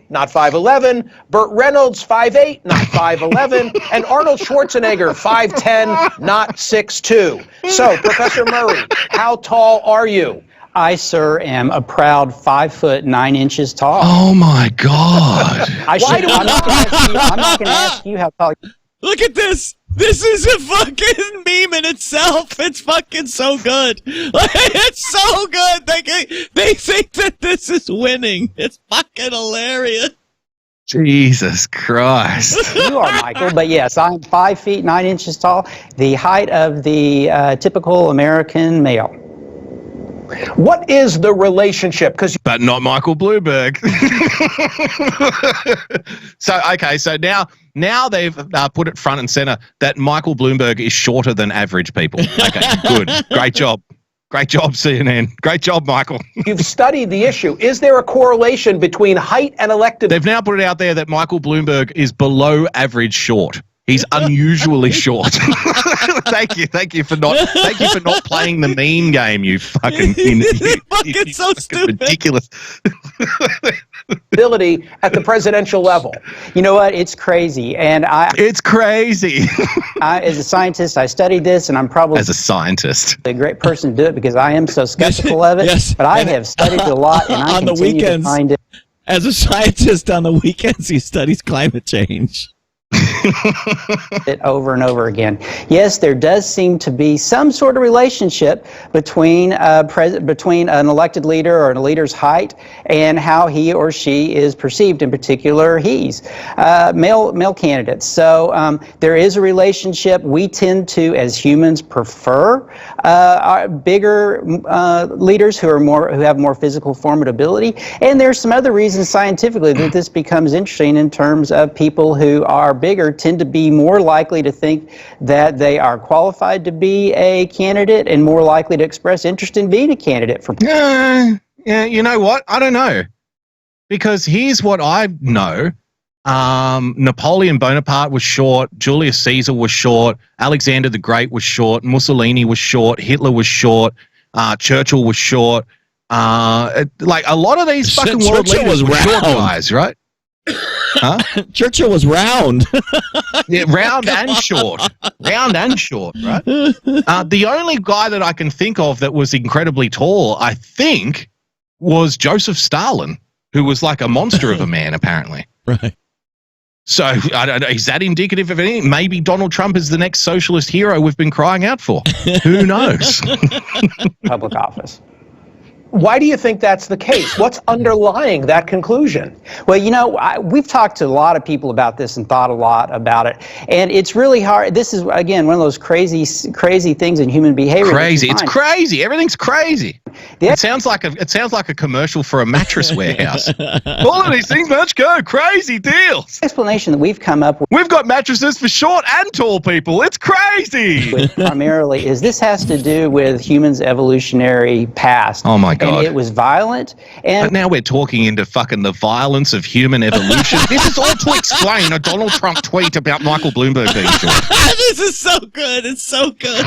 Not 5'11". Burt Reynolds, 5'8", not 5'11". And Arnold Schwarzenegger, 5'10", not 6'2". So, Professor Murray, how tall are you? I, sir, am a proud 5'9" tall. Oh my God! I'm not going to ask you how tall. Look at this. This is a fucking meme in itself. It's fucking so good. It's so good. They think that this is winning. It's fucking hilarious. Jesus Christ. You are, Michael, but yes, I'm 5 feet 9 inches tall, the height of the typical American male. What is the relationship? But not Michael Bloomberg. So now they've put it front and center that Michael Bloomberg is shorter than average people. Okay, good. Great job. Great job, CNN. Great job, Michael. You've studied the issue. Is there a correlation between height and elected? They've now put it out there that Michael Bloomberg is below average short. He's unusually short. Thank you for not playing the meme game, you fucking fucking so stupid. Ridiculous. Ability at the presidential level. You know what? It's crazy. And it's crazy. As a scientist, I studied this, and I'm probably as a scientist a great person to do it because I am so skeptical of it. Yes. But I have studied it a lot, and I continue to find it. As a scientist, on the weekends, he studies climate change. It over and over again. Yes, there does seem to be some sort of relationship between an elected leader or a leader's height and how he or she is perceived. In particular, male candidates. So there is a relationship. We tend to, as humans, prefer our bigger leaders who have more physical formidability. And there's some other reasons scientifically that this becomes interesting in terms of people who are bigger tend to be more likely to think that they are qualified to be a candidate and more likely to express interest in being a candidate for. Yeah, you know what? I don't know. Because here's what I know. Napoleon Bonaparte was short. Julius Caesar was short. Alexander the Great was short. Mussolini was short. Hitler was short. Churchill was short. Like a lot of these fucking world leaders were short guys, right? Huh? Churchill was round. Yeah, round and short. Round and short, right? The only guy that I can think of that was incredibly tall, I think, was Joseph Stalin, who was like a monster of a man, apparently. Right. So I don't know, is that indicative of anything? Maybe Donald Trump is the next socialist hero we've been crying out for. Who knows? Public office. Why do you think that's the case? What's underlying that conclusion? Well, you know, we've talked to a lot of people about this and thought a lot about it. And it's really hard. This is, again, one of those crazy things in human behavior. Crazy. It's crazy. Everything's crazy. It sounds like a commercial for a mattress warehouse. All of these things must go. Crazy deals. The explanation that we've come up with. We've got mattresses for short and tall people. It's crazy. Primarily is this has to do with humans' evolutionary past. Oh, my God. And it was violent. But now we're talking into fucking the violence of human evolution. This is all to explain a Donald Trump tweet about Michael Bloomberg being short. This is so good. It's so good.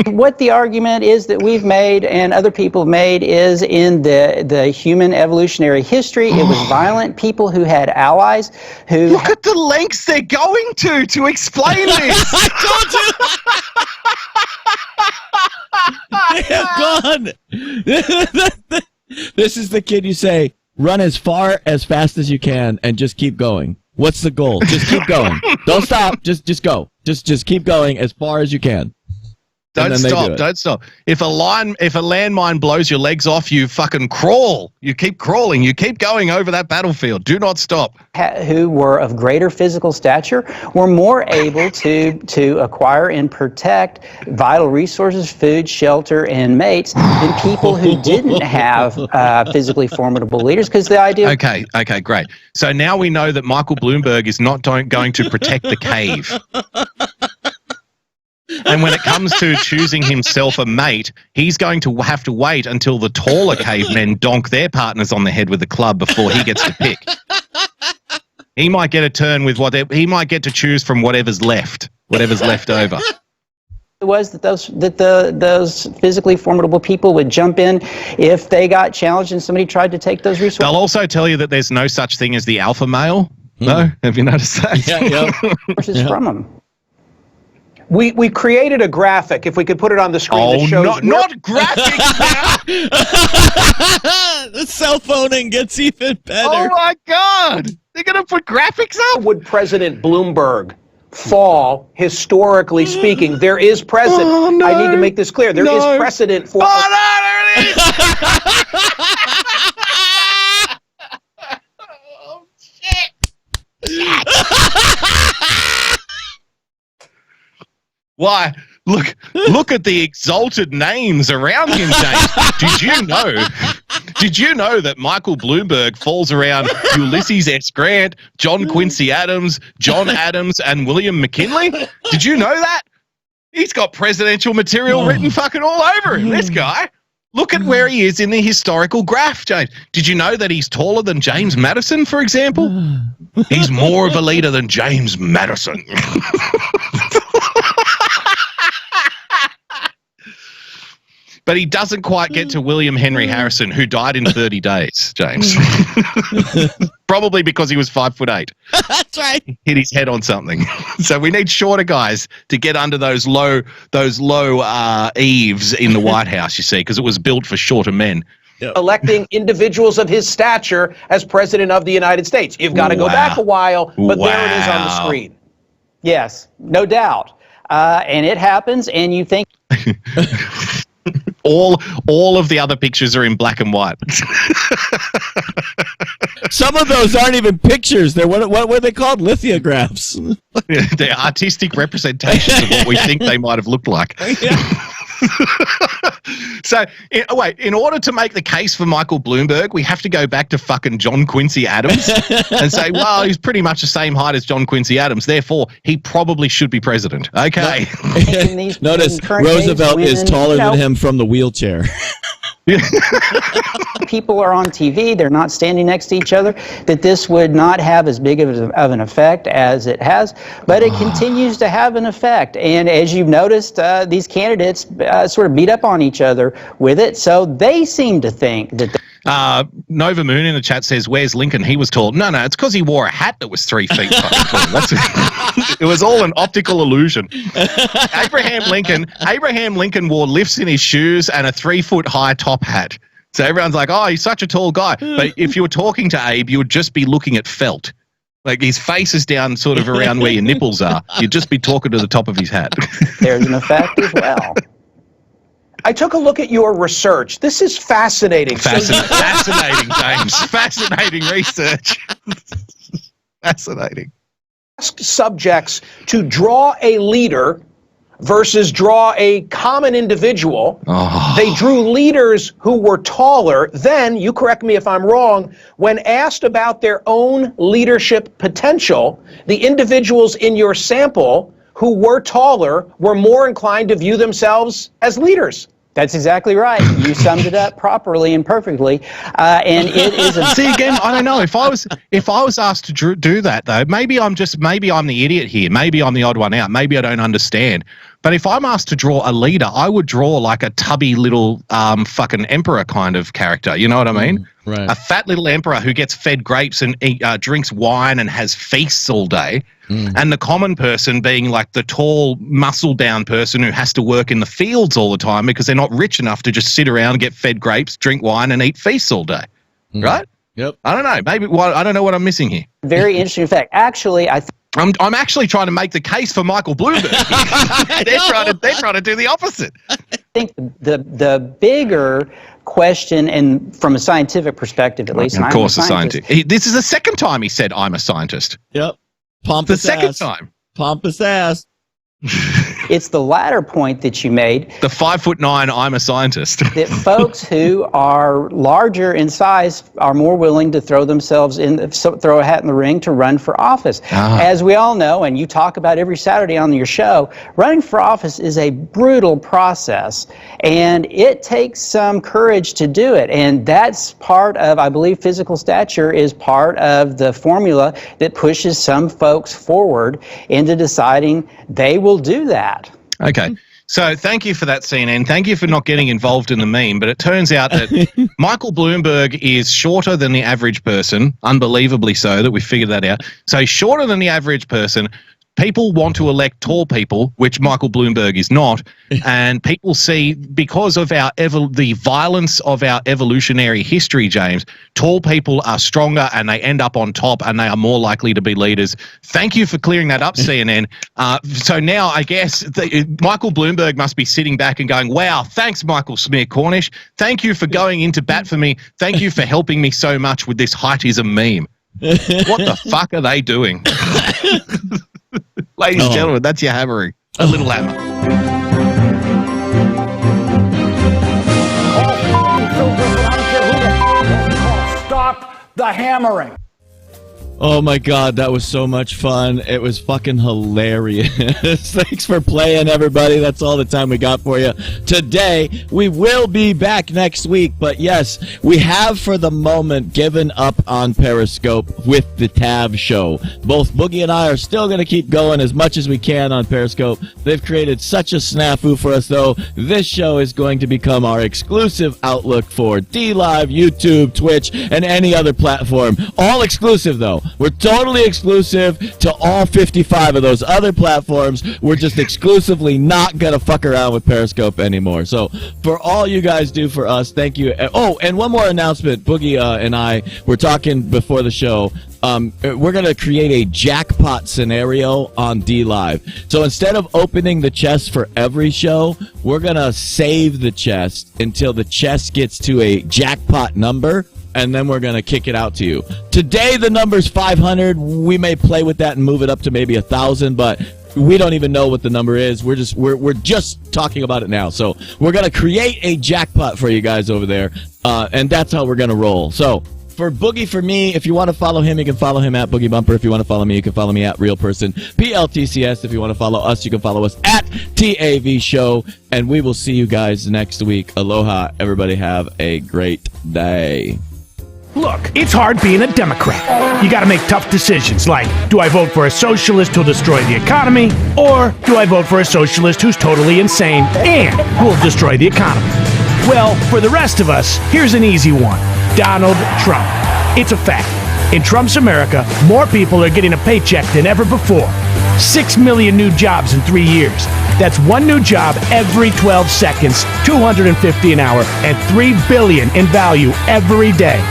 What the argument is that we've made and other people have made is in the human evolutionary history, it was violent people who had allies who... Look at the lengths they're going to explain this. I told you. They have gone. This is the kid you say, run as far as fast as you can and just keep going. What's the goal? Just keep going. Don't stop. Just go. Just keep going as far as you can. Don't stop. If a landmine blows your legs off, you fucking crawl. You keep crawling. You keep going over that battlefield. Do not stop. Who were of greater physical stature were more able to acquire and protect vital resources, food, shelter, and mates than people who didn't have physically formidable leaders. Because the idea. Okay, great. So now we know that Michael Bloomberg is not going to protect the cave. And when it comes to choosing himself a mate, he's going to have to wait until the taller cavemen donk their partners on the head with a club before he gets to pick. He might get a turn with whatever. He might get to choose from whatever's left over. It was that those physically formidable people would jump in if they got challenged and somebody tried to take those resources. They'll also tell you that there's no such thing as the alpha male. No, have you noticed that? Yeah. Resources from them. We created a graphic, if we could put it on the screen, that shows... not graphics now! The cell phoning gets even better. Oh, my God! They're going to put graphics up? Would President Bloomberg fall, historically speaking? There is precedent. Oh, no. I need to make this clear. There is precedent for... Oh, no, there it is! Oh, shit! Why, look at the exalted names around him, James. Did you know that Michael Bloomberg falls around Ulysses S. Grant, John Quincy Adams, John Adams, and William McKinley? Did you know that? He's got presidential material written fucking all over him, this guy. Look at where he is in the historical graph, James. Did you know that he's taller than James Madison, for example? He's more of a leader than James Madison. But he doesn't quite get to William Henry Harrison, who died in 30 days, James. Probably because he was 5'8". That's right. Hit his head on something. So we need shorter guys to get under those low eaves in the White House, you see, because it was built for shorter men. Electing individuals of his stature as president of the United States. You've got to go back a while, but there it is on the screen. Yes, no doubt. And it happens, and you think... All of the other pictures are in black and white. Some of those aren't even pictures. They're what were they called? Lithographs. They're artistic representations of what we think they might have looked like. So, in order to make the case for Michael Bloomberg, we have to go back to fucking John Quincy Adams and say, well, he's pretty much the same height as John Quincy Adams. Therefore, he probably should be president. Okay. Notice Roosevelt is taller than him from the wheelchair. People are on TV, they're not standing next to each other, that this would not have as big of an effect as it has, but it continues to have an effect. And as you've noticed, these candidates sort of beat up on each other with it, so they seem to think that... Nova Moon in the chat says, where's Lincoln? He was tall. No, it's because he wore a hat that was 3 feet fucking tall. It was all an optical illusion. Abraham Lincoln wore lifts in his shoes and a 3-foot high top hat. So everyone's like, oh, he's such a tall guy. But if you were talking to Abe, you would just be looking at felt. Like his face is down sort of around where your nipples are. You'd just be talking to the top of his hat. There's an effect as well. I took a look at your research. This is fascinating. Fascinating, James. Fascinating research. Fascinating. Ask subjects to draw a leader versus draw a common individual. Oh. They drew leaders who were taller. Then, you correct me if I'm wrong, when asked about their own leadership potential, the individuals in your sample who were taller were more inclined to view themselves as leaders. That's exactly right. You summed it up properly and perfectly. And it is See, again, I don't know. If I was asked to do that, though, maybe I'm the idiot here. Maybe I'm the odd one out. Maybe I don't understand. But if I'm asked to draw a leader, I would draw like a tubby little fucking emperor kind of character. You know what I mean? Right. A fat little emperor who gets fed grapes and drinks wine and has feasts all day. And the common person being like the tall, muscle-down person who has to work in the fields all the time because they're not rich enough to just sit around, get fed grapes, drink wine, and eat feasts all day. Right? Yep. I don't know. Maybe I don't know what I'm missing here. very interesting fact. Actually, I'm actually trying to make the case for Michael Bloomberg. they're trying to do the opposite. I think the bigger question, and from a scientific perspective at least, of course, a scientist. This is the second time he said, "I'm a scientist." Yep. Pompous the second ass. time. Pompous ass. It's the latter point that you made. The 5'9", I'm a scientist. That folks who are larger in size are more willing to throw a hat in the ring to run for office. As we all know, and you talk about every Saturday on your show, running for office is a brutal process, and it takes some courage to do it. And that's part of, I believe, physical stature is part of the formula that pushes some folks forward into deciding they will do that. Okay. So thank you for that, CNN. Thank you for not getting involved in the meme. But it turns out that Michael Bloomberg is shorter than the average person, unbelievably so that we figured that out. So he's shorter than the average person. People want to elect tall people, which Michael Bloomberg is not, and people see, because of the violence of our evolutionary history, James, tall people are stronger and they end up on top and they are more likely to be leaders. Thank you for clearing that up, CNN. So now I guess Michael Bloomberg must be sitting back and going, wow, thanks, Michael Smear Cornish. Thank you for going into bat for me. Thank you for helping me so much with this heightism meme. What the fuck are they doing? Ladies and gentlemen, that's your hammering. A little hammer. Stop the hammering. Oh my God, that was so much fun. It was fucking hilarious. Thanks for playing, everybody. That's all the time we got for you today. We will be back next week, but yes, we have for the moment given up on Periscope with the Tav show. Both Boogie and I are still going to keep going as much as we can on Periscope. They've created such a snafu for us, though. This show is going to become our exclusive outlook for DLive, YouTube, Twitch, and any other platform. All exclusive, though. We're totally exclusive to all 55 of those other platforms. We're just exclusively not going to fuck around with Periscope anymore. So for all you guys do for us, thank you. Oh, and one more announcement. Boogie and I were talking before the show. We're going to create a jackpot scenario on DLive. So instead of opening the chest for every show, we're going to save the chest until the chest gets to a jackpot number, and then we're going to kick it out to you. Today, the number's 500. We may play with that and move it up to maybe 1,000, but we don't even know what the number is. We're just talking about it now. So we're going to create a jackpot for you guys over there, and that's how we're going to roll. So for Boogie, for me, if you want to follow him, you can follow him at Boogie Bumper. If you want to follow me, you can follow me at Real Person PLTCS. If you want to follow us, you can follow us at TAV Show. And we will see you guys next week. Aloha, everybody. Have a great day. Look, it's hard being a Democrat. You got to make tough decisions like, do I vote for a socialist who'll destroy the economy, or do I vote for a socialist who's totally insane and who'll destroy the economy? Well, for the rest of us, here's an easy one. Donald Trump. It's a fact. In Trump's America, more people are getting a paycheck than ever before. 6 million new jobs in 3 years. That's one new job every 12 seconds, $250 an hour, and $3 billion in value every day.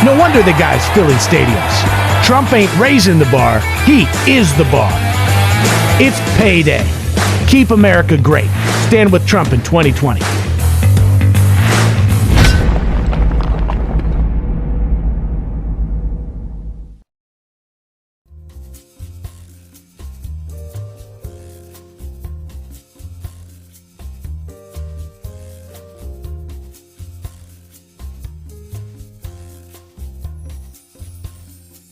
No wonder the guy's filling stadiums. Trump ain't raising the bar, he is the bar. It's payday. Keep America great. Stand with Trump in 2020.